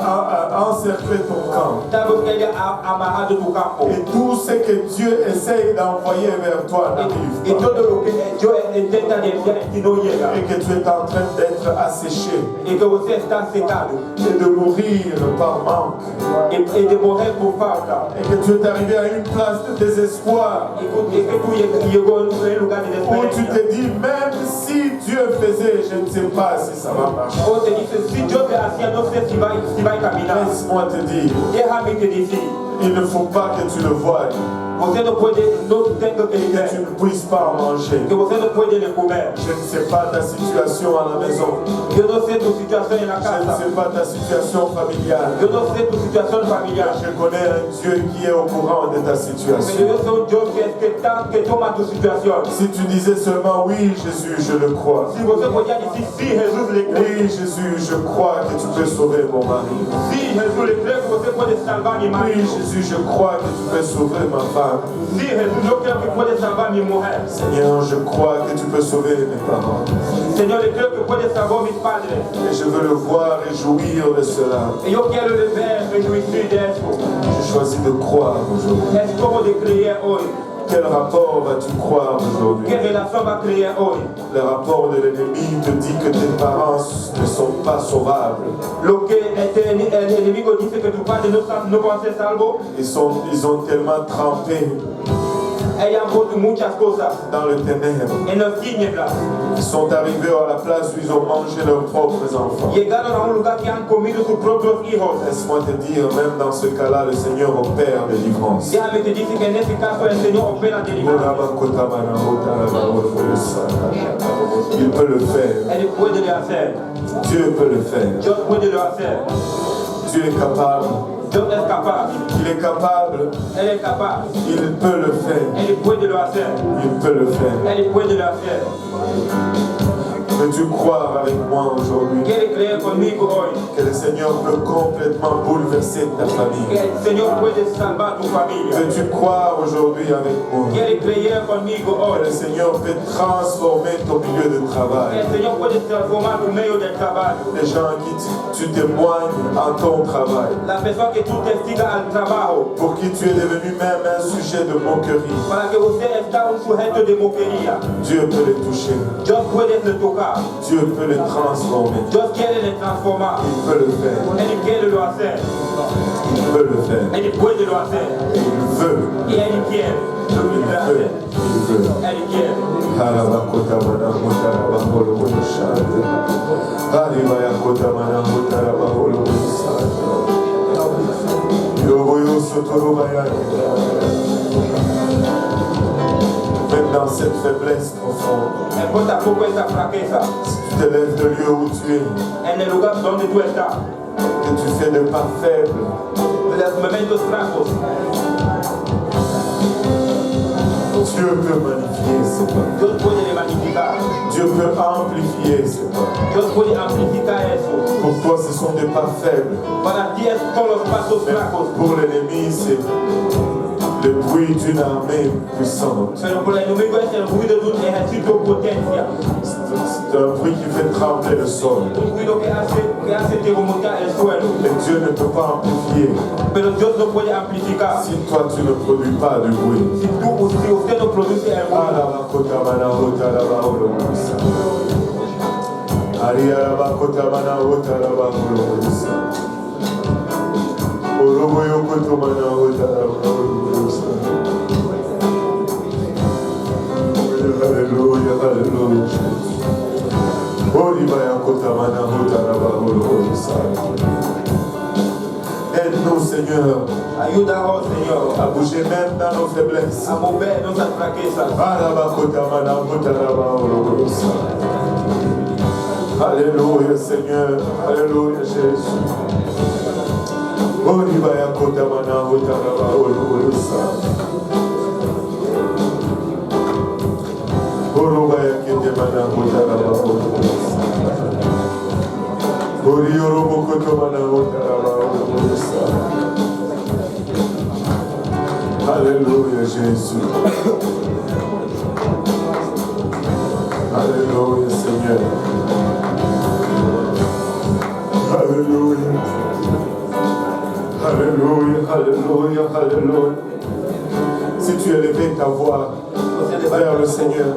[SPEAKER 1] encerclé ton camp.
[SPEAKER 2] Tal vez que ella ha amarrado tu campo.
[SPEAKER 1] Et tout ce que Dieu essaye d'envoyer vers toi
[SPEAKER 2] Y
[SPEAKER 1] n'arrive pas.
[SPEAKER 2] todo lo que Dios intenta de enviar en ti no llega.
[SPEAKER 1] Et que tu es en train d'être asséché
[SPEAKER 2] Y que usted está secado.
[SPEAKER 1] et de mourir par manque.
[SPEAKER 2] Y de morir por falta.
[SPEAKER 1] Et que tu es arrivé à une place de désespoir
[SPEAKER 2] Y que tú llegó en un lugar de
[SPEAKER 1] où tu
[SPEAKER 2] desesperanza.
[SPEAKER 1] te dis, même si Dieu faisait, je ne sais pas si ça va marcher.
[SPEAKER 2] O te dice, si Dios te hacía, no sé si va a caminar.
[SPEAKER 1] Laisse-moi te dire,
[SPEAKER 2] Déjame te decir,
[SPEAKER 1] il ne faut pas que tu le voies,
[SPEAKER 2] usted no puede, no tengo que
[SPEAKER 1] que tu
[SPEAKER 2] ver,
[SPEAKER 1] ne puisses pas en manger.
[SPEAKER 2] que usted no puede le comer.
[SPEAKER 1] Je ne sais pas ta situation à la maison.
[SPEAKER 2] Yo no sé tu situación en la
[SPEAKER 1] Je ne
[SPEAKER 2] casa.
[SPEAKER 1] sais pas ta situation familiale.
[SPEAKER 2] Yo no sé tu situación familiar.
[SPEAKER 1] Je connais un Dieu qui est au courant de ta
[SPEAKER 2] Pero
[SPEAKER 1] situation.
[SPEAKER 2] yo soy un Dios que toma tu situación.
[SPEAKER 1] Si tu disais seulement oui, Jésus, je le crois.
[SPEAKER 2] Si usted podía decir, sí, Jesús le cree.
[SPEAKER 1] Oui, Jésus, je crois que tu peux sauver mon mari.
[SPEAKER 2] Sí, Jesús le cree que usted puede salvar mi
[SPEAKER 1] Oui,
[SPEAKER 2] marido.
[SPEAKER 1] Jésus, je crois que tu peux sauver ma femme.
[SPEAKER 2] Sí, Jesús, yo creo que puede salvar mi mujer.
[SPEAKER 1] Seigneur, je crois que tu peux sauver mes parents.
[SPEAKER 2] Señor, le creo que puede salvar mis padres.
[SPEAKER 1] Et je veux le voir et jouir de cela.
[SPEAKER 2] Y yo quiero le ver, rejuicir de eso.
[SPEAKER 1] J'ai choisi de croire aujourd'hui.
[SPEAKER 2] Es como de creer hoy.
[SPEAKER 1] Quel rapport vas-tu croire aujourd'hui?
[SPEAKER 2] ¿Qué relación va a creer hoy?
[SPEAKER 1] Le rapport de l'ennemi te dit que tes parents ne sont pas sauvables.
[SPEAKER 2] Lo que el enemigo dice que tu padre no va a ser salvo.
[SPEAKER 1] Ils ont tellement trempé
[SPEAKER 2] Ellos han puesto muchas cosas
[SPEAKER 1] dans le ténèbre.
[SPEAKER 2] en las tinieblas.
[SPEAKER 1] Ils sont arrivés à la place où ils ont mangé leurs propres enfants.
[SPEAKER 2] Llegaron a un lugar que han comido sus propios hijos.
[SPEAKER 1] Laisse-moi te dire, même dans ce cas-là, le Seigneur opère délivrance.
[SPEAKER 2] Déjame te dice que en este caso el Señor opera deliverance.
[SPEAKER 1] Il peut le faire.
[SPEAKER 2] Ele puede lo hacer.
[SPEAKER 1] Dieu peut le faire.
[SPEAKER 2] Dios puede lo hacer.
[SPEAKER 1] Dieu est capable.
[SPEAKER 2] Dios es capaz.
[SPEAKER 1] Il est capable.
[SPEAKER 2] Él es capaz.
[SPEAKER 1] Il peut le faire.
[SPEAKER 2] Él puede lo hacer.
[SPEAKER 1] Il peut le faire.
[SPEAKER 2] Él puede lo hacer.
[SPEAKER 1] Veux-tu croire avec moi aujourd'hui
[SPEAKER 2] Quiere creer conmigo hoy
[SPEAKER 1] que le Seigneur peut complètement bouleverser ta
[SPEAKER 2] que
[SPEAKER 1] famille?
[SPEAKER 2] el Señor puede salvar tu familia.
[SPEAKER 1] Veux-tu croire aujourd'hui avec moi
[SPEAKER 2] Quiere creer conmigo
[SPEAKER 1] que
[SPEAKER 2] hoy
[SPEAKER 1] le Seigneur peut transformer ton milieu de
[SPEAKER 2] que
[SPEAKER 1] travail?
[SPEAKER 2] el Señor puede transformar tu medio de trabajo.
[SPEAKER 1] Les gens à qui tu témoignes en ton travail,
[SPEAKER 2] La persona que tú testigas al trabajo,
[SPEAKER 1] pour qui tu es devenu même un sujet de moquerie,
[SPEAKER 2] para que usted está un sujeto de moquería,
[SPEAKER 1] Dieu peut les toucher.
[SPEAKER 2] Dios puede le tocar.
[SPEAKER 1] Dieu peut les transformer.
[SPEAKER 2] Dios quiere le transformar.
[SPEAKER 1] Il peut le faire.
[SPEAKER 2] Él quiere lo hacer.
[SPEAKER 1] Il peut le faire.
[SPEAKER 2] Él puede lo hacer.
[SPEAKER 1] Il veut.
[SPEAKER 2] Y él quiere.
[SPEAKER 1] Il veut. Il veut.
[SPEAKER 2] Él quiere.
[SPEAKER 1] Harabakota manamota rabaholo mushanda. Haribaya manamota rabaholo mushanda. Yoboyo sotorobaya. Même dans cette faiblesse profonde,
[SPEAKER 2] Importa poco esa fraqueza.
[SPEAKER 1] si tu te lèves de lieu où tu es,
[SPEAKER 2] En el lugar donde tú estás,
[SPEAKER 1] que tu fais de pas faible,
[SPEAKER 2] en los momentos flacos,
[SPEAKER 1] Dieu peut magnifier ses pas.
[SPEAKER 2] Dios puede le magnificar.
[SPEAKER 1] Dieu peut amplifier ses pas.
[SPEAKER 2] Dios puede amplificar eso.
[SPEAKER 1] Pour toi, ce sont des pas faibles.
[SPEAKER 2] Para ti son los pasos
[SPEAKER 1] Mais
[SPEAKER 2] flacos.
[SPEAKER 1] pour l'ennemi, c'est le bruit d'une armée puissante.
[SPEAKER 2] Pero por el enemigo es el ruido de un ejército potencia.
[SPEAKER 1] C'est un bruit qui fait trembler le sol.
[SPEAKER 2] Un ruido que hace terremotar el suelo.
[SPEAKER 1] Mais Dieu ne peut pas amplifier
[SPEAKER 2] Pero Dios no puede amplificar.
[SPEAKER 1] si toi tu ne produis pas de bruit.
[SPEAKER 2] Si usted no produce el ruido.
[SPEAKER 1] Alléluia, alléluia. Aide-nous, Seigneur,
[SPEAKER 2] Ayúdanos, Señor,
[SPEAKER 1] à bouger même dans nos faiblesses.
[SPEAKER 2] a mover nuestras fraquezas.
[SPEAKER 1] Alléluia, Seigneur. Alléluia, Jésus. Alléluia, Jésus. Alléluia, Seigneur. Alléluia. Alléluia, alléluia, alléluia. Si tu élevais ta voix vers le Seigneur,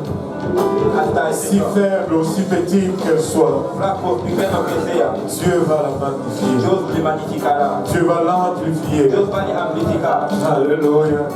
[SPEAKER 1] si faible ou si petite qu'elle soit,
[SPEAKER 2] Flaco, pequeño que sea,
[SPEAKER 1] Dieu va la magnifier.
[SPEAKER 2] Dios le magnificará.
[SPEAKER 1] Dieu va l'amplifier.
[SPEAKER 2] Dios va a amplificar.
[SPEAKER 1] Alléluia.